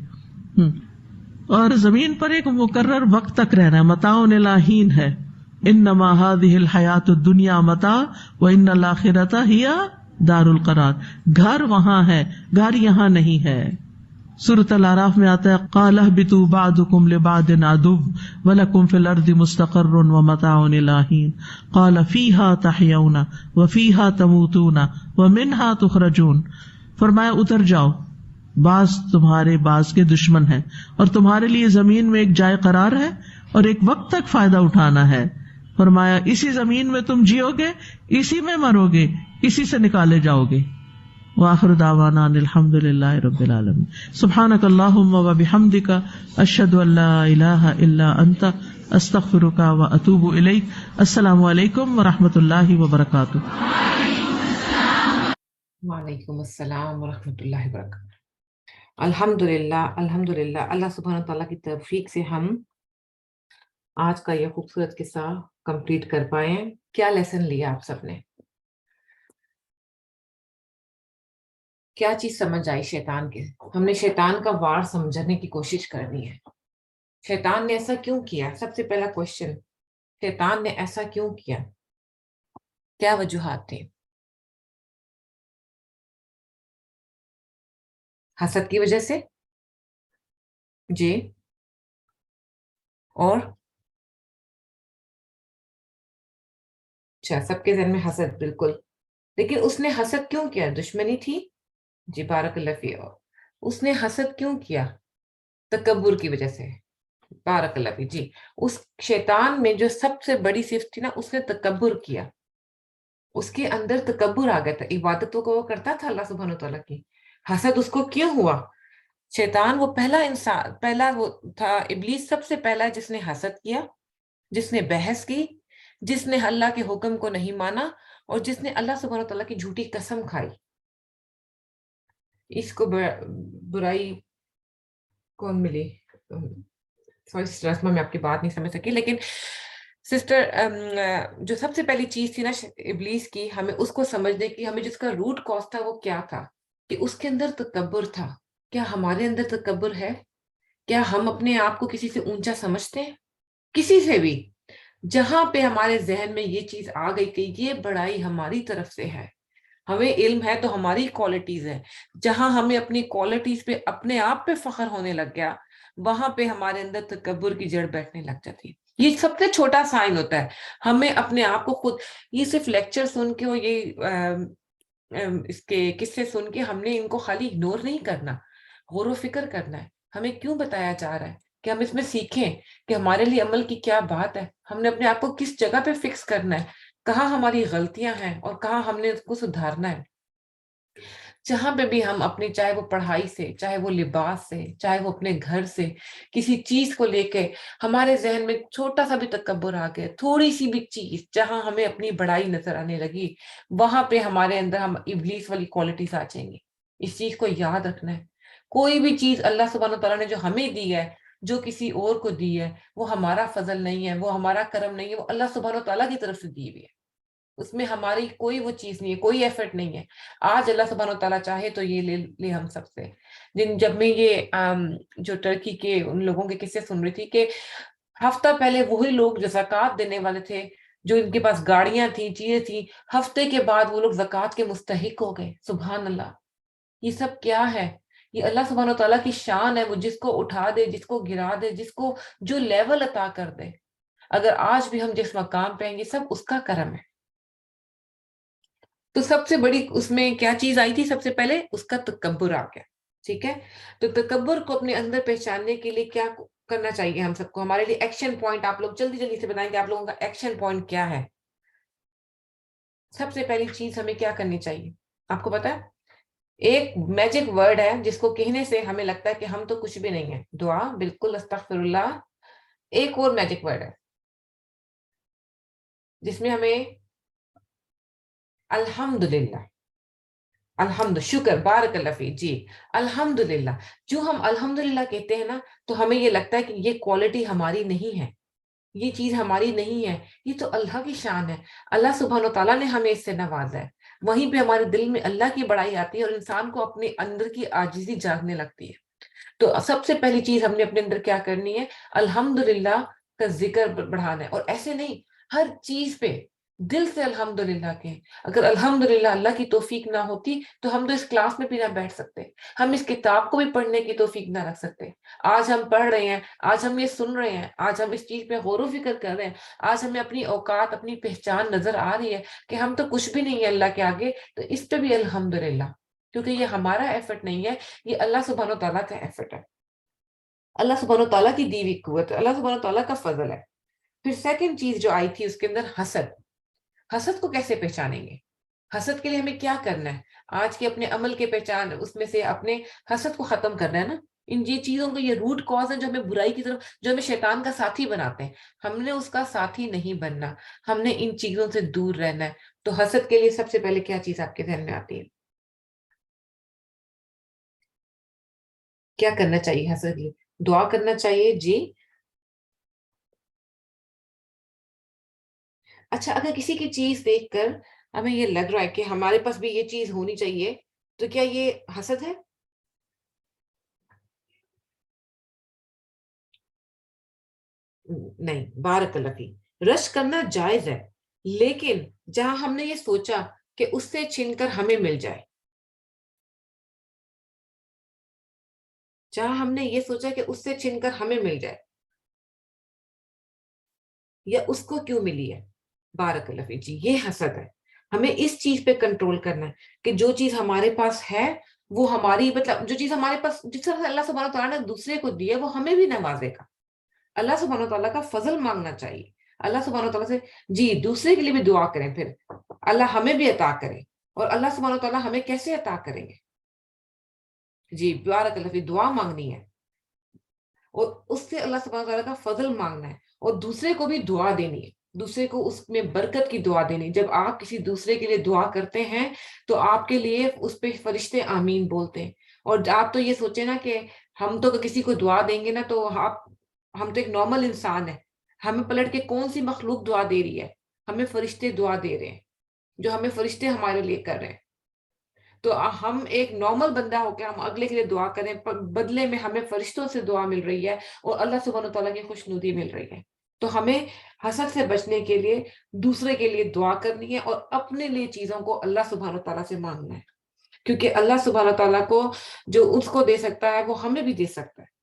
اور زمین پر ایک مقرر وقت تک رہنا ہے، متاع الی حین ہے۔ انما هذه الحیات الدنیا متاع وان الاخرۃ ہی دار القرار، گھر وہاں ہے، گھر یہاں نہیں ہے۔ سورۃ الاعراف میں آتا ہے قال اهبطوا بعضکم لبعض عدو ولکم فی الارض مستقر ومتاع الی حین قال فیہا تحیون وفیہا تموتون ومنہا تخرجون، فرمایا اتر جاؤ، بعض تمہارے بعض کے دشمن ہیں، اور تمہارے لیے زمین میں ایک جائے قرار ہے، اور ایک وقت تک فائدہ اٹھانا ہے. فرمایا اسی زمین میں تم جیو گے، اسی میں مرو گے، اسی سے نکالے جاؤ گے. وآخر دعوانا ان الحمد للہ رب العالمین. سبحانک اللہم وبحمدک، اشہد ان لا الہ الا انت، استغفرک واتوب الیک. السلام علیکم ورحمۃ اللہ وبرکاتہ. وعلیکم السلام ورحمۃ اللہ وبرکاتہ. الحمدللہ الحمدللہ، اللہ سبحانہ تعالیٰ کی توفیق سے ہم آج کا یہ خوبصورت قصہ کمپلیٹ کر پائے ہیں. کیا لیسن لیا آپ سب نے؟ کیا چیز سمجھ آئی شیطان کے؟ ہم نے شیطان کا وار سمجھنے کی کوشش کرنی ہے. شیطان نے ایسا کیوں کیا؟ سب سے پہلا کوشچن، شیطان نے ایسا کیوں کیا؟ کیا وجوہات تھے؟ حسد کی وجہ سے؟ جی. اور اچھا، سب کے ذہن میں حسد، بالکل. لیکن اس نے حسد کیوں کیا؟ دشمنی تھی؟ جی بارک اللہ فی. اس نے حسد کیوں کیا؟ تکبر کی وجہ سے. بارک اللہ فی. جی، اس شیطان میں جو سب سے بڑی صفت تھی نا، اس نے تکبر کیا. اس کے اندر تکبر آ گیا تھا. عبادتوں کو وہ کرتا تھا اللہ سبحانہ تعالیٰ کی. حسد اس کو کیوں ہوا؟ شیطان وہ پہلا انسان، پہلا وہ تھا، ابلیس سب سے پہلا جس نے حسد کیا، جس نے بحث کی، جس نے اللہ کے حکم کو نہیں مانا، اور جس نے اللہ سبحانہ تعالیٰ کی جھوٹی قسم کھائی. اس کو برائی کون ملی؟ سوری سسٹر اسما، میں آپ کی بات نہیں سمجھ سکی. لیکن سسٹر، جو سب سے پہلی چیز تھی نا ابلیس کی، ہمیں اس کو سمجھنے کی، ہمیں جس کا روٹ کاز تھا وہ کیا تھا؟ کہ اس کے اندر تکبر تھا. کیا ہمارے اندر تکبر ہے؟ کیا ہم اپنے آپ کو کسی سے اونچا سمجھتے ہیں؟ کسی سے بھی؟ جہاں پہ ہمارے ذہن میں یہ چیز آ گئی کہ یہ بڑائی ہماری طرف سے ہے، ہمیں علم ہے تو ہماری کوالٹیز ہے، جہاں ہمیں اپنی کوالٹیز پہ، اپنے آپ پہ فخر ہونے لگ گیا، وہاں پہ ہمارے اندر تکبر کی جڑ بیٹھنے لگ جاتی. یہ سب سے چھوٹا سائن ہوتا ہے. ہمیں اپنے آپ کو خود، یہ صرف لیکچر سن کے اور یہ اس کے قصے سن کے ہم نے ان کو خالی اگنور نہیں کرنا، غور و فکر کرنا ہے. ہمیں کیوں بتایا جا رہا ہے کہ ہم اس میں سیکھیں کہ ہمارے لیے عمل کی کیا بات ہے، ہم نے اپنے آپ کو کس جگہ پہ فکس کرنا ہے، کہاں ہماری غلطیاں ہیں اور کہاں ہم نے اس کو سدھارنا ہے. جہاں پہ بھی ہم اپنی، چاہے وہ پڑھائی سے، چاہے وہ لباس سے، چاہے وہ اپنے گھر سے، کسی چیز کو لے کے ہمارے ذہن میں چھوٹا سا بھی تکبر آ گیا، تھوڑی سی بھی چیز جہاں ہمیں اپنی بڑائی نظر آنے لگی، وہاں پہ ہمارے اندر ہم ابلیس والی کوالٹیز آ جائیں گی. اس چیز کو یاد رکھنا ہے. کوئی بھی چیز اللہ سبحانہ تعالیٰ نے جو ہمیں دی ہے، جو کسی اور کو دی ہے، وہ ہمارا فضل نہیں ہے، وہ ہمارا کرم نہیں ہے، وہ اللہ سبحانہ تعالیٰ کی طرف سے دی ہوئی ہے. اس میں ہماری کوئی وہ چیز نہیں ہے، کوئی ایفرٹ نہیں ہے. آج اللہ سبحانہ تعالیٰ چاہے تو یہ لے ہم سب سے. جب میں یہ جو ٹرکی کے ان لوگوں کے قصے سن رہی تھی کہ ہفتہ پہلے وہی لوگ جو زکوٰۃ دینے والے تھے، جو ان کے پاس گاڑیاں تھیں، چیزیں تھیں، ہفتے کے بعد وہ لوگ زکوٰۃ کے مستحق ہو گئے. سبحان اللہ. یہ سب کیا ہے؟ یہ اللہ سبحانہ تعالیٰ کی شان ہے. وہ جس کو اٹھا دے، جس کو گرا دے، جس کو جو لیول عطا کر دے. اگر آج بھی ہم جس مقام پہ ہیں، یہ سب اس کا کرم ہے. تو سب سے بڑی اس میں کیا چیز آئی تھی؟ سب سے پہلے اس کا تکبر آ گیا. ٹھیک ہے، تو تکبر کو اپنے اندر پہچاننے کے لیے کیا کرنا چاہیے ہم سب کو؟ ہمارے لیے ایکشن پوائنٹ آپ لوگ جلدی جلدی سے بتائیں گے. آپ لوگوں کا ایکشن پوائنٹ کیا ہے؟ سب سے پہلی چیز ہمیں کیا کرنی چاہیے؟ آپ کو پتا ہے ایک میجک ورڈ ہے جس کو کہنے سے ہمیں لگتا ہے کہ ہم تو کچھ بھی نہیں ہیں. دعا، بالکل، استغفر اللہ. ایک اور میجک ورڈ ہے جس میں ہمیں الحمدللہ، الحمد، شکر، بارک اللہ فی. جی الحمدللہ. جو ہم الحمدللہ کہتے ہیں نا، تو ہمیں یہ لگتا ہے کہ یہ کوالٹی ہماری نہیں ہے، یہ چیز ہماری نہیں ہے، یہ تو اللہ کی شان ہے. اللہ سبحانہ تعالیٰ نے ہمیں اس سے نوازا ہے. وہیں پہ ہمارے دل میں اللہ کی بڑائی آتی ہے اور انسان کو اپنے اندر کی عاجزی جاگنے لگتی ہے. تو سب سے پہلی چیز ہم نے اپنے اندر کیا کرنی ہے؟ الحمدللہ کا ذکر بڑھانا ہے. اور ایسے نہیں، ہر چیز پہ دل سے الحمدللہ کہیں. اگر الحمدللہ اللہ کی توفیق نہ ہوتی تو ہم تو اس کلاس میں بھی نہ بیٹھ سکتے، ہم اس کتاب کو بھی پڑھنے کی توفیق نہ رکھ سکتے. آج ہم پڑھ رہے ہیں، آج ہم یہ سن رہے ہیں، آج ہم اس چیز پہ غور و فکر کر رہے ہیں، آج ہمیں اپنی اوقات، اپنی پہچان نظر آ رہی ہے کہ ہم تو کچھ بھی نہیں ہے اللہ کے آگے. تو اس پہ بھی الحمدللہ، کیونکہ یہ ہمارا ایفرٹ نہیں ہے، یہ اللہ سبحانہ تعالیٰ کا ایفرٹ ہے. اللہ سبحانہ و تعالیٰ کی دی ہوئی قوت، اللہ سبحانہ و تعالیٰ کا فضل ہے۔ پھر سیکنڈ چیز جو آئی تھی اس کے اندر حسد، حسد کو کیسے پہچانیں گے؟ حسد کے لیے ہمیں کیا کرنا ہے؟ آج کے اپنے عمل کے پہچان اس میں سے اپنے حسد کو ختم کرنا ہے نا۔ ان یہ چیزوں کو، یہ روٹ کاز ہے جو ہمیں برائی کی طرف، جو ہمیں شیطان کا ساتھی بناتے ہیں، ہم نے اس کا ساتھی نہیں بننا، ہم نے ان چیزوں سے دور رہنا ہے۔ تو حسد کے لیے سب سے پہلے کیا چیز آپ کے ذہن میں آتی ہے؟ کیا کرنا چاہیے حسد کے لیے؟ دعا کرنا چاہیے، جی۔ اچھا، اگر کسی کی چیز دیکھ کر ہمیں یہ لگ رہا ہے کہ ہمارے پاس بھی یہ چیز ہونی چاہیے، تو کیا یہ حسد ہے؟ نہیں، بارک اللہ فی، رش کرنا جائز ہے، لیکن جہاں ہم نے یہ سوچا کہ اس سے چھن کر ہمیں مل جائے، جہاں ہم نے یہ سوچا کہ اس سے چھن کر ہمیں مل جائے، یا اس کو کیوں ملی ہے، بارک اللہ فی، جی یہ حسد ہے۔ ہمیں اس چیز پہ کنٹرول کرنا ہے کہ جو چیز ہمارے پاس ہے وہ ہماری، مطلب جو چیز ہمارے پاس، جس طرح اللہ سبحانہ تعالیٰ نے دوسرے کو دی ہے وہ ہمیں بھی نوازے گا۔ اللہ سبحانہ تعالیٰ کا فضل مانگنا چاہیے، اللہ سبحانہ تعالیٰ سے، جی دوسرے کے لیے بھی دعا کریں، پھر اللہ ہمیں بھی عطا کرے۔ اور اللہ سبحانہ تعالیٰ ہمیں کیسے عطا کریں گے؟ جی بارک اللہ فی، دعا مانگنی ہے اور اس سے اللہ سبحانہ تعالیٰ کا فضل مانگنا ہے، اور دوسرے کو بھی دعا دینی ہے، دوسرے کو اس میں برکت کی دعا دینی۔ جب آپ کسی دوسرے کے لیے دعا کرتے ہیں تو آپ کے لیے اس پہ فرشتے آمین بولتے ہیں۔ اور آپ تو یہ سوچیں نا کہ ہم تو کسی کو دعا دیں گے نا تو ہم تو ایک نارمل انسان ہے، ہمیں پلٹ کے کون سی مخلوق دعا دے رہی ہے؟ ہمیں فرشتے دعا دے رہے ہیں، جو ہمیں فرشتے ہمارے لیے کر رہے ہیں۔ تو ہم ایک نارمل بندہ ہو کے ہم اگلے کے لیے دعا کریں، بدلے میں ہمیں فرشتوں سے دعا مل رہی ہے اور اللہ سبحانہ تعالیٰ کی خوشنودی مل رہی ہے۔ تو ہمیں حسد سے بچنے کے لیے دوسرے کے لیے دعا کرنی ہے اور اپنے لیے چیزوں کو اللہ سبحانہ تعالیٰ سے مانگنا ہے، کیونکہ اللہ سبحانہ تعالیٰ کو جو اس کو دے سکتا ہے وہ ہمیں بھی دے سکتا ہے،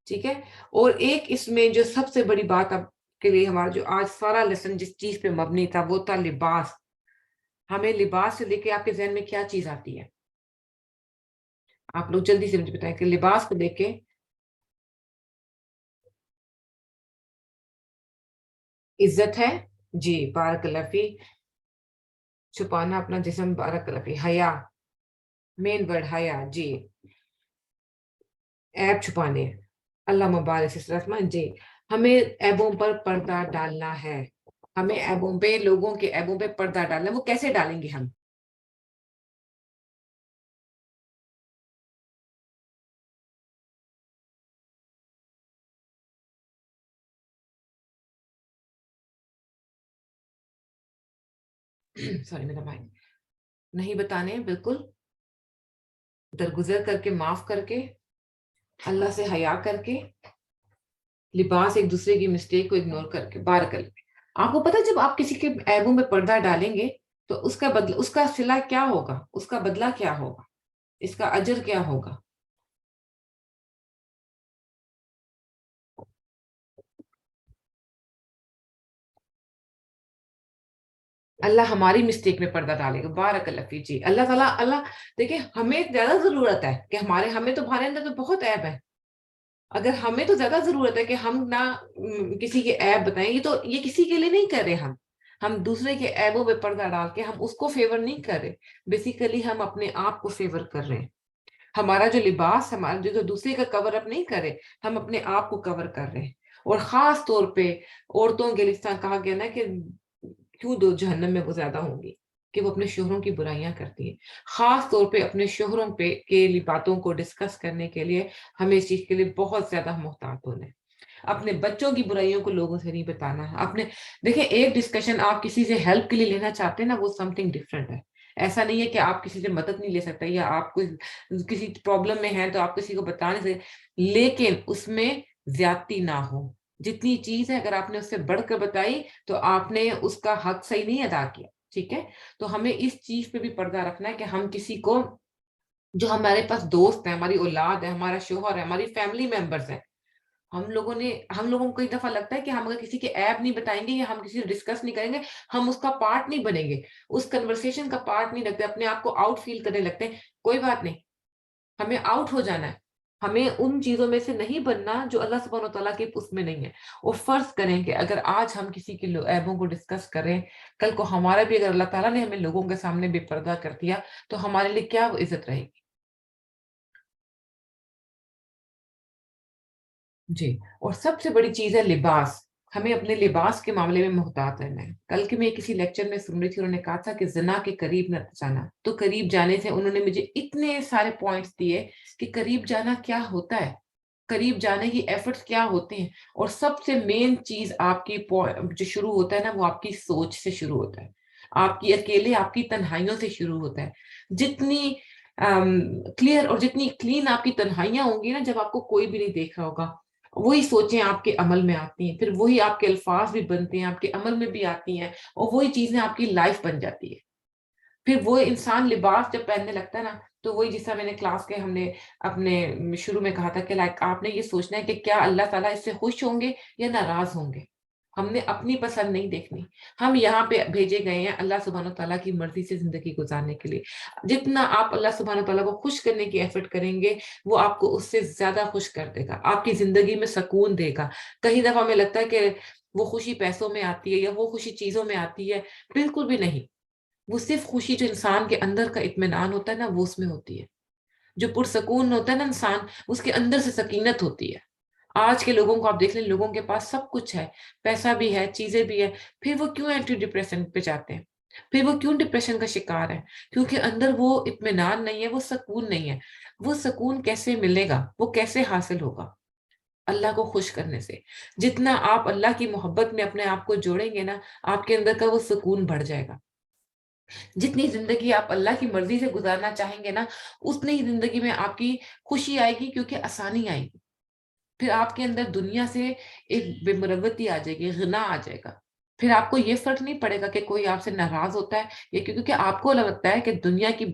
ٹھیک ہے۔ اور ایک اس میں جو سب سے بڑی بات اب کے لیے ہمارا جو آج سارا لیسن جس چیز پہ مبنی تھا وہ تھا لباس۔ ہمیں لباس سے لے کے آپ کے ذہن میں کیا چیز آتی ہے؟ آپ لوگ جلدی سے مجھے بتائیں کہ لباس کو لے کے عزت ہے، جی بارک اللہ فی، چھپانا اپنا جسم، بارک اللہ فی، حیا، مین ورڈ حیا، جی عیب چھپانے، اللہ مبارک اس رسمان، جی ہمیں عیبوں پر پردہ ڈالنا ہے، ہمیں عیبوں پہ، لوگوں کے عیبوں پہ پردہ ڈالنا ہے۔ وہ کیسے ڈالیں گے ہم؟ سوری میرا بھائی، نہیں بتانے، بالکل درگزر کر کے، معاف کر کے، اللہ سے حیا کر کے، لباس ایک دوسرے کی مسٹیک کو اگنور کر کے، بارک اللہ۔ آپ کو پتہ جب آپ کسی کے عیبوں میں پردہ ڈالیں گے تو اس کا بدلہ، اس کا صلہ کیا ہوگا، اس کا بدلہ کیا ہوگا، اس کا اجر کیا ہوگا؟ اللہ ہماری مسٹیک میں پردہ ڈالے گا، بارک اللہ فی، جی اللہ تعالیٰ، اللہ دیکھیں ہمیں زیادہ ضرورت ہے کہ ہمیں تو ہمارے اندر تو بہت عیب ہے، اگر ہمیں تو زیادہ ضرورت ہے کہ ہم نہ کسی کے عیب بتائیں، یہ تو یہ کسی کے لیے نہیں کر رہے، ہم دوسرے کے عیبوں پہ پردہ ڈال کے ہم اس کو فیور نہیں کر رہے، بیسیکلی ہم اپنے آپ کو فیور کر رہے ہیں۔ ہمارا جو لباس، ہمارا جو دوسرے کا کور اپ نہیں کر رہے، ہم اپنے آپ کو کور کر رہے ہیں۔ اور خاص طور پہ عورتوں کے لیے کہا گیا نا کہ کیوں دو جہنم میں وہ زیادہ ہوں گی، کہ وہ اپنے شوہروں کی برائیاں کرتی ہیں۔ خاص طور پہ اپنے شوہروں پہ کے لیے باتوں کو ڈسکس کرنے کے لیے ہمیں اس چیز کے لیے بہت زیادہ محتاط ہونا ہے۔ اپنے بچوں کی برائیوں کو لوگوں سے نہیں بتانا ہے۔ دیکھیں ایک ڈسکشن آپ کسی سے ہیلپ کے لیے لینا چاہتے ہیں نا، وہ سم تھنگ ڈفرینٹ ہے۔ ایسا نہیں ہے کہ آپ کسی سے مدد نہیں لے سکتے، یا آپ کو کسی پرابلم میں ہیں تو آپ کسی کو بتا نہیں سکتے، لیکن اس میں زیادتی نہ ہو۔ جتنی چیز ہے اگر آپ نے اس سے بڑھ کر بتائی تو آپ نے اس کا حق صحیح نہیں ادا کیا، ٹھیک ہے۔ تو ہمیں اس چیز پہ بھی پردہ رکھنا ہے کہ ہم کسی کو، جو ہمارے پاس دوست ہیں، ہماری اولاد ہے، ہمارا شوہر ہے، ہماری فیملی ممبرز ہیں، ہم لوگوں کو کئی دفعہ لگتا ہے کہ ہم اگر کسی کے عیب نہیں بتائیں گے یا ہم کسی سے ڈسکس نہیں کریں گے، ہم اس کا پارٹ نہیں بنیں گے، اس کنورسیشن کا پارٹ نہیں لگتے، اپنے آپ کو آؤٹ فیل کرنے لگتے ہیں۔ کوئی بات نہیں، ہمیں آؤٹ ہو جانا ہے، ہمیں ان چیزوں میں سے نہیں بننا جو اللہ سبحانہ وتعالیٰ کی اس میں نہیں ہے. اور فرض کریں کہ اگر آج ہم کسی کے عیبوں کو ڈسکس کریں، کل کو ہمارا بھی اگر اللہ تعالیٰ نے ہمیں لوگوں کے سامنے بے پردہ کر دیا تو ہمارے لیے کیا وہ عزت رہے گی. جی. اور سب سے بڑی چیز ہے لباس. ہمیں اپنے لباس کے معاملے میں محتاط رہنا ہے. کل کے میں کسی لیکچر میں سن رہی تھی، انہوں نے کہا تھا کہ زنا کے قریب نہ جانا. تو قریب جانے سے انہوں نے مجھے اتنے سارے پوائنٹس دیے کہ قریب جانا کیا ہوتا ہے، قریب جانے کی ایفرٹس کیا ہوتے ہیں. اور سب سے مین چیز آپ کی جو شروع ہوتا ہے نا، وہ آپ کی سوچ سے شروع ہوتا ہے، آپ کی اکیلے آپ کی تنہائیوں سے شروع ہوتا ہے. جتنی کلیئر اور جتنی کلین آپ کی تنہائیاں ہوں گی نا، جب آپ کو کوئی بھی نہیں دیکھ رہا ہوگا، وہی سوچیں آپ کے عمل میں آتی ہیں، پھر وہی آپ کے الفاظ بھی بنتے ہیں، آپ کے عمل میں بھی آتی ہیں، اور وہی چیزیں آپ کی لائف بن جاتی ہے. پھر وہ انسان لباس جب پہننے لگتا ہے نا، تو وہی جس طرح میں نے کلاس کے ہم نے اپنے شروع میں کہا تھا کہ لائک آپ نے یہ سوچنا ہے کہ کیا اللہ تعالیٰ اس سے خوش ہوں گے یا ناراض ہوں گے. ہم نے اپنی پسند نہیں دیکھنی. ہم یہاں پہ بھیجے گئے ہیں اللہ سبحانہ تعالیٰ کی مرضی سے زندگی گزارنے کے لیے. جتنا آپ اللہ سبحانہ تعالیٰ کو خوش کرنے کی ایفرٹ کریں گے، وہ آپ کو اس سے زیادہ خوش کر دے گا، آپ کی زندگی میں سکون دے گا. کئی دفعہ ہمیں لگتا ہے کہ وہ خوشی پیسوں میں آتی ہے یا وہ خوشی چیزوں میں آتی ہے. بالکل بھی نہیں. وہ صرف خوشی جو انسان کے اندر کا اطمینان ہوتا ہے نا، وہ اس میں ہوتی ہے. جو پرسکون ہوتا ہے نا انسان، اس کے اندر سے سکینت ہوتی ہے. آج کے لوگوں کو آپ دیکھ لیں، لوگوں کے پاس سب کچھ ہے، پیسہ بھی ہے، چیزیں بھی ہے، پھر وہ کیوں اینٹی ڈپریشن پہ جاتے ہیں؟ پھر وہ کیوں ڈپریشن کا شکار ہے؟ کیونکہ اندر وہ اطمینان نہیں ہے، وہ سکون نہیں ہے. وہ سکون کیسے ملے گا؟ وہ کیسے حاصل ہوگا؟ اللہ کو خوش کرنے سے. جتنا آپ اللہ کی محبت میں اپنے آپ کو جوڑیں گے نا، آپ کے اندر کا وہ سکون بڑھ جائے گا. جتنی زندگی آپ اللہ کی مرضی سے گزارنا چاہیں گے نا، اتنی ہی زندگی میں آپ کی خوشی آئے گی، کیونکہ آسانی آئے گی. پھر آپ کے اندر دنیا سے ایک بے مروتی آ جائے گی، غنا آ جائے گا. پھر آپ کو یہ فرق نہیں پڑے گا کہ کوئی آپ سے ناراض ہوتا ہے، یا کیونکہ آپ کو لگتا ہے کہ دنیا کی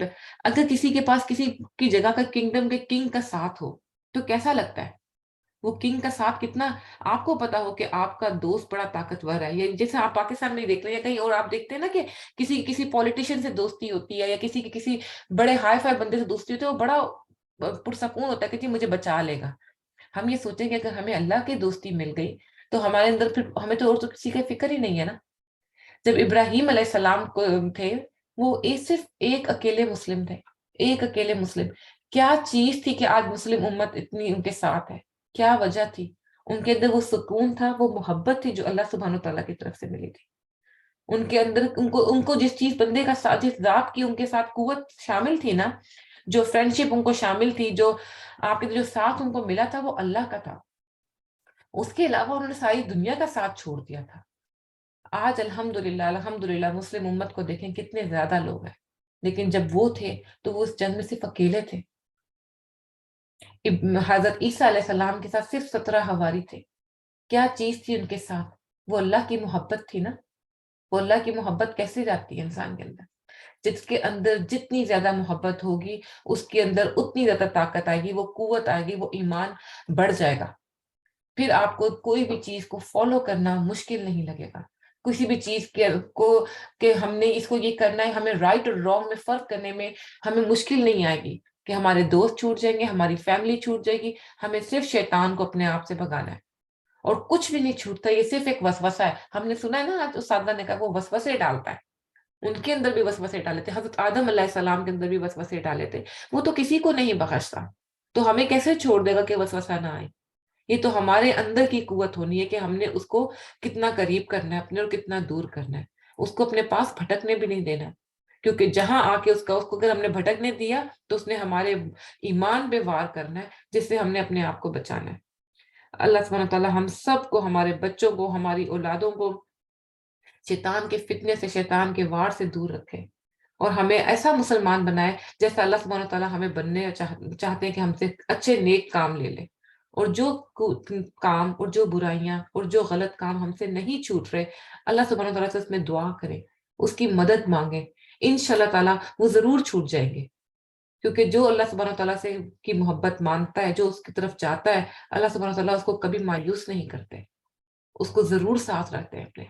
اگر کسی کے پاس کسی کی جگہ کا کنگڈم کے کنگ کا ساتھ ہو تو کیسا لگتا ہے؟ وہ کنگ کا ساتھ کتنا آپ کو پتا ہو کہ آپ کا دوست بڑا طاقتور ہے. یا جیسے آپ پاکستان میں دیکھ رہے ہیں یا کہیں اور آپ دیکھتے ہیں نا کہ کسی پولیٹیشین سے دوستی ہوتی ہے، یا کسی بڑے ہائی فائی بندے سے دوستی ہوتی ہے، وہ بڑا پرسکون ہوتا ہے کہ جی مجھے بچا لے گا. ہم یہ سوچیں کہ اگر ہمیں اللہ کی دوستی مل گئی تو ہمارے اندر پھر ہمیں تو اور تو کسی کا فکر ہی نہیں ہے نا. جب ابراہیم علیہ السلام کو تھے، وہ صرف ایک اکیلے مسلم تھے، ایک اکیلے مسلم. کیا چیز تھی کہ آج مسلم امت اتنی ان کے ساتھ ہے؟ کیا وجہ تھی؟ ان کے اندر وہ سکون تھا، وہ محبت تھی جو اللہ سبحانہ تعالیٰ کی طرف سے ملی تھی. ان کے اندر ان کو جس چیز بندے کا ساتھ، جس ذات کی ان کے ساتھ قوت شامل تھی نا، جو فرینڈشپ ان کو شامل تھی، جو آپ کے جو ساتھ ان کو ملا تھا، وہ اللہ کا تھا. اس کے علاوہ انہوں نے ساری دنیا کا ساتھ چھوڑ دیا تھا. آج الحمدللہ مسلم امت کو دیکھیں کتنے زیادہ لوگ ہیں، لیکن جب وہ تھے تو وہ اس جنگ میں صرف اکیلے تھے. حضرت عیسیٰ علیہ السلام کے ساتھ صرف 17 حواری تھے. کیا چیز تھی ان کے ساتھ؟ وہ اللہ کی محبت تھی نا. وہ اللہ کی محبت کیسے جاتی ہے انسان کے اندر؟ جس کے اندر جتنی زیادہ محبت ہوگی، اس کے اندر اتنی زیادہ طاقت آئے گی، وہ قوت آئے گی، وہ ایمان بڑھ جائے گا. پھر آپ کو کوئی بھی چیز کو فالو کرنا مشکل نہیں لگے گا. کسی بھی چیز کہ ہم نے اس کو یہ کرنا ہے، ہمیں رائٹ اور رانگ میں فرق کرنے میں ہمیں مشکل نہیں آئے گی کہ ہمارے دوست چھوٹ جائیں گے، ہماری فیملی چھوٹ جائے گی. ہمیں صرف شیطان کو اپنے آپ سے بھگانا ہے، اور کچھ بھی نہیں چھوٹتا. یہ صرف ایک وسوسہ ہے. ہم نے سنا ہے نا، آج اساتذہ نے کہا وہ وسوسے ڈالتا ہے. ان کے اندر بھی وسوسے ڈالے تھے، حضرت آدم علیہ السلام کے اندر بھی وسوسے ڈالے تھے. وہ تو کسی کو نہیں بخشتا، تو ہمیں کیسے چھوڑ دے گا کہ وسوسہ نہ آئے؟ یہ تو ہمارے اندر کی قوت ہونی ہے کہ ہم نے اس کو کتنا قریب کرنا ہے اپنے، اور کتنا دور کرنا ہے. اس کو اپنے پاس بھٹکنے بھی نہیں دینا، کیونکہ جہاں آ کے اس کو اگر ہم نے بھٹکنے دیا تو اس نے ہمارے ایمان پہ وار کرنا ہے، جس سے ہم نے اپنے آپ کو بچانا ہے. اللہ سبحانہ تعالیٰ ہم سب کو، ہمارے بچوں کو، ہماری اولادوں کو شیطان کے فتنے سے، شیطان کے وار سے دور رکھے، اور ہمیں ایسا مسلمان بنائے جیسا اللہ سبحانہ تعالیٰ ہمیں بننے چاہتے ہیں، کہ ہم سے اچھے نیک کام لے لیں. اور جو کام اور جو برائیاں اور جو غلط کام ہم سے نہیں چھوٹ رہے، اللہ سبحانہ تعالیٰ سے اس میں دعا کریں، اس کی مدد مانگیں. انشاءاللہ تعالیٰ وہ ضرور چھوٹ جائیں گے. کیونکہ جو اللہ سبحانہ تعالیٰ سے کی محبت مانگتا ہے، جو اس کی طرف جاتا ہے، اللہ سبحانہ تعالیٰ اس کو کبھی مایوس نہیں کرتے، اس کو ضرور ساتھ رکھتے ہیں اپنے.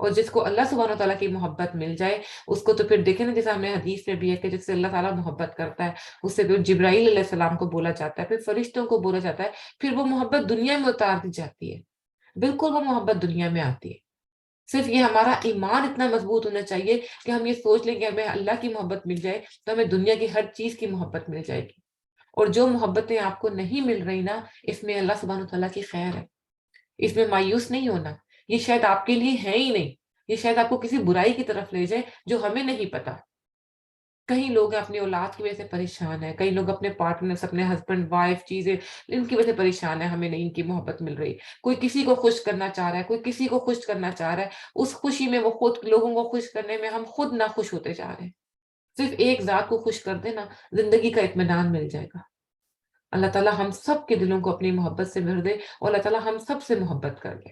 اور جس کو اللہ سبحانہ تعالیٰ کی محبت مل جائے اس کو تو پھر دیکھیں نا، جیسے ہم نے حدیث میں بھی ہے کہ جس سے اللہ تعالیٰ محبت کرتا ہے اس سے پھر جبرائیل علیہ السلام کو بولا جاتا ہے، پھر فرشتوں کو بولا جاتا ہے، پھر وہ محبت دنیا میں اتار دی جاتی ہے، بالکل وہ محبت دنیا میں آتی ہے۔ صرف یہ ہمارا ایمان اتنا مضبوط ہونا چاہیے کہ ہم یہ سوچ لیں کہ ہمیں اللہ کی محبت مل جائے تو ہمیں دنیا کی ہر چیز کی محبت مل جائے گی۔ اور جو محبتیں آپ کو نہیں مل رہی نا، اس میں اللہ سبحانہ تعالیٰ کی خیر ہے، اس میں مایوس نہیں ہونا، یہ شاید آپ کے لیے ہے ہی نہیں، یہ شاید آپ کو کسی برائی کی طرف لے جائے جو ہمیں نہیں پتا۔ کئی لوگ اپنی اولاد کی وجہ سے پریشان ہیں، کئی لوگ اپنے پارٹنرز، اپنے ہسبینڈ وائف، چیزیں ان کی وجہ سے پریشان ہیں، ہمیں نہیں ان کی محبت مل رہی۔ کوئی کسی کو خوش کرنا چاہ رہا ہے، کوئی کسی کو خوش کرنا چاہ رہا ہے، اس خوشی میں وہ خود لوگوں کو خوش کرنے میں ہم خود نہ خوش ہوتے جا رہے ہیں۔ صرف ایک ذات کو خوش کر دینا، زندگی کا اطمینان مل جائے گا۔ اللہ تعالیٰ ہم سب کے دلوں کو اپنی محبت سے بھر دے اور اللہ تعالیٰ ہم سب سے محبت کر دے۔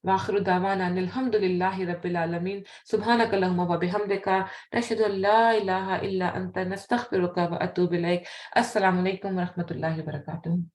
وآخر دعوانا ان الحمد للہ رب العالمین۔ سبحانک اللہم وبحمدک، نشہد ان لا الہ الا انت، نستغفرک واتوب الیک۔ السلام علیکم ورحمۃ اللہ وبرکاتہ۔